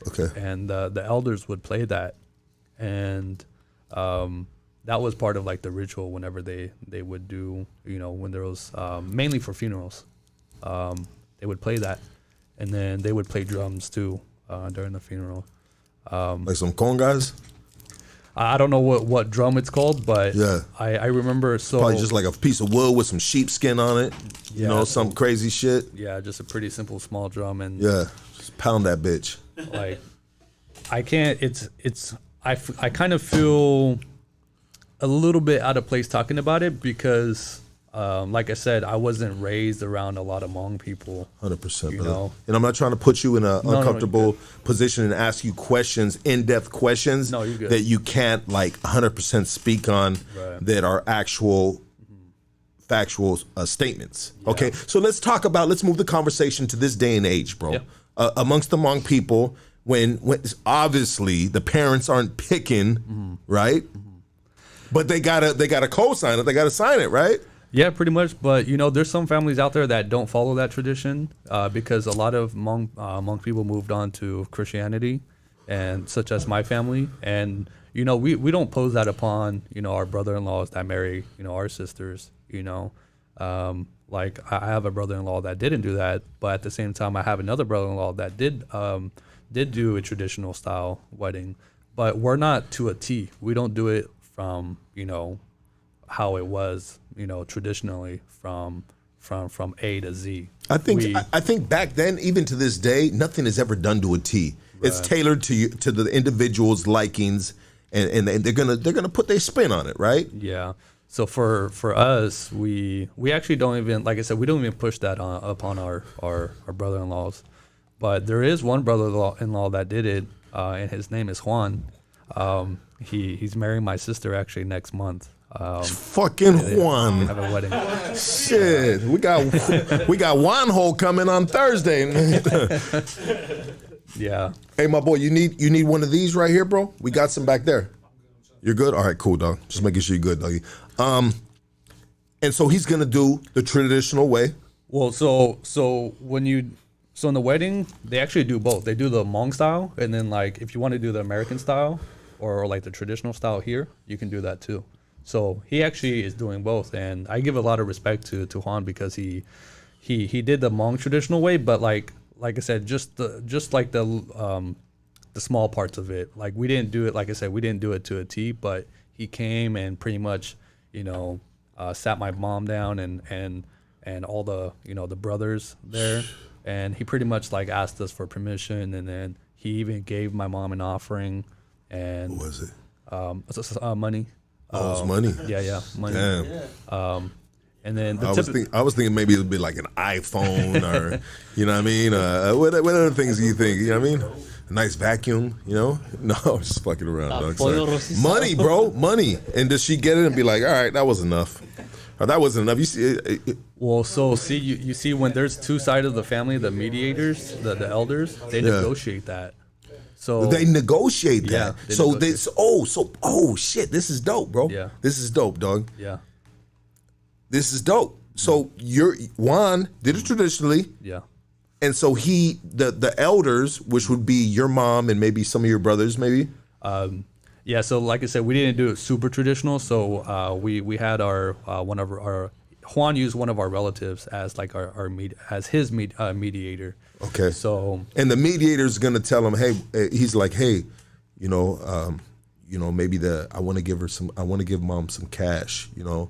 Okay. And the elders would play that, and that was part of, like, the ritual whenever they would do, you know, when there was mainly for funerals, they would play that, and then they would play drums too during the funeral. Like some congas. I don't know what drum it's called, but Yeah. I remember. So Probably just like a piece of wood with some sheepskin on it. You Yeah, know, so- some crazy shit. yeah, just a pretty simple small drum, and Yeah. Just pound that bitch. like I can't. I kind of feel a little bit out of place talking about it because, like I said, I wasn't raised around a lot of Hmong people. 100%. You brother. know. And I'm not trying to put you in an no, uncomfortable you're position and ask you questions, in-depth questions No, you're good. that you can't like 100% speak on Right. that are actual factual statements. Okay. So let's move the conversation to this day and age, bro. Yeah. Amongst the Hmong people, when obviously the parents aren't picking, right? But they gotta co-sign it. They gotta sign it, right? Yeah, pretty much. But, you know, there's some families out there that don't follow that tradition because a lot of Hmong people moved on to Christianity, and such as my family. And, you know, we don't pose that upon, you know, our brother-in-laws that marry, you know, our sisters, you know. Like, I have a brother-in-law that didn't do that, but at the same time, I have another brother-in-law that did do a traditional style wedding. But we're not to a T. We don't do it from, you know, how it was, you know, traditionally from A to Z. I think back then, even to this day, nothing is ever done to a T. It's tailored to the individual's likings, and they're gonna put their spin on it, right? Yeah. So for us, we actually don't even, like I said, we don't even push that upon our brother-in-laws. But there is one brother-in-law that did it, and his name is Juan. He's marrying my sister actually next month. Fucking Juan. Have a wedding. Shit, we got Juan Hole coming on Thursday. Yeah. Hey, my boy, you need one of these right here, bro? We got some back there. You're good? All right, cool, dog. Just making sure you're good, doggy. And so he's gonna do the traditional way. Well, so in the wedding, they actually do both. They do the Hmong style, and then like if you want to do the American style or like the traditional style here, you can do that too. So he actually is doing both, and I give a lot of respect to Juan because he did the Hmong traditional way, but like I said, just like the small parts of it. Like we didn't do it, like I said, we didn't do it to a T, but he came and pretty much, sat my mom down and all the, the brothers there. And he pretty much like asked us for permission, and then he even gave my mom an offering. And What was it? Money. Oh, it was money. Yeah, money. Damn. And then I was thinking maybe it'd be like an iPhone or, you know what I mean? What other things do you think? You know what I mean? A nice vacuum, No, I'm just fucking around, dog. Sorry. Money, bro, money. And does she get it and be like, all right, that was enough? Or that wasn't enough. You see, well, so see, you see when there's two sides of the family, the mediators, the elders, they negotiate that. So they negotiate that. Yeah, So shit, this is dope, bro. Yeah. This is dope, dog. Yeah. This is dope. So Juan did it traditionally. Yeah. And so the elders, which would be your mom and maybe some of your brothers, maybe. Yeah. So like I said, we didn't do it super traditional. So we had our one of our Juan used one of our relatives as like his mediator. Okay. So and the mediator is gonna tell him, hey, he's like, hey, maybe I want to give mom some cash, and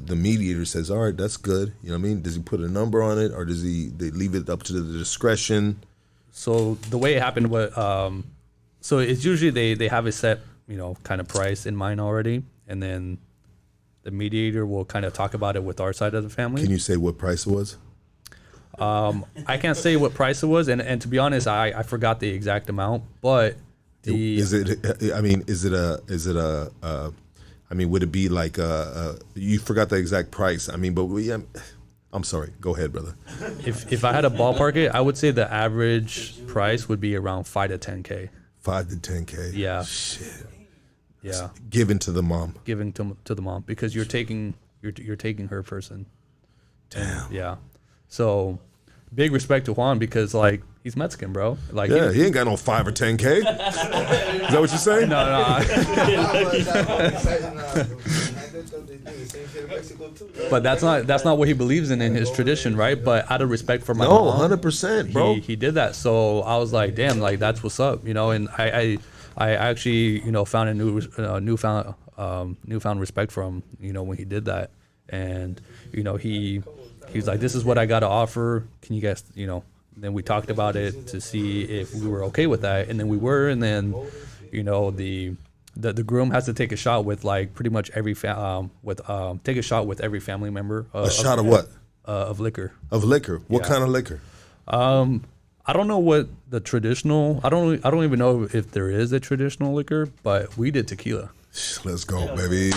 the mediator says, all right, that's good. You know what I mean? Does he put a number on it, or does they leave it up to the discretion? So the way it happened was, so it's usually they have a set, kind of price in mind already, and then the mediator will kind of talk about it with our side of the family. Can you say what price it was? I can't say what price it was, and to be honest, I forgot the exact amount, but would it be like you forgot the exact price? I mean, but I'm sorry. Go ahead, brother. If I had to ballpark it, I would say the average price would be around 5 to 10K. 5 to 10K. Yeah. Shit. Yeah. Given to the mom. Giving to the mom because you're taking her person. Damn. Yeah. So big respect to Juan because like he's Mexican, bro. Like yeah, he ain't got no 5 or 10K. Is that what you're saying? No. But that's not what he believes in his tradition, right? But out of respect for my mom, 100%, bro. He did that. So I was like, damn, like that's what's up, And I actually, found a newfound respect for him, when he did that, and he's like, this is what I got to offer. Can you guys, Then we talked about it to see if we were okay with that, and then we were, and then, the groom has to take a shot with like pretty much every take a shot with every family member. A shot of what? Of liquor. Of liquor. What kind of liquor? I don't know what the traditional. I don't even know if there is a traditional liquor, but we did tequila. Let's go, baby.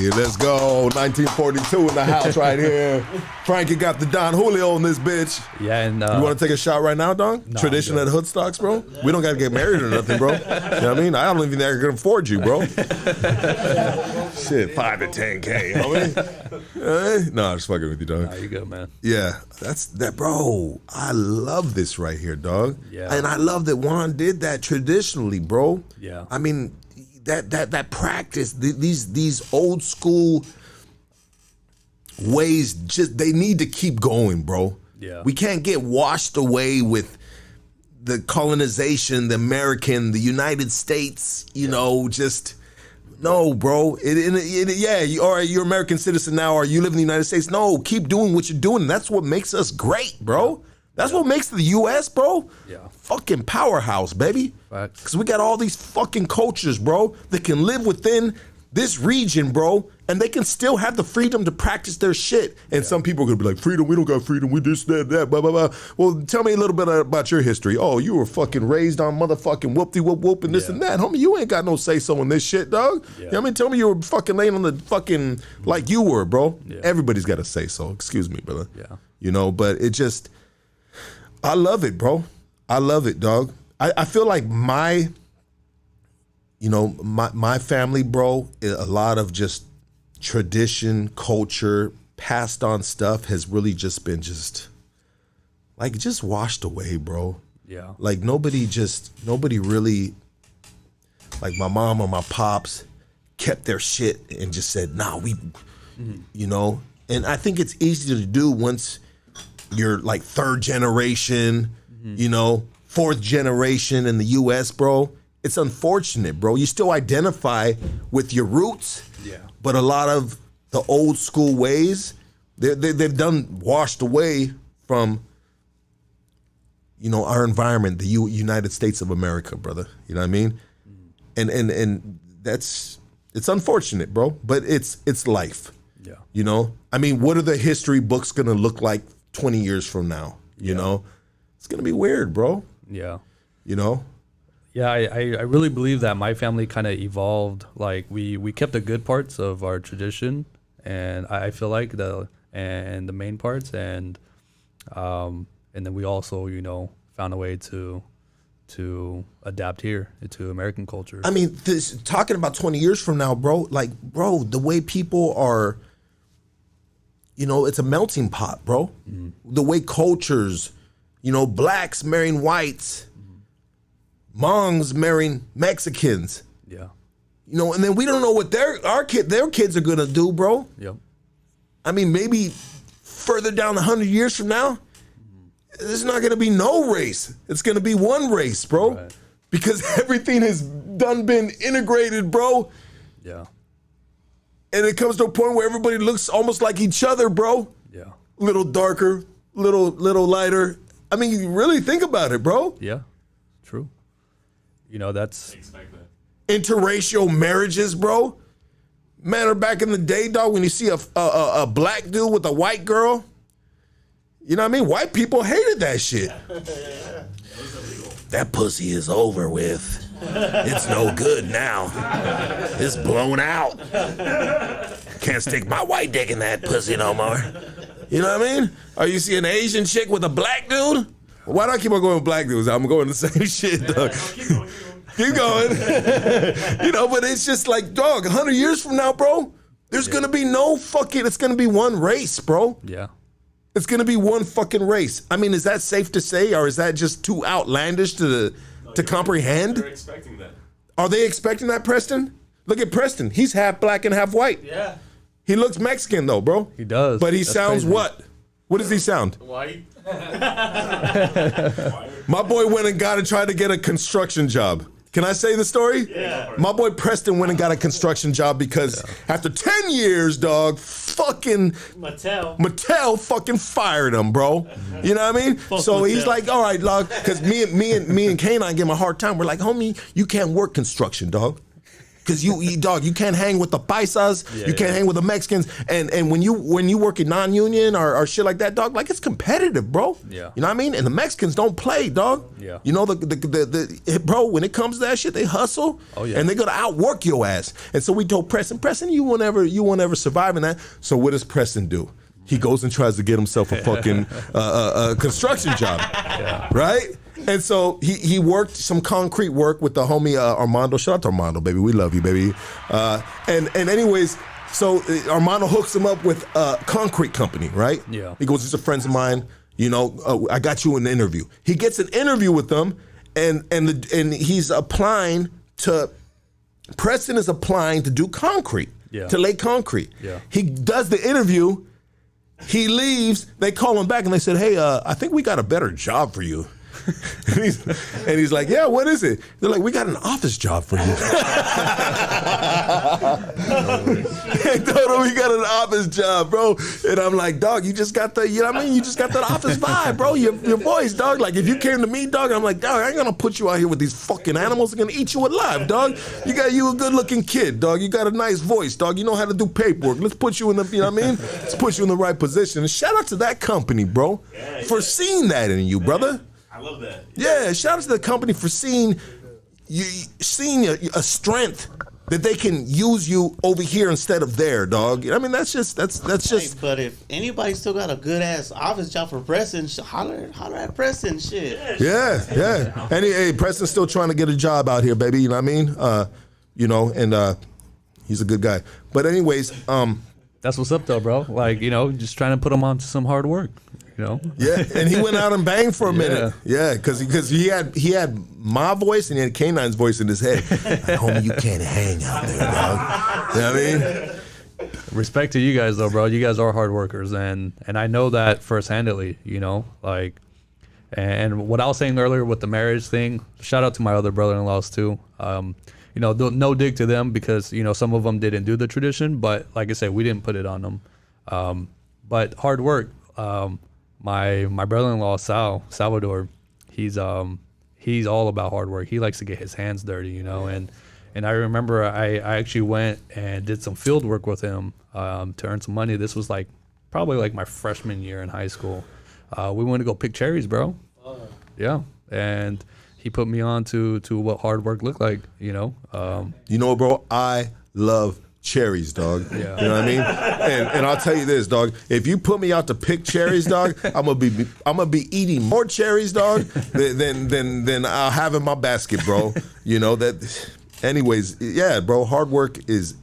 Let's go. 1942 in the house right here. Frankie got the Don Julio in this bitch. Yeah, and you want to take a shot right now, Don? No, Tradition at Hoodstocks, bro. We don't got to get married or nothing, bro. You know what I mean? I don't even think I can afford you, bro. Shit, 5 to 10K. Homie. No, I'm just fucking with you, dog. Nah, you good, man. Yeah, that's that, bro. I love this right here, dog. Yeah, and I love that Juan did that traditionally, bro. Yeah, I mean. That practice, these old school ways, they need to keep going, bro. Yeah. We can't get washed away with the colonization, the United States, no, bro. You're American citizen now, or you live in the United States. No, keep doing what you're doing. That's what makes us great, bro. That's what makes the U.S., bro. Yeah. Fucking powerhouse, baby. Facts. Because we got all these fucking cultures, bro, that can live within this region, bro, and they can still have the freedom to practice their shit. And some people are gonna be like, freedom, we don't got freedom, we this, that, blah, blah, blah. Well, tell me a little bit about your history. Oh, you were fucking raised on motherfucking whoop-de-whoop-whoop and this and that. Homie, you ain't got no say-so in this shit, dog. You know what I mean? Tell me you were fucking laying on the fucking, like you were, bro. Yeah. Everybody's got a say-so. Excuse me, brother. Yeah. You know, but it just, I love it, bro. I love it, dog. I feel like my family, bro, a lot of just tradition, culture, passed on stuff has really just been just washed away, bro. Yeah. Like nobody really, like my mom or my pops kept their shit and just said, nah, you know? And I think it's easy to do once you're like third generation, you know, fourth generation in the U.S., bro. It's unfortunate, bro. You still identify with your roots, but a lot of the old school ways, they've done washed away from, you know, our environment, the United States of America, brother. You know what I mean? And it's unfortunate, bro. But it's life. Yeah. You know? I mean, what are the history books gonna look like 20 years from now? You know? It's gonna be weird, bro. Yeah. You know? Yeah, I really believe that my family kind of evolved. Like we kept the good parts of our tradition, and I feel like the main parts, and then we also, you know, found a way to adapt here to American culture. I mean, talking about 20 years from now, bro, like, bro, the way people are, you know, it's a melting pot, bro. The way cultures, you know, blacks marrying whites, Hmongs marrying Mexicans. Yeah. You know, and then we don't know what their kids are gonna do, bro. Yep. I mean, maybe further down 100 years from now, there's not gonna be no race. It's gonna be one race, bro. Right. Because everything has been integrated, bro. Yeah. And it comes to a point where everybody looks almost like each other, bro. Yeah. Little darker, little lighter. I mean, you really think about it, bro. Yeah. True. You know, that's interracial marriages, bro. Matter back in the day, dog, when you see a black dude with a white girl, you know what I mean? White people hated that shit. That pussy is over with. It's no good now. It's blown out. Can't stick my white dick in that pussy no more. You know what I mean? Or you see an Asian chick with a black dude? Why do I keep on going with black dudes? I'm going the same shit, dog. Keep going. You know, but it's just like, dog, 100 years from now, bro, there's going to be no fucking, it's going to be one race, bro. Yeah. It's going to be one fucking race. I mean, is that safe to say, or is that just too outlandish to comprehend? They're expecting that. Are they expecting that, Preston? Look at Preston. He's half black and half white. Yeah. He looks Mexican, though, bro. He does. But he sounds crazy. What does he sound? White. My boy went and tried to get a construction job. Can I say the story? Yeah. My boy Preston went and got a construction job because after 10 years, dog, fucking Mattel fucking fired him, bro. You know what I mean? So he's like, all right, dog, because me and Canine give him a hard time. We're like, homie, you can't work construction, dog. Because you can't hang with the paisas, you can't hang with the Mexicans, and when you work in non-union or shit like that, dog, like it's competitive, bro. Yeah. You know what I mean? And the Mexicans don't play, dog. Yeah. You know the bro, when it comes to that shit, they hustle. Oh yeah. And they're gonna outwork your ass. And so we told Preston, you won't ever survive in that. So what does Preston do? He goes and tries to get himself a fucking construction job, right? And so he worked some concrete work with the homie Armando. Shout out to Armando, baby. We love you, baby. And anyways, so Armando hooks him up with a concrete company, right? Yeah. He goes, these are friends of mine. You know, I got you an interview. He gets an interview with them, and he's applying to. Preston is applying to do concrete, to lay concrete. Yeah. He does the interview. He leaves. They call him back and they said, hey, I think we got a better job for you. and he's like, yeah, what is it? They're like, we got an office job for you. They told him he got an office job, bro. And I'm like, dog, you just got the, you know what I mean? You just got that office vibe, bro. Your voice, dog. Like, if you came to me, dog, I'm like, dog, I ain't gonna put you out here with these fucking animals. They're gonna eat you alive, dog. You a good-looking kid, dog. You got a nice voice, dog. You know how to do paperwork. Let's put you in the, you know what I mean? Let's put you in the right position. And shout out to that company, bro, for seeing that in you, brother. I love that. Yeah, shout out to the company for seeing a strength that they can use you over here instead of there, dog. I mean, that's just. Hey, but if anybody still got a good ass office job for Preston, holler at Preston, shit. Yeah. And hey, Preston's still trying to get a job out here, baby. You know what I mean? And he's a good guy. But anyways, That's what's up, though, bro. Like, just trying to put him on to some hard work. Yeah, and he went out and banged for a minute. Yeah, because he had my voice and he had K9's voice in his head. Like, homie, you can't hang out there, dog. You know what I mean? Respect to you guys, though, bro. You guys are hard workers, and I know that first-handedly. Like, and what I was saying earlier with the marriage thing. Shout out to my other brother-in-laws too. No dig to them because some of them didn't do the tradition, but like I said, we didn't put it on them. But hard work. My brother-in-law Salvador, he's all about hard work. He likes to get his hands dirty, and I remember I actually went and did some field work with him to earn some money. This was probably my freshman year in high school. We went to go pick cherries, bro. Yeah, and he put me on to what hard work looked like, Bro, I love cherries, dog. Yeah. You know what I mean? And I'll tell you this, dog. If you put me out to pick cherries, dog, I'm gonna be eating more cherries, dog, than I'll have in my basket, bro. Anyways, yeah, bro. Hard work is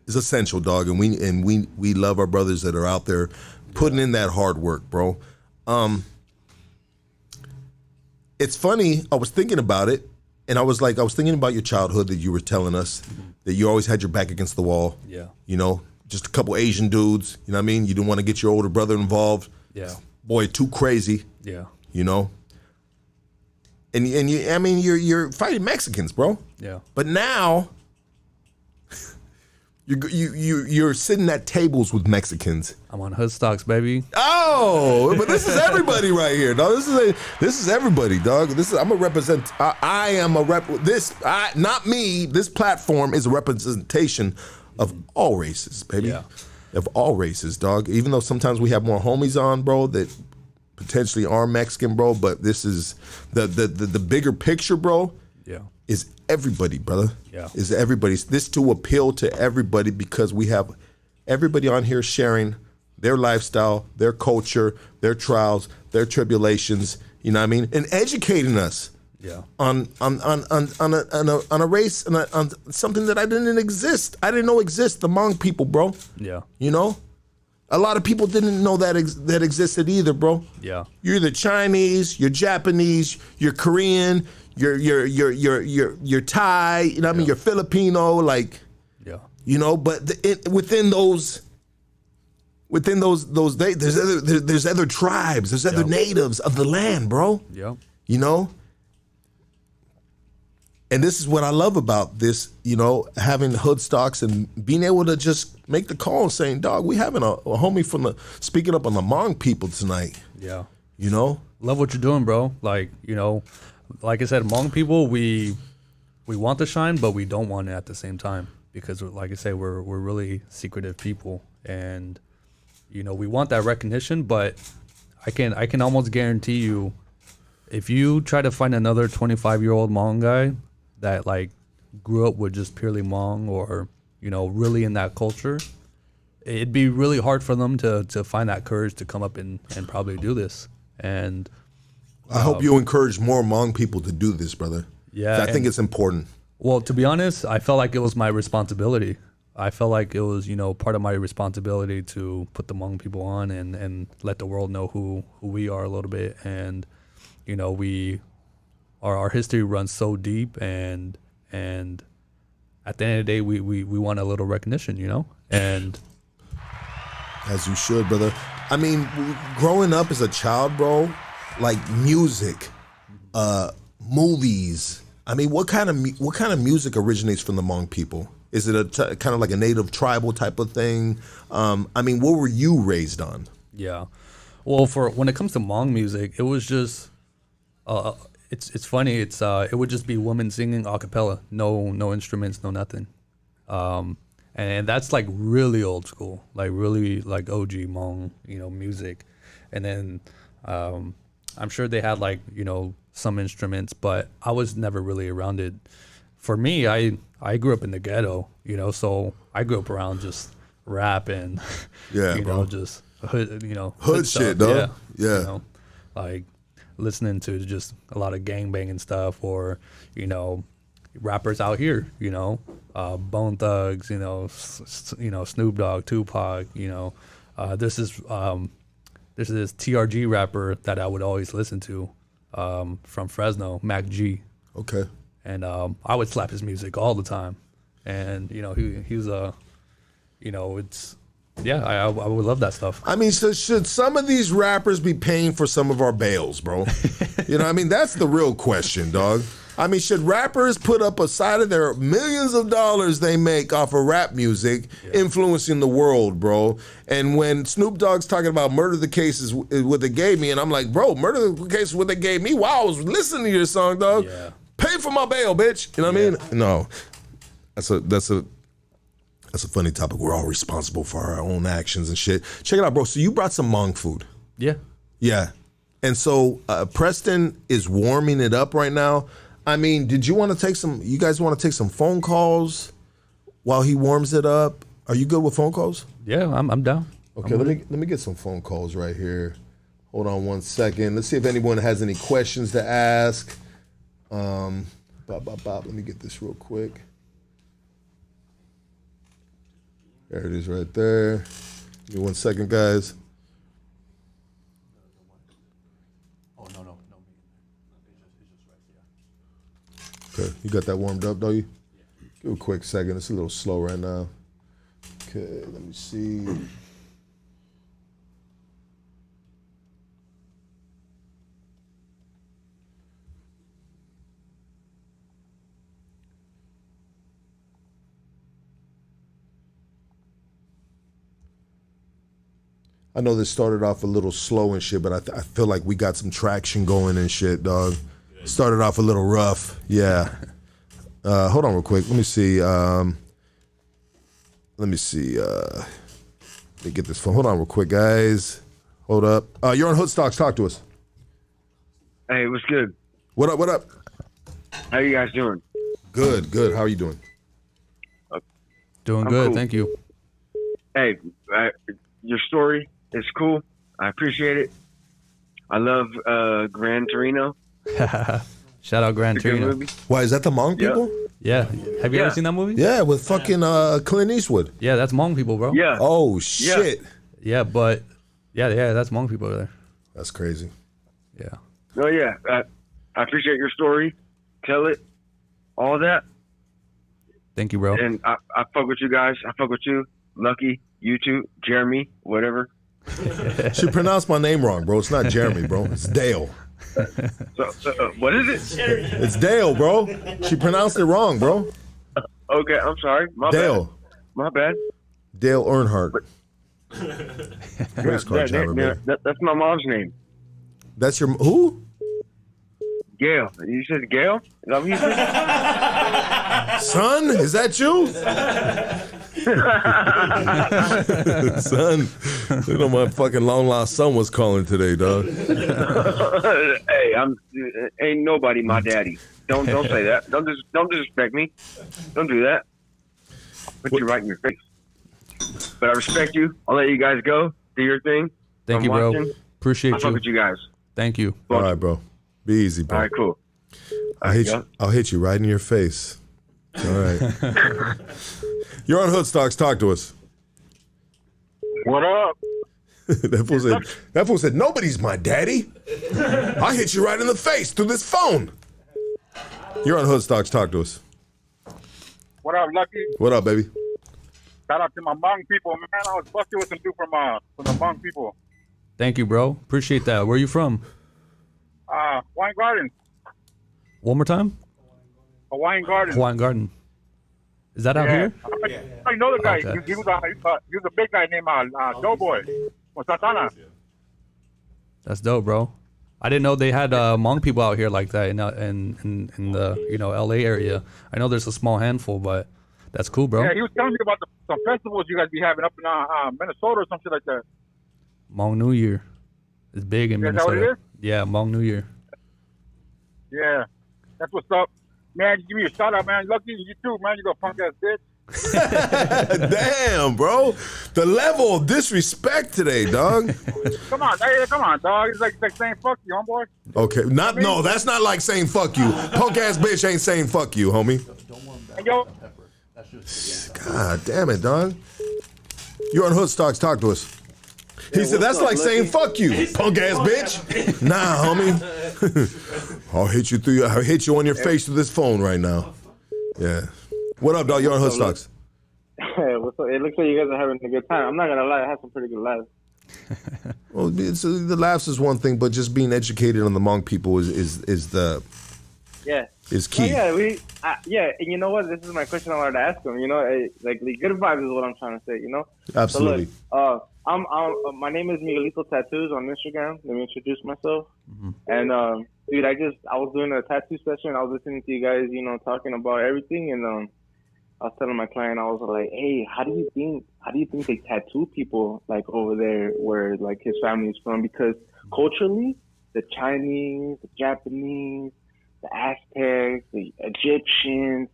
essential, dog, and we love our brothers that are out there putting in that hard work, bro. It's funny. I was thinking about it. And I was thinking about your childhood that you were telling us that you always had your back against the wall. Yeah. Just a couple Asian dudes. You know what I mean? You didn't want to get your older brother involved. Yeah. Boy, too crazy. Yeah. And you're fighting Mexicans, bro. Yeah. But now you're sitting at tables with Mexicans. I'm on hood stocks, baby. Oh, but this is everybody right here, dog. This is everybody, dog. I'm a represent. I am a rep. Not me. This platform is a representation of all races, baby. Yeah. Of all races, dog. Even though sometimes we have more homies on, bro, that potentially are Mexican, bro. But this is the bigger picture, bro. Yeah. Is everybody, brother. Yeah. Is everybody. This to appeal to everybody because we have everybody on here sharing their lifestyle, their culture, their trials, their tribulations, you know what I mean? And educating us on a race and on something that I didn't know exist, the Hmong people, bro. Yeah. A lot of people didn't know that existed either, bro. Yeah. You're either Chinese, you're Japanese, you're Korean, you're Thai, you know what I mean? You're Filipino, but within those there's other tribes, there's other natives of the land, bro. Yeah. And this is what I love about this, having hood stocks and being able to just make the call and saying, dog, we having a homie speaking up on the Hmong people tonight. Yeah. Love what you're doing, bro. Like I said, Hmong people, we want to shine, but we don't want it at the same time because, like I say, we're really secretive people, and we want that recognition. But I can almost guarantee you, if you try to find another 25-year-old Hmong guy that grew up with just purely Hmong or really in that culture, it'd be really hard for them to find that courage to come up and probably do this. And I hope you encourage more Hmong people to do this, brother. Yeah. I think it's important. Well, to be honest, I felt like it was my responsibility. I felt like it was, part of my responsibility to put the Hmong people on and let the world know who we are a little bit. And, our history runs so deep and at the end of the day, we want a little recognition, and as you should, brother. I mean, growing up as a child, bro, like music, movies, I mean, what kind of music originates from the Hmong people? Is it kind of like a native tribal type of thing? I mean, what were you raised on? Yeah. Well, for when it comes to Hmong music, it was just it's funny. It would just be women singing a cappella, no instruments, no nothing. And that's like really old school, like really like OG Hmong, music. And then I'm sure they had like, some instruments, but I was never really around it. For me, I grew up in the ghetto, so I grew up around just rap and, bro. just hood, Hood shit, dog. Yeah. Like listening to just a lot of gangbanging stuff, or, rappers out here, Bone Thugs, Snoop Dogg, Tupac, this is this TRG rapper that I would always listen to, from Fresno, Mac G. Okay. And I would slap his music all the time, and he was I would love that stuff. I mean, so should some of these rappers be paying for some of our bails, bro? I mean, that's the real question, dog. I mean, should rappers put up a side of their millions of dollars they make off of rap music influencing the world, bro? And when Snoop Dogg's talking about murder the case is what they gave me, and I'm like, bro, murder the case is what they gave me while I was listening to your song, dog. Yeah. Pay for my bail, bitch. You know what I mean? No. That's a funny topic. We're all responsible for our own actions and shit. Check it out, bro. So you brought some Hmong food. Yeah. Yeah. And so Preston is warming it up right now. I mean, you guys want to take some phone calls while he warms it up? Are you good with phone calls? Yeah, I'm down. Okay, let me get some phone calls right here. Hold on one second. Let's see if anyone has any questions to ask. Let me get this real quick. There it is right there. Give me 1 second, guys. Oh, no. Okay, you got that warmed up, don't you? Give it a quick second. It's a little slow right now. Okay, let me see. I know this started off a little slow and shit, but I feel like we got some traction going and shit, dog. Started off a little rough, yeah. Hold on real quick. Let me see. Let me get this phone. Hold on real quick, guys. Hold up. You're on Hood Stocks. Talk to us. Hey, what's good? What up? How you guys doing? Good. How are you doing? Doing I'm good, cool. thank you. Hey, your story is cool. I appreciate it. I love Gran Torino. Shout out Gran It's a good Torino. movie. Why, is that the Hmong Yeah. people? Yeah. Have you Yeah. ever seen that movie? Yeah, with fucking Clint Eastwood. Yeah, that's Hmong people, bro. Yeah. Oh, shit. Yeah, but yeah, that's Hmong people over there. That's crazy. Yeah. Oh, yeah. I appreciate your story. Tell it. All that. Thank you, bro. And I fuck with you guys. I fuck with you. Lucky, you two, Jeremy, whatever. She pronounced my name wrong, bro. It's not Jeremy, bro. It's Dale. So what is it? It's Dale, bro. She pronounced it wrong, bro. Okay, I'm sorry. Dale. My bad. Dale Earnhardt. Yeah, Race car driver, man. that's my mom's name. That's your who? Gail. You said Gail? Is that what you said? Son, is that you? Son, you know my fucking long lost son was calling today, dog. Hey, ain't nobody my daddy. Don't say that. Don't disrespect me. Don't do that. Put you right in your face. But I respect you. I'll let you guys go. Do your thing. Thank I'm you, bro. watching. Appreciate I fuck you. with you guys. Thank you. All right, bro. Be easy, bro. All right, cool. I'll hit you right in your face. All right. You're on Hood Stocks. Talk to us. What up? That fool said, nobody's my daddy. I'll hit you right in the face through this phone. You're on Hood Stocks. Talk to us. What up, Lucky? What up, baby? Shout out to my Hmong people, man. I was busted with some dude from the Hmong people. Thank you, bro. Appreciate that. Where are you from? Wine Gardens. One more time? Hawaiian Garden. Hawaiian Garden. Is that out here? I know the guy. Okay. He was a big guy named Doughboy from Santana. That's dope, bro. I didn't know they had Hmong people out here like that in the LA area. I know there's a small handful, but that's cool, bro. Yeah, he was telling me about some festivals you guys be having up in Minnesota or something like that. Hmong New Year is big in Is that Minnesota. what it is? Yeah, Hmong New Year. Yeah, that's what's up. Man, give me a shout out, man. Lucky you too, man. You go punk ass bitch. Damn, bro. The level of disrespect today, dog. Come on, dog. It's like saying fuck you, homeboy. Okay, no, that's not like saying fuck you. Punk ass bitch ain't saying fuck you, homie. Hey, yo, God damn it, dog. You're on Hood Stocks. Talk to us. He said that's like saying fuck you, punk ass bitch. Nah, homie. I'll hit you on your face with this phone right now. Yeah. What up, dog? You're on Hood Stocks. Hey, what's up? It looks like you guys are having a good time. I'm not gonna lie, I had some pretty good laughs. Well, the laughs is one thing, but just being educated on the Hmong people is key. And you know what? This is my question I wanted to ask them. You know, like the good vibes is what I'm trying to say. You know. Absolutely. So look, my name is Miguelito Tattoos on Instagram. Let me introduce myself. Mm-hmm. And dude, I was doing a tattoo session. I was listening to you guys, you know, talking about everything, and I was telling my client, I was like, hey, how do you think they tattoo people like over there where like his family is from? Because culturally, the Chinese, the Japanese, the Aztecs, the Egyptians,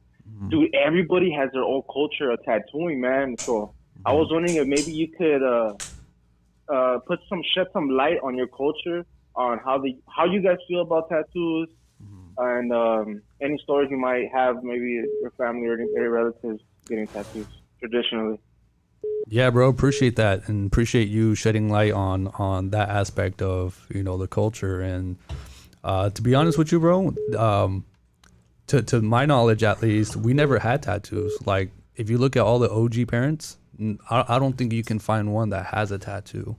dude, everybody has their own culture of tattooing, man. So I was wondering if maybe you could shed some light on your culture, on how you guys feel about tattoos, and any stories you might have, maybe your family or any relatives getting tattoos traditionally. Yeah, bro, appreciate that, and appreciate you shedding light on that aspect of, you know, the culture. And to be honest with you, bro, to my knowledge at least, we never had tattoos. Like, if you look at all the OG parents, I don't think you can find one that has a tattoo.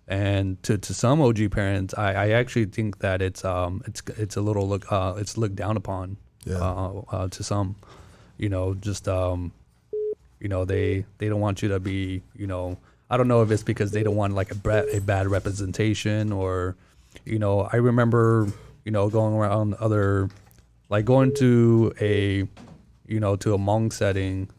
And to some OG parents, I actually think that it's a little it's looked down upon. To some, you know, just you know, they don't want you to be, you know, I don't know if it's because they don't want like a bad representation, or, you know, I remember, you know, going around going to a Hmong setting.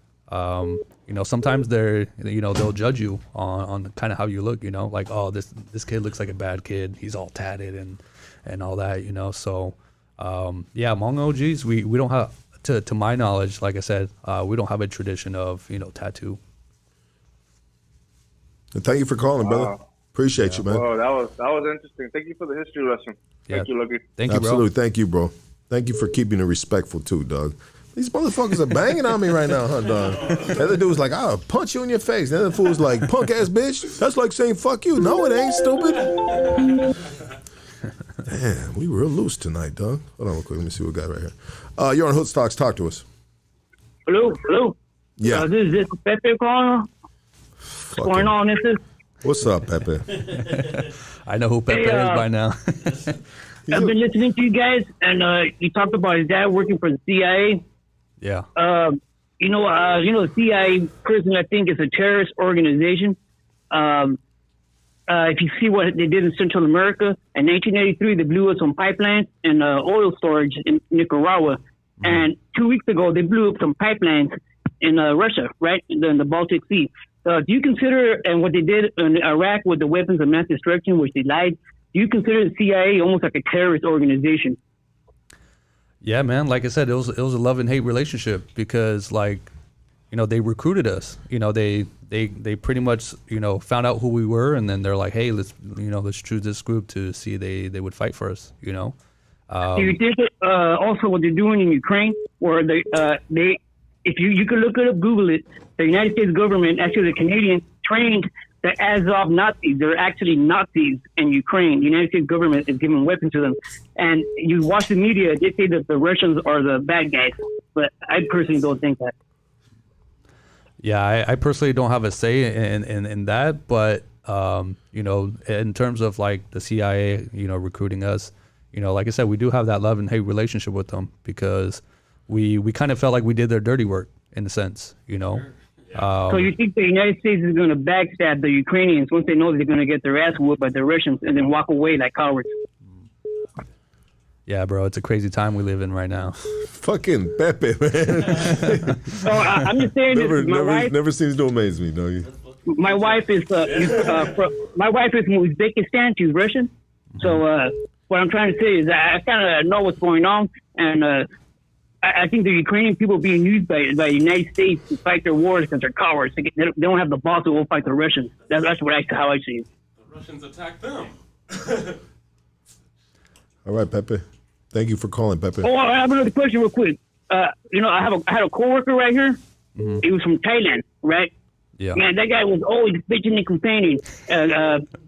You know, sometimes they'll judge you on kind of how you look, you know, like, oh, this kid looks like a bad kid. He's all tatted and all that, you know. So, Hmong OGs, we don't have, to my knowledge, like I said, we don't have a tradition of, you know, tattoo. And thank you for calling, brother. Appreciate you, man. Oh, that was interesting. Thank you for the history lesson. Thank you, Lucky. Thank you, bro. Absolutely. Thank you, bro. Thank you for keeping it respectful too, dog. These motherfuckers are banging on me right now, huh, dog? The other dude was like, I'll punch you in your face. The other fool was like, punk ass bitch. That's like saying fuck you. No, it ain't, stupid. Damn, we real loose tonight, dog. Hold on real quick. Let me see what we got right here. You're on Hood Stocks. Talk to us. Hello. Yeah. This is Pepe calling. What's going on? This is. What's up, Pepe? I know who Pepe is by now. I've been listening to you guys, and you talked about his dad working for the CIA. Yeah. You know, the CIA personally, I think, is a terrorist organization. If you see what they did in Central America, in 1983, they blew up some pipelines and oil storage in Nicaragua. Mm-hmm. And 2 weeks ago, they blew up some pipelines in Russia, right, in the Baltic Sea. Do you consider, and what they did in Iraq with the weapons of mass destruction, which they lied, do you consider the CIA almost like a terrorist organization? Yeah, man. Like I said, it was a love and hate relationship, because, like, you know, they recruited us. You know, they pretty much, you know, found out who we were, and then they're like, hey, let's choose this group to see they would fight for us. You know. Do you think also what they're doing in Ukraine, where they if you could look it up, Google it, the United States government, actually the Canadians, trained the Azov Nazis. They're actually Nazis in Ukraine. The United States government is giving weapons to them. And you watch the media, they say that the Russians are the bad guys. But I personally don't think that. Yeah, I personally don't have a say in that. But, you know, in terms of, like, the CIA, you know, recruiting us, you know, like I said, we do have that love and hate relationship with them, because we kind of felt like we did their dirty work in a sense, you know. So you think the United States is going to backstab the Ukrainians once they know they're going to get their ass whooped by the Russians and then walk away like cowards? Yeah, bro, it's a crazy time we live in right now. Fucking Pepe, man. I'm just saying this. Never seems to amaze me, don't you? My wife is from Uzbekistan. She's Russian. So what I'm trying to say is I kind of know what's going on, and I think the Ukrainian people being used by the United States to fight their wars because they're cowards. They don't have the balls to go fight the Russians. That's how I see it. The Russians attacked them. All right, Pepe. Thank you for calling, Pepe. Oh, I have another question real quick. I had a coworker right here. Mm-hmm. He was from Thailand, right? Yeah. Man, that guy was always bitching and complaining.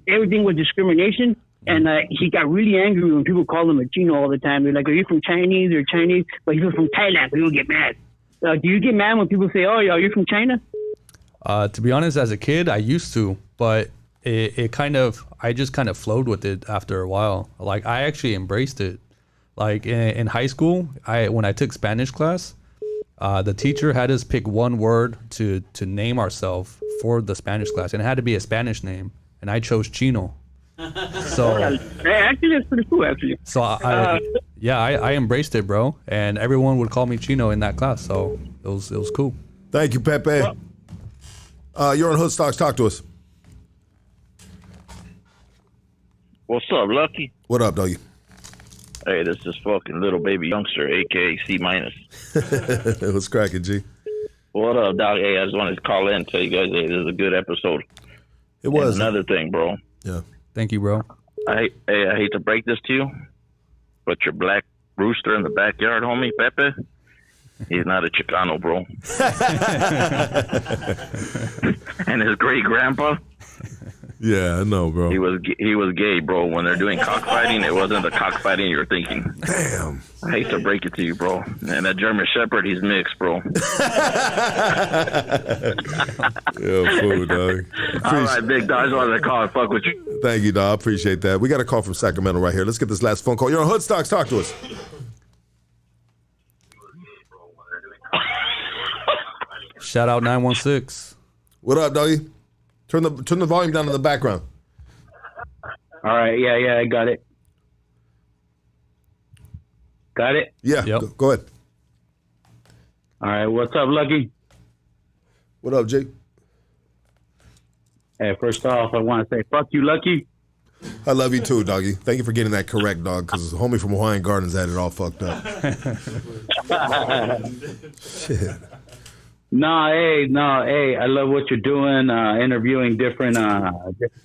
Everything was discrimination. And he got really angry when people called him a Chino all the time. They're like, are you from Chinese or Chinese? But he was from Thailand, so he would get mad. Do you get mad when people say, oh, are you from China? To be honest, as a kid, I used to, but I just kind of flowed with it after a while. Like, I actually embraced it. Like, in high school, when I took Spanish class, the teacher had us pick one word to name ourselves for the Spanish class, and it had to be a Spanish name, and I chose Chino. So actually, that's pretty cool. Actually, so I embraced it, bro, and everyone would call me Chino in that class. So it was cool. Thank you, Pepe. You're on Hood Stocks. Talk to us. What's up, Lucky? What up, doggy? Hey, this is fucking little baby youngster, aka C minus. What's cracking, G? What up, dog? Hey, I just wanted to call in and tell you guys, hey, this is a good episode. It was. And another thing, bro. Yeah. Thank you, bro. I hate to break this to you, but your black rooster in the backyard, homie, Pepe, he's not a Chicano, bro. And his great grandpa. Yeah, I know, bro. He was gay, bro. When they're doing cockfighting, it wasn't the cockfighting you're thinking. Damn. I hate to break it to you, bro. And that German Shepherd, he's mixed, bro. Yeah, fool, dog. All right, big dog. I just wanted to call and fuck with you. Thank you, dog. I appreciate that. We got a call from Sacramento right here. Let's get this last phone call. You're on Hood Stocks. Talk to us. Shout out 916. What up, doggy? Turn the volume down in the background. All right, yeah, I got it. Got it? Yeah, yep. Go ahead. All right, what's up, Lucky? What up, Jake? Hey, first off, I want to say, fuck you, Lucky. I love you too, doggy. Thank you for getting that correct, dog, because the homie from Hawaiian Gardens had it all fucked up. Shit. No, hey, I love what you're doing, interviewing different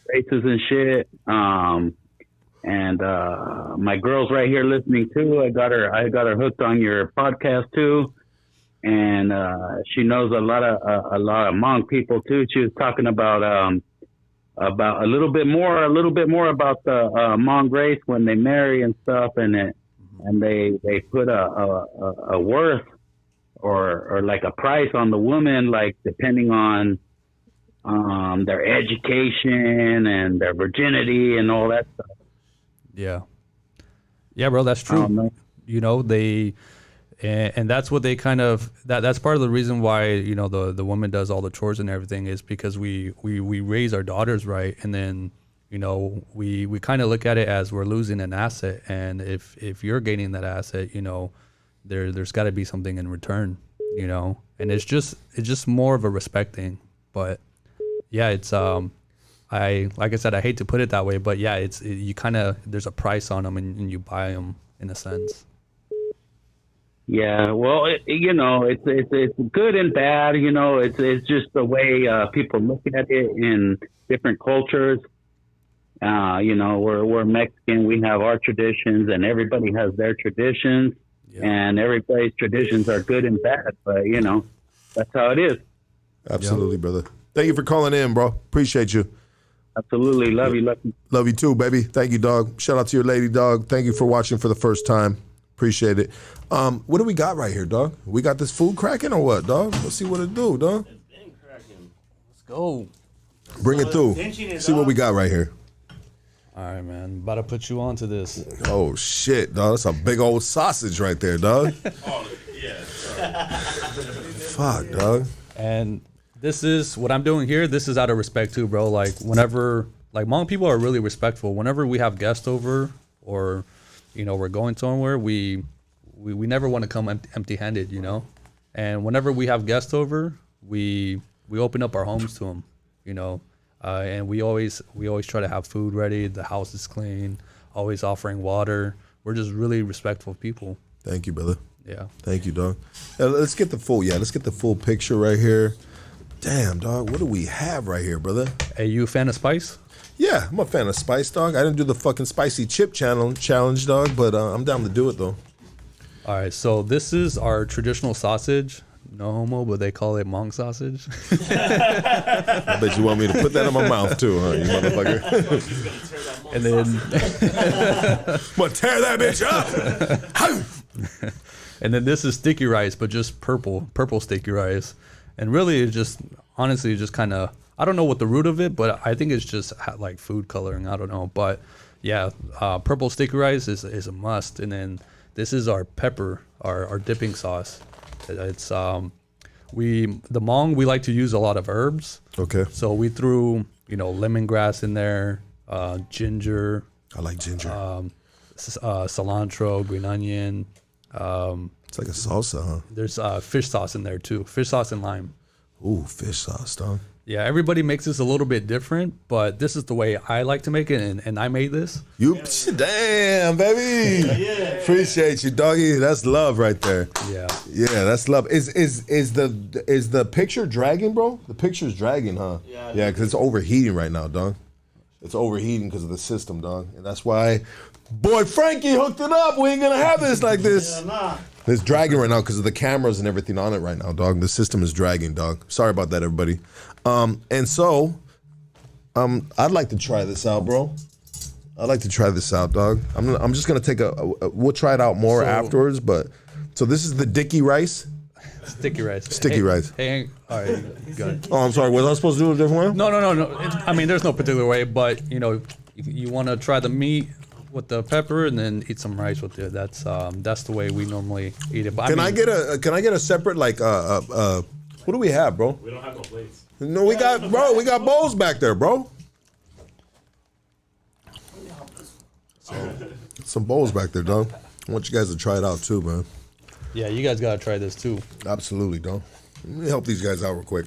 races and shit. And my girl's right here listening too. I got her hooked on your podcast too. And she knows a lot of Hmong people too. She was talking about a little bit more about the Hmong race when they marry and stuff, and they put a worth or like a price on the woman, like depending on their education and their virginity and all that stuff. Yeah, bro, that's true. You know, and that's what they kind of that's part of the reason why, you know, the woman does all the chores and everything, is because we raise our daughters right, and then, you know, we kind of look at it as we're losing an asset, and if you're gaining that asset, you know, there's got to be something in return, you know, and it's just more of a respect thing. But yeah, it's like I said, I hate to put it that way, but yeah, you kind of, there's a price on them, and you buy them in a sense. Yeah, well, you know, it's good and bad. You know, it's just the way people look at it in different cultures. You know, we're Mexican. We have our traditions, and everybody has their traditions, and everybody's traditions are good and bad. But you know, that's how it is. Absolutely, brother. Thank you for calling in, bro. Appreciate you. Absolutely, love you, Lucky. Love you too, baby. Thank you, dog. Shout out to your lady, dog. Thank you for watching for the first time. Appreciate it. What do we got right here, dog? We got this food cracking or what, dog? Let's see what it do, dog. It's been cracking. Let's go. Bring it through. See what we got right here. All right, man. About to put you onto this. Oh, shit, dog. That's a big old sausage right there, dog. Fuck, dog. And this is what I'm doing here. This is out of respect too, bro. Like whenever, like Hmong people are really respectful. Whenever we have guests over, or we're going somewhere, we never want to come empty-handed, And whenever we have guests over, we open up our homes to them, and we always try to have food ready. The house is clean. Always offering water. We're just really respectful people. Thank you, brother. Yeah. Thank you, dog. Let's get the full picture right here. Damn, dog. What do we have right here, brother? Hey, you a fan of spice? Yeah, I'm a fan of spice, dog. I didn't do the fucking spicy chip challenge, dog, but I'm down to do it though. All right, so this is our traditional sausage. No homo, but they call it Hmong sausage. I bet you want me to put that in my mouth too, huh, you motherfucker? And then I'm gonna tear that bitch up. And then this is sticky rice, but just purple sticky rice. And really, it's just honestly just kind of, I don't know what the root of it, but I think it's just like food coloring. I don't know, but yeah, purple sticky rice is a must. And then this is our pepper, our dipping sauce. It's the Hmong, we like to use a lot of herbs. Okay. So we threw lemongrass in there, ginger. I like ginger. Cilantro, green onion. It's like a salsa, huh? There's fish sauce in there too. Fish sauce and lime. Ooh, fish sauce, dog. Yeah, everybody makes this a little bit different, but this is the way I like to make it, and I made this. Damn, baby. Yeah. Appreciate you, doggy. That's love right there. Yeah. Yeah, that's love. Is the picture dragging, bro? The picture's dragging, huh? Yeah. Yeah, because it's overheating right now, dog. It's overheating because of the system, dog. And that's why boy Frankie hooked it up. We ain't gonna have this like this. Yeah, nah. It's dragging right now because of the cameras and everything on it right now, dog. The system is dragging, dog. Sorry about that, everybody. And so, I'd like to try this out, bro. I'd like to try this out, dog. I'm just gonna take we'll try it out more afterwards. But so this is the dicky rice. Sticky rice. Sticky rice. Hey, all right, go ahead. Oh, I'm sorry. Was I supposed to do it a different way? No. I mean, there's no particular way, but you want to try the meat with the pepper and then eat some rice with it. That's the way we normally eat it. But Can I get a separate what do we have, bro? We don't have no plates. No, we got bowls back there, bro. Some bowls back there, dog. I want you guys to try it out too, man. Yeah, you guys gotta try this too. Absolutely, dog. Let me help these guys out real quick.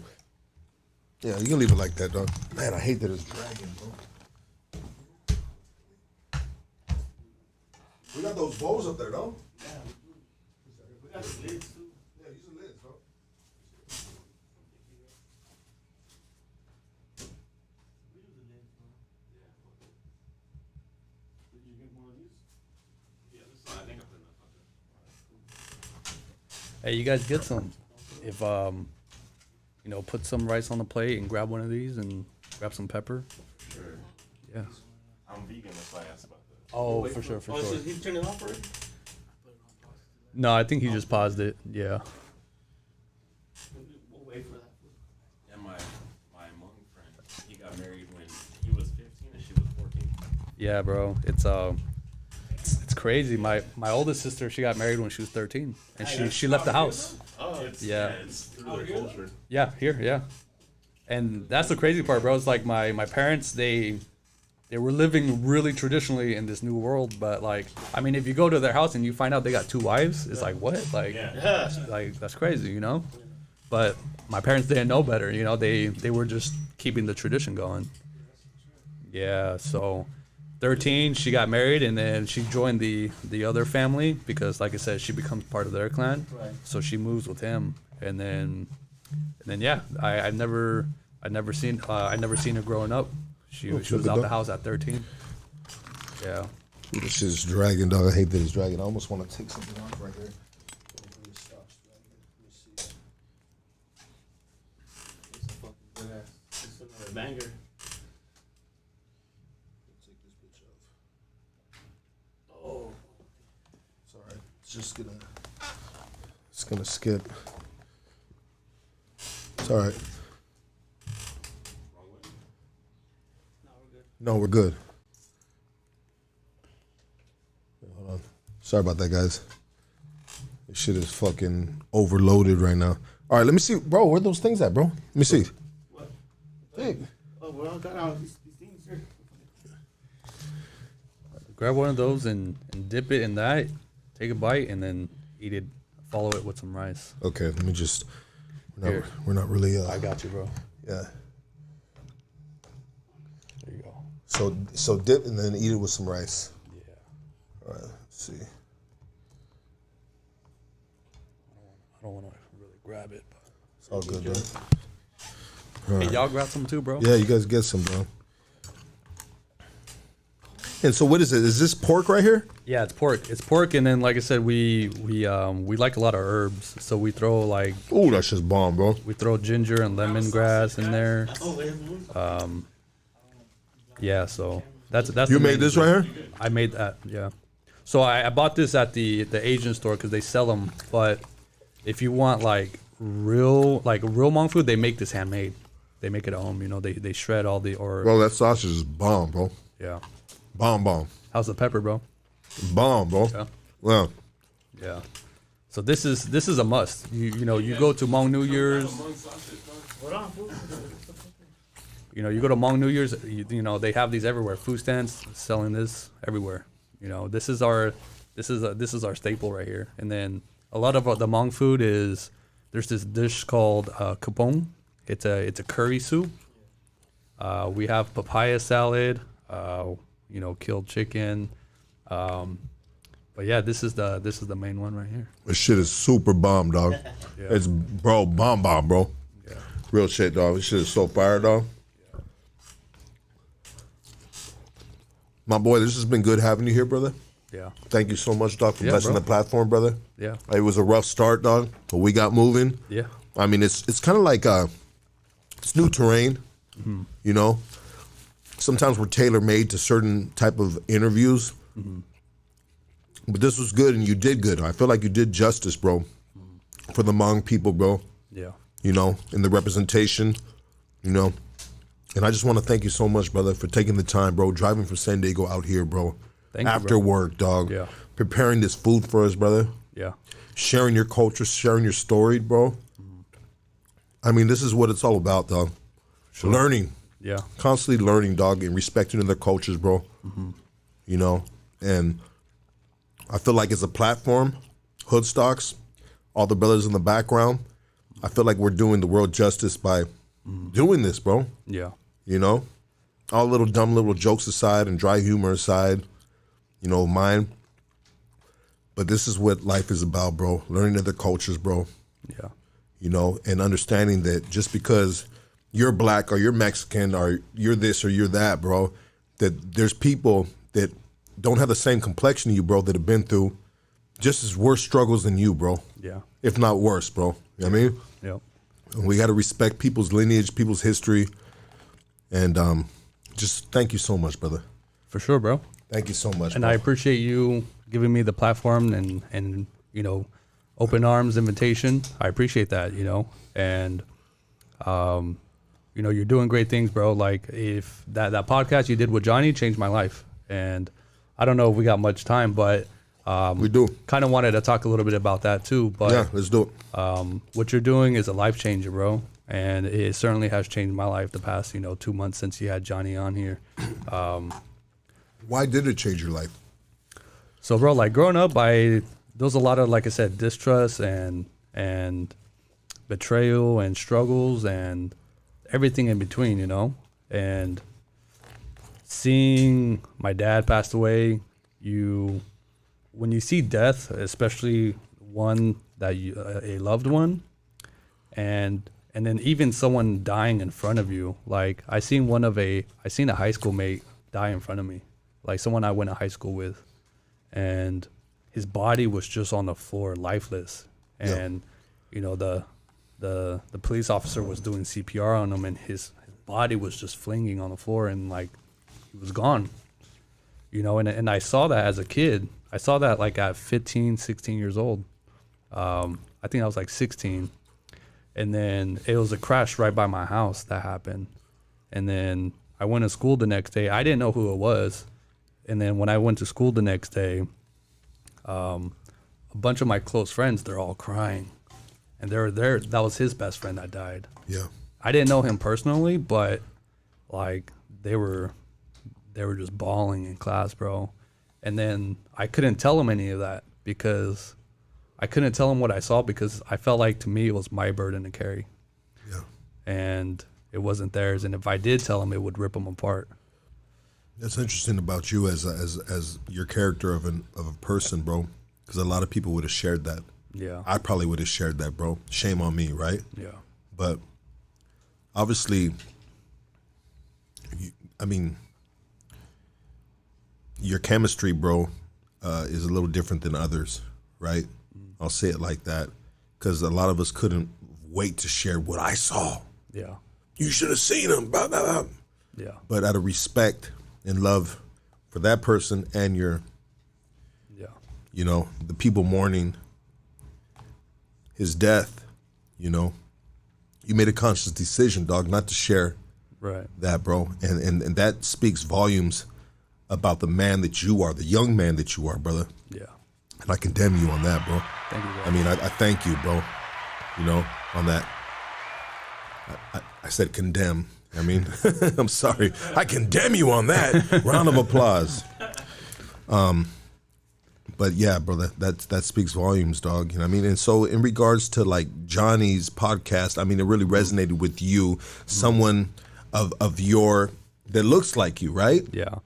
Yeah, you can leave it like that, dog. Man, I hate that it's dragging, bro. We got those bowls up there, though. Yeah, we got the lids too. Yeah, use the lids, bro. Hey, you guys get some. If put some rice on the plate and grab one of these and grab some pepper. Sure. Yeah. I'm vegan, that's why I asked about that. Oh, for sure. So he turned it off already? No, I think he just paused it. Yeah. We'll wait for that. And my Hmong friend, he got married when he was 15 and she was 14. Yeah, bro. It's crazy. My oldest sister, she got married when she was 13, and she left the house. Oh, it's through their culture. Yeah, here, yeah. And that's the crazy part, bro. It's like my parents, they were living really traditionally in this new world, but I mean, if you go to their house and you find out they got 2 wives, it's like, what? That's crazy, But my parents didn't know better, They were just keeping the tradition going. Yeah, so 13, she got married, and then she joined the other family because, like I said, she becomes part of their clan. Right. So she moves with him, and then yeah, I never seen her growing up. She was out the house at 13. Yeah. This shit's dragging, dog. I hate that it's dragging. I almost want to take something off right here. It's another banger. It's gonna skip. It's all right. No, we're good. Hold on. Sorry about that, guys. This Shit is fucking overloaded right now. All right, let me see, bro. Where are those things at, bro? Let me see. What? Hey. Oh, we all got all these things here. Grab one of those and dip it in that. Take a bite and then eat it. Follow it with some rice. Okay, let me just. We're not really. I got you, bro. Yeah. There you go. So dip and then eat it with some rice. Yeah. All right. Let's see. I don't want to really grab it. But It's all good, bro. Hey, y'all grab some too, bro. Yeah, you guys get some, bro. And so, what is it? Is this pork right here? Yeah, it's pork. It's pork, and then like I said, we like a lot of herbs, so we throw like. Oh, that's just bomb, bro. We throw ginger and lemongrass in there. Yeah, so that's. You made this right here? I made that. Yeah. So I bought this at the Asian store because they sell them. But if you want like real Hmong food, they make this handmade. They make it at home. You know, they shred all the or. Bro, that sausage is bomb, bro. Yeah. Bomb. How's the pepper, bro? Bomb, bro. Yeah. Well. Yeah. So this is a must. You know, you go to Hmong New Year's. You know, you go to Hmong New Year's. You know, they have these everywhere. Food stands selling this everywhere. You know, this is our staple right here. And then a lot of the Hmong food is there's this dish called kapong. It's a curry soup. We have papaya salad. You know, killed chicken. But yeah, this is the main one right here. This shit is super bomb, dog. Yeah. It's bomb, bro. Yeah. Real shit, dog. This shit is so fire, dog. Yeah. My boy, this has been good having you here, brother. Yeah. Thank you so much, dog, for blessing bro. the platform, brother. Yeah. It was a rough start, dog, but we got moving. Yeah. I mean, it's kind of like it's new terrain, you know. Sometimes we're tailor-made to certain type of interviews. But this was good, and you did good. I feel like you did justice, bro, for the Hmong people, bro. Yeah. You know, in the representation, you know. And I just want to thank you so much, brother, for taking the time, bro, driving from San Diego out here, bro. Thank you, After bro. work, dog. Yeah. Preparing this food for us, brother. Yeah. Sharing your culture, sharing your story, bro. I mean, this is what it's all about, dog. Learning. Yeah. Constantly learning, dog, and respecting other cultures, bro. You know, and I feel like it's a platform, Hoodstocks, all the brothers in the background. I feel like we're doing the world justice by doing this, bro. Yeah. You know, all little dumb little jokes aside and dry humor aside, you know, mine. But this is what life is about, bro. Learning other cultures, bro. Yeah. You know, and understanding that just because you're black or you're Mexican or you're this or you're that, bro, that there's people that don't have the same complexion you, bro, that have been through just as worse struggles than you, bro. Yeah. If not worse, bro. You know what I mean? Yeah. And we got to respect people's lineage, people's history. And just thank you so much, brother. For sure, bro. Thank you so much, And bro. I appreciate you giving me the platform and you know, open arms invitation. I appreciate that, you know. And you know, you're doing great things, bro. Like if that podcast you did with Johnny changed my life. And I don't know if we got much time, but we do. Kind of wanted to talk a little bit about that too. But yeah, let's do it. What you're doing is a life changer, bro. And it certainly has changed my life the past, you know, 2 months since you had Johnny on here. Why did it change your life? So, bro, like growing up, there was a lot of, like I said, distrust and betrayal and struggles and everything in between, you know. And seeing my dad pass away, when you see death, especially one that a loved one, and then even someone dying in front of you, like I seen a high school mate die in front of me, like someone I went to high school with, and his body was just on the floor, lifeless, and you know the police officer was doing CPR on him, and his body was just flinging on the floor, and like he was gone, you know. And I saw that as a kid. I saw that like at 15, 16 years old. I think I was like 16. And then it was a crash right by my house that happened. And then I went to school the next day. I didn't know who it was. And then when I went to school the next day, a a bunch of my close friends, they're all crying. And that was his best friend that died. Yeah. I didn't know him personally, but like they were just bawling in class, bro. And then I couldn't tell him any of that because I couldn't tell him what I saw because I felt like to me it was my burden to carry. Yeah. And it wasn't theirs. And if I did tell him, it would rip them apart. That's interesting about you as your character of a person, bro. Because a lot of people would have shared that. Yeah. I probably would have shared that, bro. Shame on me, right? Yeah. But obviously, your chemistry, bro, is a little different than others, right? I'll say it like that. Because a lot of us couldn't wait to share what I saw. Yeah. You should have seen him. Blah, blah, blah. Yeah. But out of respect and love for that person and the people mourning his death, you made a conscious decision, dog, not to share that, bro. And that speaks volumes about the man that you are, the young man that you are, brother. Yeah. And I condemn you on that, bro. Thank you, bro. I mean, I thank you, bro, on that. I said condemn. I mean, I'm sorry. I condemn you on that. Round of applause. But yeah, brother, that speaks volumes, dog. You know what I mean? And so in regards to like Johnny's podcast, I mean, it really resonated with you, someone of your, that looks like you, right? Yeah.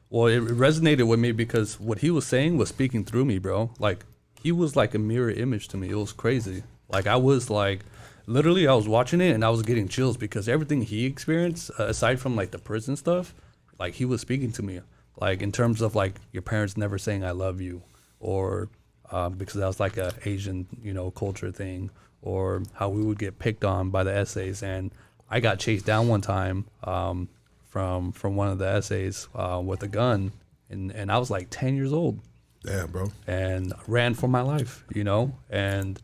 Well, it resonated with me because what he was saying was speaking through me, bro. Like, he was like a mirror image to me. It was crazy. Like, I was like, literally, I was watching it and I was getting chills because everything he experienced, aside from like the prison stuff, like he was speaking to me. Like in terms of like your parents never saying I love you, or because that was like a Asian, culture thing, or how we would get picked on by the essays. And I got chased down one time from one of the essays with a gun, and I was like 10 years old. Yeah, bro. And ran for my life, and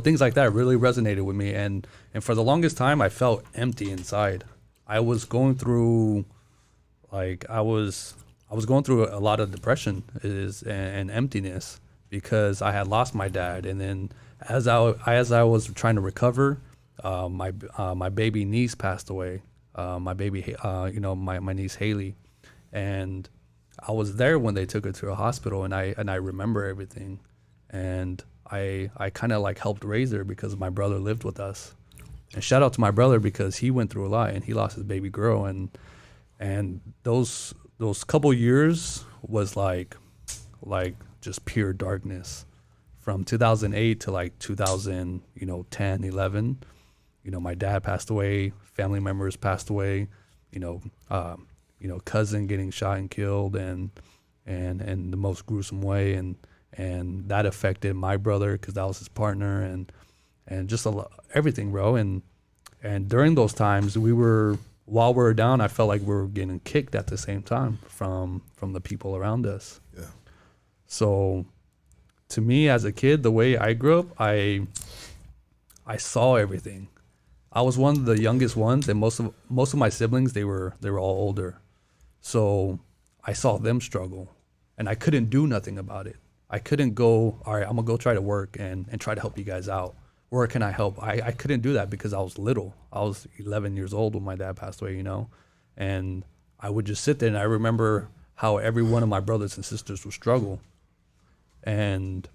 things like that really resonated with me. And for the longest time, I felt empty inside. I was going through, like, I was going through a lot of depression and emptiness because I had lost my dad. And then as I was trying to recover, my baby niece passed away. My baby, my niece Haley, and I was there when they took her to a hospital, and I remember everything, and I kind of like helped raise her because my brother lived with us. And shout out to my brother because he went through a lot and he lost his baby girl, and those couple years was like just pure darkness from 2008 to like 2010, 11. My dad passed away, family members passed away, cousin getting shot and killed and the most gruesome way, and that affected my brother because that was his partner, and just everything, bro. And during those times, while we were down, I felt like we were getting kicked at the same time from the people around us. Yeah. So to me as a kid, the way I grew up, I saw everything. I was one of the youngest ones, and most of my siblings, they were all older. So I saw them struggle, and I couldn't do nothing about it. I couldn't go, all right, I'm gonna go try to work and try to help you guys out. Where can I help? I couldn't do that because I was little. I was 11 years old when my dad passed away, and I would just sit there, and I remember how every one of my brothers and sisters would struggle, and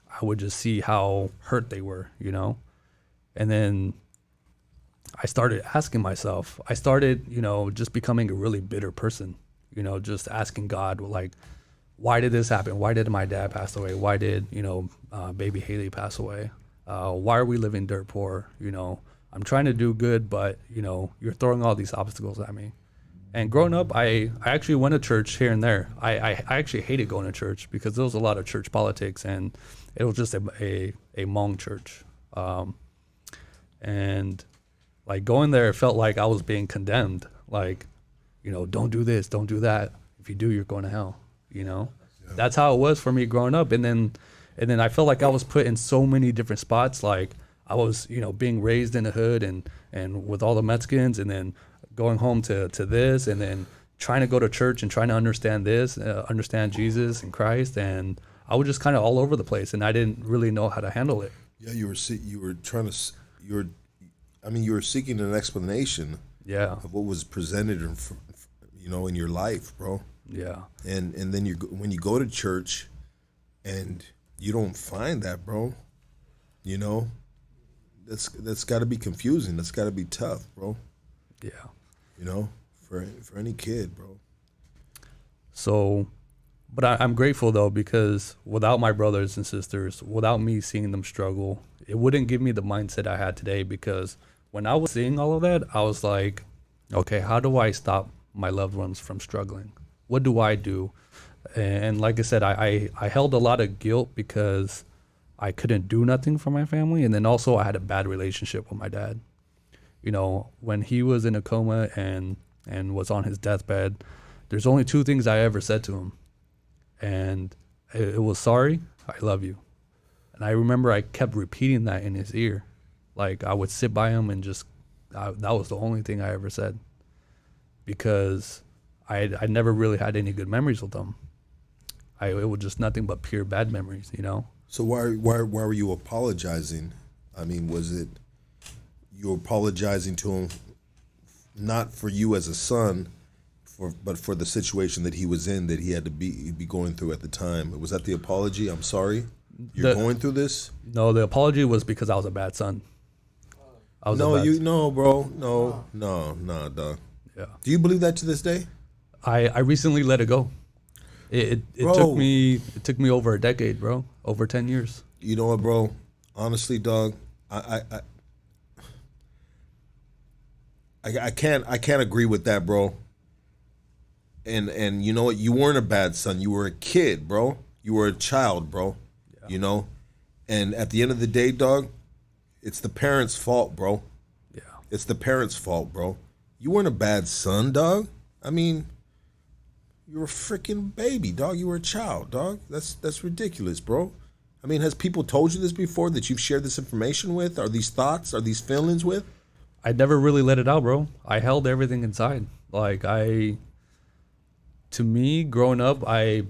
I would just see how hurt they were, and then I started asking myself, just becoming a really bitter person, just asking God, like, why did this happen? Why did my dad pass away? Why did, baby Haley pass away? Why are we living dirt poor? I'm trying to do good, but, you're throwing all these obstacles at me. And growing up, I actually went to church here and there. I actually hated going to church because there was a lot of church politics, and it was just a Hmong church. And like going there, it felt like I was being condemned. Like, don't do this, don't do that. If you do, you're going to hell. Yeah. That's how it was for me growing up. And then I felt like I was put in so many different spots. Like I was, being raised in the hood and with all the Mexicans, and then going home to this, and then trying to go to church and trying to understand this, understand Jesus and Christ. And I was just kind of all over the place, and I didn't really know how to handle it. Yeah, you were you were seeking an explanation. Yeah. Of what was presented in, in your life, bro. Yeah. And then when you go to church, and you don't find that, bro. That's got to be confusing. That's got to be tough, bro. Yeah. For any kid, bro. So, but I'm grateful though, because without my brothers and sisters, without me seeing them struggle, it wouldn't give me the mindset I had today. Because when I was seeing all of that, I was like, okay, how do I stop my loved ones from struggling? What do I do? And like I said, I held a lot of guilt because I couldn't do nothing for my family. And then also I had a bad relationship with my dad. When he was in a coma and was on his deathbed, there's only two things I ever said to him. And it was, sorry, I love you. And I remember I kept repeating that in his ear. Like I would sit by him and that was the only thing I ever said. Because I never really had any good memories with him. It was just nothing but pure bad memories, So why were you apologizing? I mean, was it you were apologizing to him not for you as a son, but for the situation that he was in, that he had to be going through at the time? Was that the apology? I'm sorry, you're going through this? No, the apology was because I was a bad son. Bro. No, dog. Yeah. Do you believe that to this day? I recently let it go. It took me over a decade, bro. Over 10 years. You know what, bro? Honestly, dog, I can't agree with that, bro. And you know what? You weren't a bad son. You were a kid, bro. You were a child, bro. Yeah. And at the end of the day, dog, it's the parents' fault, bro. Yeah. It's the parents' fault, bro. You weren't a bad son, dog. I mean, you were a freaking baby, dog. You were a child, dog. That's ridiculous, bro. I mean, has people told you this before, that you've shared this information with? Are these thoughts, are these feelings with? I never really let it out, bro. I held everything inside. To me, growing up, I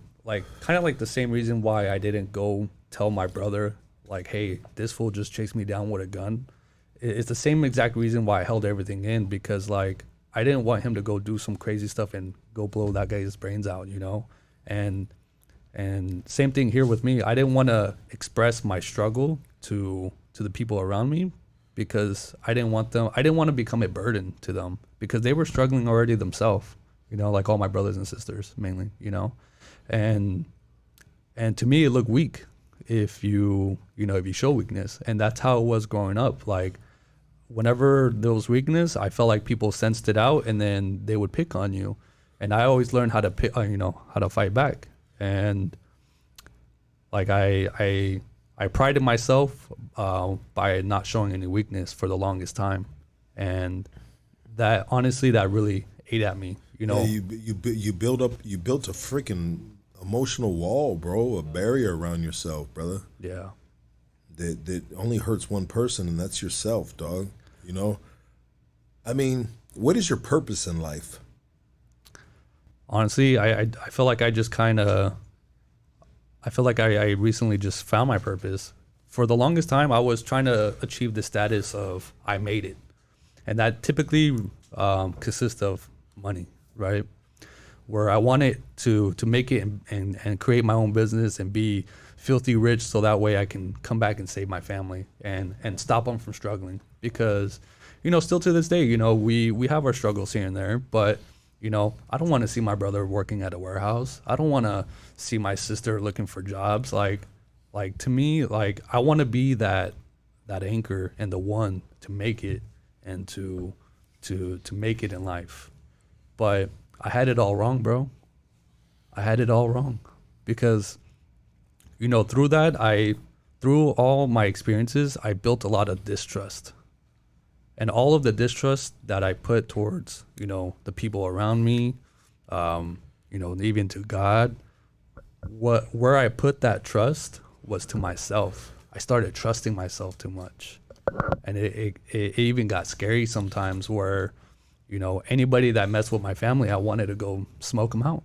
kind of the same reason why I didn't go tell my brother, hey, this fool just chased me down with a gun. It's the same exact reason why I held everything in, because I didn't want him to go do some crazy stuff and go blow that guy's brains out, And same thing here with me. I didn't want to express my struggle to the people around me, because I didn't want to become a burden to them, because they were struggling already themselves, like all my brothers and sisters mainly, and to me it looked weak if you show weakness. And that's how it was growing up. Whenever there was weakness, I felt like people sensed it out, and then they would pick on you. And I always learned how to how to fight back. And I prided myself by not showing any weakness for the longest time, and that really ate at me. Yeah, you built a freaking emotional wall, bro, a barrier around yourself, brother. Yeah. That only hurts one person, and that's yourself, dog. I mean, what is your purpose in life? Honestly, I feel like I feel like I recently just found my purpose. For the longest time, I was trying to achieve the status of I made it. And that typically consists of money, right? Where I wanted to make it and create my own business and be filthy rich, so that way I can come back and save my family and stop them from struggling. Because, still to this day, we have our struggles here and there, but I don't want to see my brother working at a warehouse. I don't want to see my sister looking for jobs. To me, I want to be that anchor and the one to make it and to make it in life. But I had it all wrong, bro. I had it all wrong, because through all my experiences, I built a lot of distrust. And all of the distrust that I put towards, the people around me, even to God, where I put that trust was to myself. I started trusting myself too much. And it even got scary sometimes, where, anybody that messed with my family, I wanted to go smoke them out,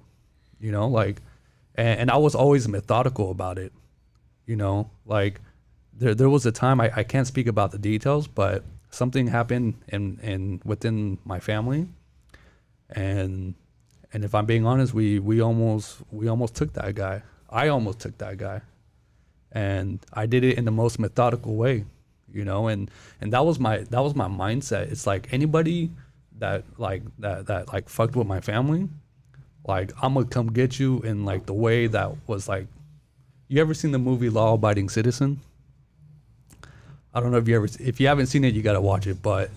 And I was always methodical about it, you know, like there was a time, I can't speak about the details, but something happened in within my family, and if I'm being honest, we almost took that guy. I almost took that guy, and I did it in the most methodical way, you know, and that was my mindset. It's like anybody that fucked with my family, like I'm gonna come get you in like the way that was like, you ever seen the movie Law Abiding Citizen? I don't know if you haven't seen it, you gotta watch it, but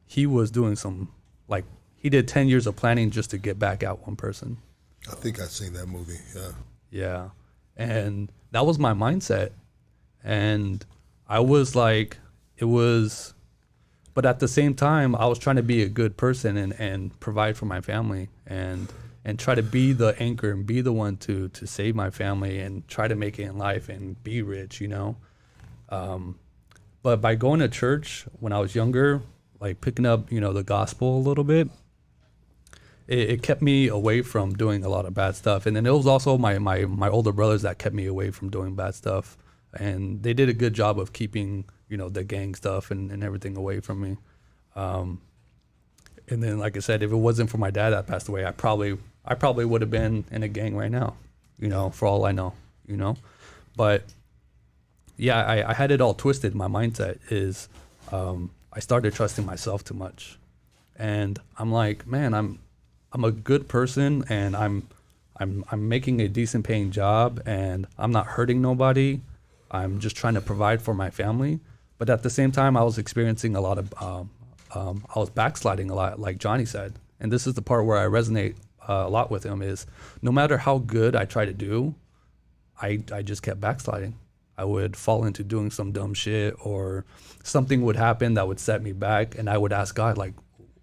he was doing some, like, he did 10 years of planning just to get back at one person. I think I've seen that movie, yeah. Yeah. And that was my mindset. And I was like, but at the same time, I was trying to be a good person and provide for my family and try to be the anchor and be the one to save my family and try to make it in life and be rich, you know? But by going to church when I was younger, like picking up, you know, the gospel a little bit, it kept me away from doing a lot of bad stuff. And then it was also my older brothers that kept me away from doing bad stuff. And they did a good job of keeping, you know, the gang stuff and everything away from me. And then, like I said, if it wasn't for my dad that passed away, I probably would have been in a gang right now, you know, for all I know, you know. But yeah, I had it all twisted. My mindset is I started trusting myself too much. And I'm like, man, I'm a good person, and I'm making a decent paying job, and I'm not hurting nobody. I'm just trying to provide for my family. But at the same time, I was experiencing a lot of, I was backsliding a lot, like Johnny said. And this is the part where I resonate a lot with him is no matter how good I try to do, I just kept backsliding. I would fall into doing some dumb shit, or something would happen that would set me back. And I would ask God, like,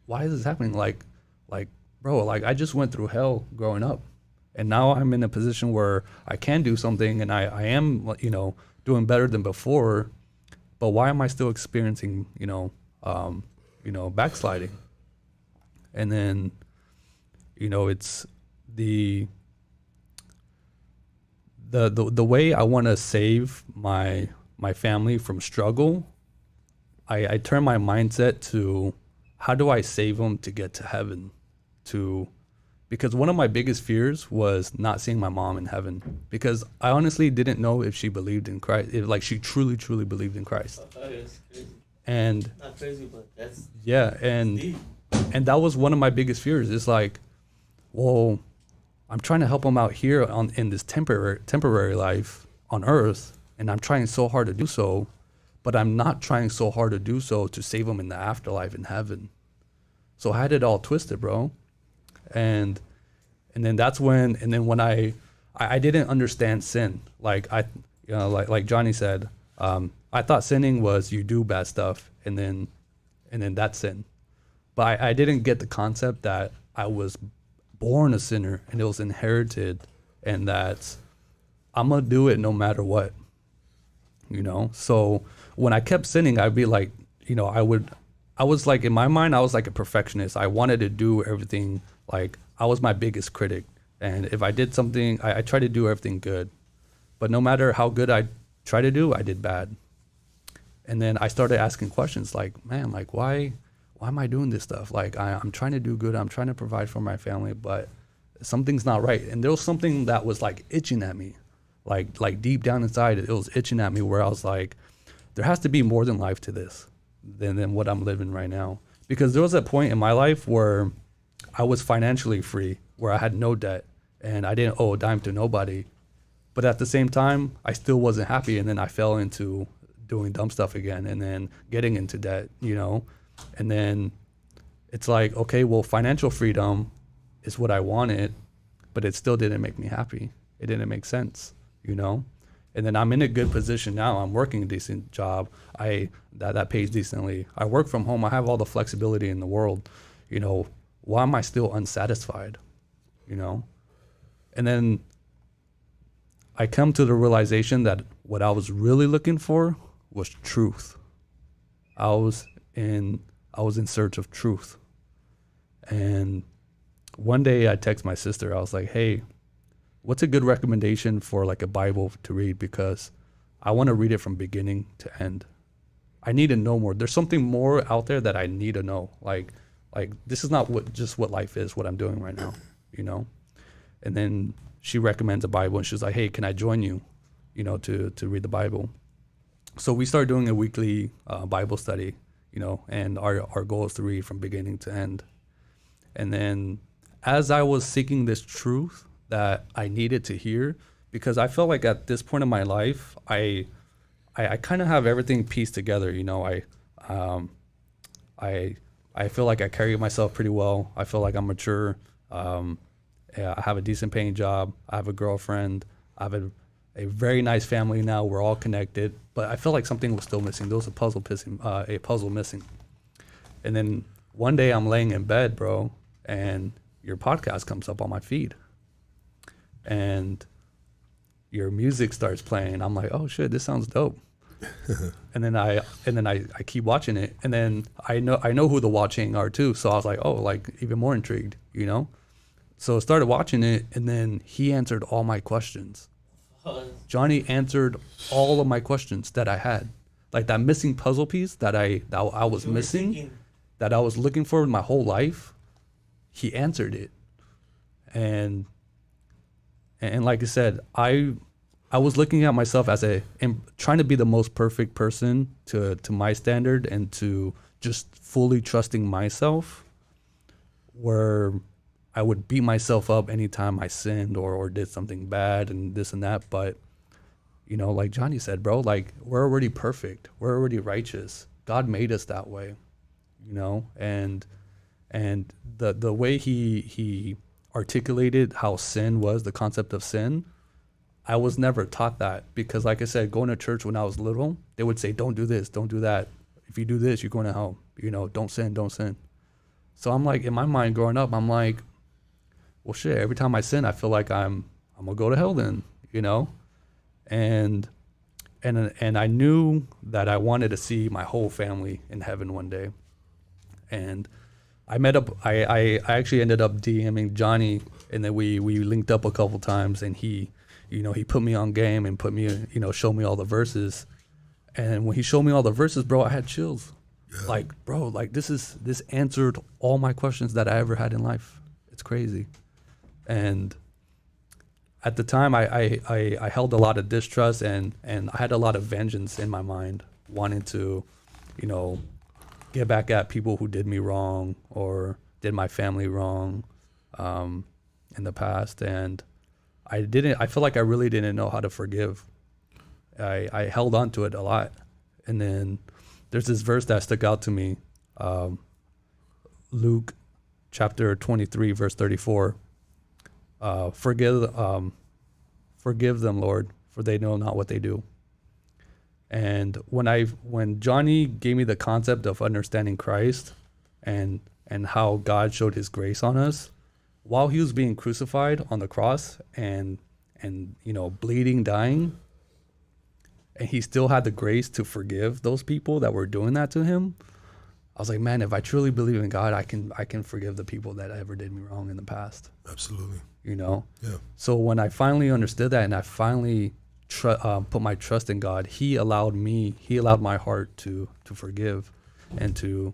why is this happening? Like, bro, like I just went through hell growing up. And now I'm in a position where I can do something, and I am, you know, doing better than before. But why am I still experiencing, you know, backsliding? And then, you know, it's the way I want to save my family from struggle. I turn my mindset to how do I save them to get to heaven, because one of my biggest fears was not seeing my mom in heaven, because I honestly didn't know if she believed in Christ, if like she truly believed in Christ. That's crazy. And not crazy, but that's and that was one of my biggest fears. It's like, well, I'm trying to help them out here in this temporary life on earth, and I'm trying so hard to do so, but I'm not trying so hard to do so to save them in the afterlife in heaven. So I had it all twisted, bro. And then that's when I didn't understand sin. Like like Johnny said, I thought sinning was you do bad stuff and then that's sin. But I didn't get the concept that I was born a sinner and it was inherited, and that I'm gonna do it no matter what, you know? So when I kept sinning, I'd be like, you know, I was like, in my mind, I was like a perfectionist. I wanted to do everything. Like, I was my biggest critic. And if I did something, I tried to do everything good. But no matter how good I tried to do, I did bad. And then I started asking questions like, man, like, why am I doing this stuff? Like, I'm trying to do good. I'm trying to provide for my family, but something's not right. And there was something that was like itching at me. Like deep down inside, it was itching at me, where I was like, there has to be more than life to this than what I'm living right now. Because there was a point in my life where I was financially free, where I had no debt and I didn't owe a dime to nobody. But at the same time, I still wasn't happy. And then I fell into doing dumb stuff again, and then getting into debt, you know? And then it's like, okay, well, financial freedom is what I wanted, but it still didn't make me happy. It didn't make sense, you know? And then I'm in a good position now. I'm working a decent job. That pays decently. I work from home. I have all the flexibility in the world. You know, why am I still unsatisfied? You know? And then I come to the realization that what I was really looking for was truth. I was in search of truth. And one day I text my sister. I was like, hey, what's a good recommendation for like a Bible to read? Because I want to read it from beginning to end. I need to know more. There's something more out there that I need to know. Like this is not what life is, what I'm doing right now, you know? And then she recommends a Bible, and she's like, hey, can I join you, you know, to read the Bible? So we started doing a weekly Bible study, you know, and our goal is to read from beginning to end. And then as I was seeking this truth that I needed to hear, because I felt like at this point in my life, I kind of have everything pieced together, you know. I feel like I carry myself pretty well. I feel like I'm mature. Yeah, I have a decent paying job. I have a girlfriend. I have a very nice family now. We're all connected. But I feel like something was still missing. There was a puzzle missing. And then one day I'm laying in bed, bro, and your podcast comes up on my feed. And your music starts playing. I'm like, oh shit, this sounds dope. and then I keep watching it, and then I know who the watching are too. So I was like, oh, like even more intrigued, you know. So I started watching it, and then he answered all my questions. Johnny answered all of my questions that I had, like that missing puzzle piece that I was missing, that I was looking for my whole life. He answered it, and like I said, I was looking at myself as trying to be the most perfect person to my standard, and to just fully trusting myself, where I would beat myself up anytime I sinned or did something bad and this and that. But, you know, like Johnny said, bro, like we're already perfect. We're already righteous. God made us that way, you know, and the way he articulated how sin was, the concept of sin, I was never taught that, because like I said, going to church when I was little, they would say, don't do this, don't do that. If you do this, you're going to hell. You know, don't sin, don't sin. So I'm like, in my mind growing up, I'm like, well, shit, every time I sin, I feel like I'm going to go to hell then, you know? And I knew that I wanted to see my whole family in heaven one day. And I actually ended up DMing Johnny, and then we linked up a couple times, and he, you know, he put me on game and showed me all the verses. And when he showed me all the verses, bro, I had chills. Yeah. Like, bro, like this answered all my questions that I ever had in life. It's crazy. And at the time I held a lot of distrust, and I had a lot of vengeance in my mind, wanting to, you know, get back at people who did me wrong or did my family wrong in the past. And I feel like I really didn't know how to forgive. I held on to it a lot. And then there's this verse that stuck out to me, Luke chapter 23, verse 34. Forgive them, Lord, for they know not what they do. And when Johnny gave me the concept of understanding Christ and how God showed his grace on us while he was being crucified on the cross and you know, bleeding, dying, and he still had the grace to forgive those people that were doing that to him, I was like, man, if I truly believe in God, I can forgive the people that ever did me wrong in the past. Absolutely. You know? Yeah. So when I finally understood that, and I finally put my trust in God, he allowed my heart to forgive, and to,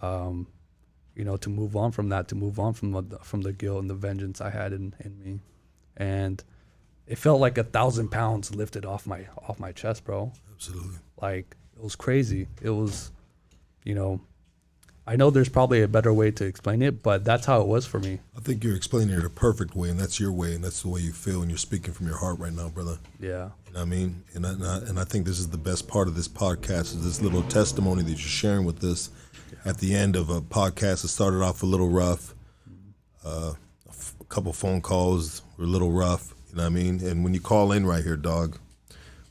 you know, to move on from that, to move on from the guilt and the vengeance I had in me. And it felt like 1,000 pounds lifted off my chest, bro. Absolutely. Like, it was crazy. It was, you know, I know there's probably a better way to explain it, but that's how it was for me. I think you're explaining it a perfect way, and that's your way, and that's the way you feel, and you're speaking from your heart right now, brother. Yeah. You know what I mean? And I think this is the best part of this podcast, is this little testimony that you're sharing with us at the end of a podcast that started off a little rough. A couple phone calls were a little rough, you know what I mean? And when you call in right here, dog,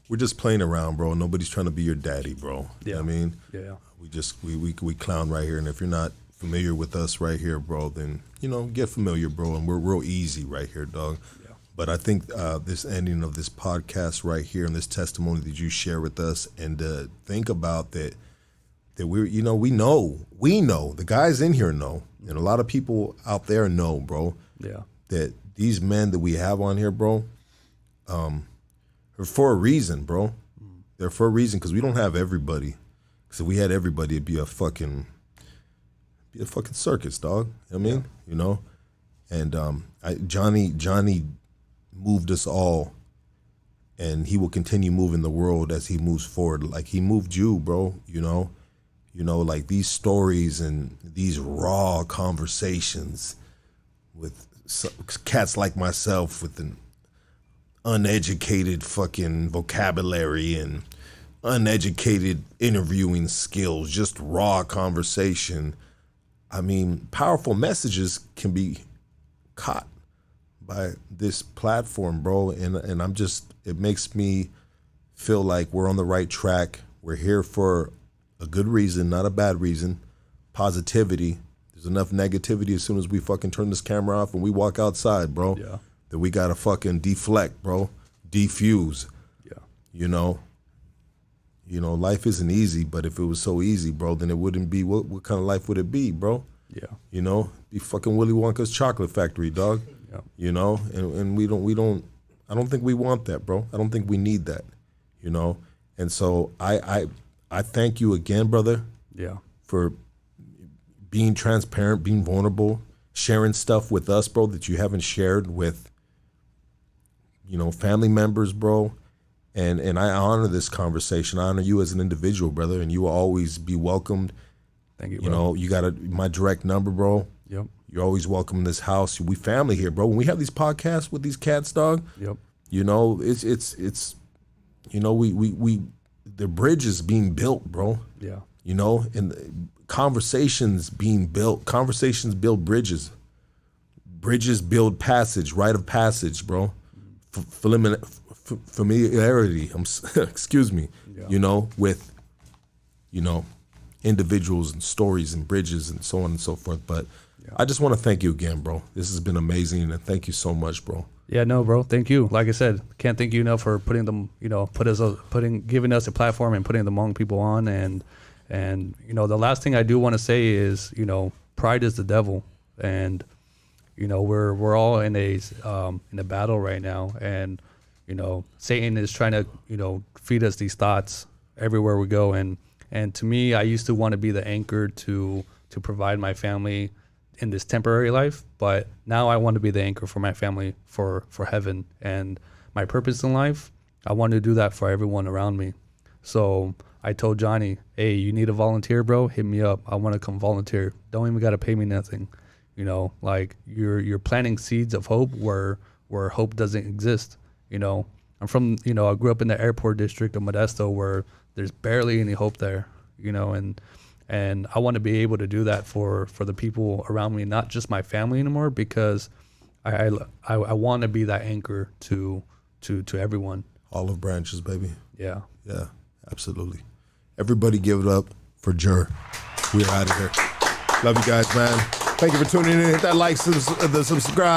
we're just playing around, bro. Nobody's trying to be your daddy, bro. Yeah. You know what I mean? Yeah. We clown right here, and if you're not familiar with us right here, bro, then, you know, get familiar, bro, and we're real easy right here, dog. Yeah. But I think this ending of this podcast right here, and this testimony that you share with us, and think about that we're, you know, we know the guys in here know, and a lot of people out there know, bro. Yeah. That these men that we have on here, bro, are for a reason, bro. They're for a reason because we don't have everybody. Because if we had everybody, it'd be a fucking circus, dog. You know what I mean? You know? And Johnny moved us all, and he will continue moving the world as he moves forward. Like he moved you, bro, you know? You know, like these stories and these raw conversations with cats like myself with an uneducated fucking vocabulary and uneducated interviewing skills, just raw conversation. I mean, powerful messages can be caught by this platform, bro. And I'm just, it makes me feel like we're on the right track. We're here for a good reason, not a bad reason. Positivity. There's enough negativity as soon as we fucking turn this camera off and we walk outside, bro. Yeah. That we gotta fucking deflect, bro. Defuse. Yeah. You know, life isn't easy, but if it was so easy, bro, then it wouldn't be, what kind of life would it be, bro? Yeah. You know, be fucking Willy Wonka's chocolate factory, dog. Yeah. You know, and we don't, I don't think we want that, bro. I don't think we need that, you know? And so I thank you again, brother. Yeah. For being transparent, being vulnerable, sharing stuff with us, bro, that you haven't shared with, you know, family members, bro. And I honor this conversation. I honor you as an individual, brother, and you will always be welcomed. Thank you, bro. You know, you got my direct number, bro. Yep. You're always welcome in this house. We family here, bro. When we have these podcasts with these cats, dog. Yep. You know, it's you know, we the bridge is being built, bro. Yeah. You know, and conversations being built. Conversations build bridges. Bridges build passage, rite of passage, bro. Familiarity. Excuse me. Yeah. You know, with, you know, individuals and stories and bridges and so on and so forth. But yeah. I just want to thank you again, bro. This has been amazing, and thank you so much, bro. Yeah, no, bro. Thank you. Like I said, can't thank you enough for putting them, you know, giving us a platform and putting the Hmong people on. And you know, the last thing I do want to say is, you know, pride is the devil, and you know, we're all in a battle right now, and you know, Satan is trying to, you know, feed us these thoughts everywhere we go. And to me, I used to want to be the anchor to provide my family in this temporary life, but now I want to be the anchor for my family for heaven and my purpose in life. I want to do that for everyone around me. So I told Johnny, hey, you need a volunteer, bro? Hit me up. I want to come volunteer. Don't even got to pay me nothing. You know, like you're planting seeds of hope where hope doesn't exist. You know, I'm from, you know, I grew up in the airport district of Modesto where there's barely any hope there, you know, and I want to be able to do that for the people around me, not just my family anymore, because I want to be that anchor to everyone. Olive branches, baby. Yeah. Yeah, absolutely. Everybody give it up for GER. We're out of here. Love you guys, man. Thank you for tuning in. Hit that like, the subscribe.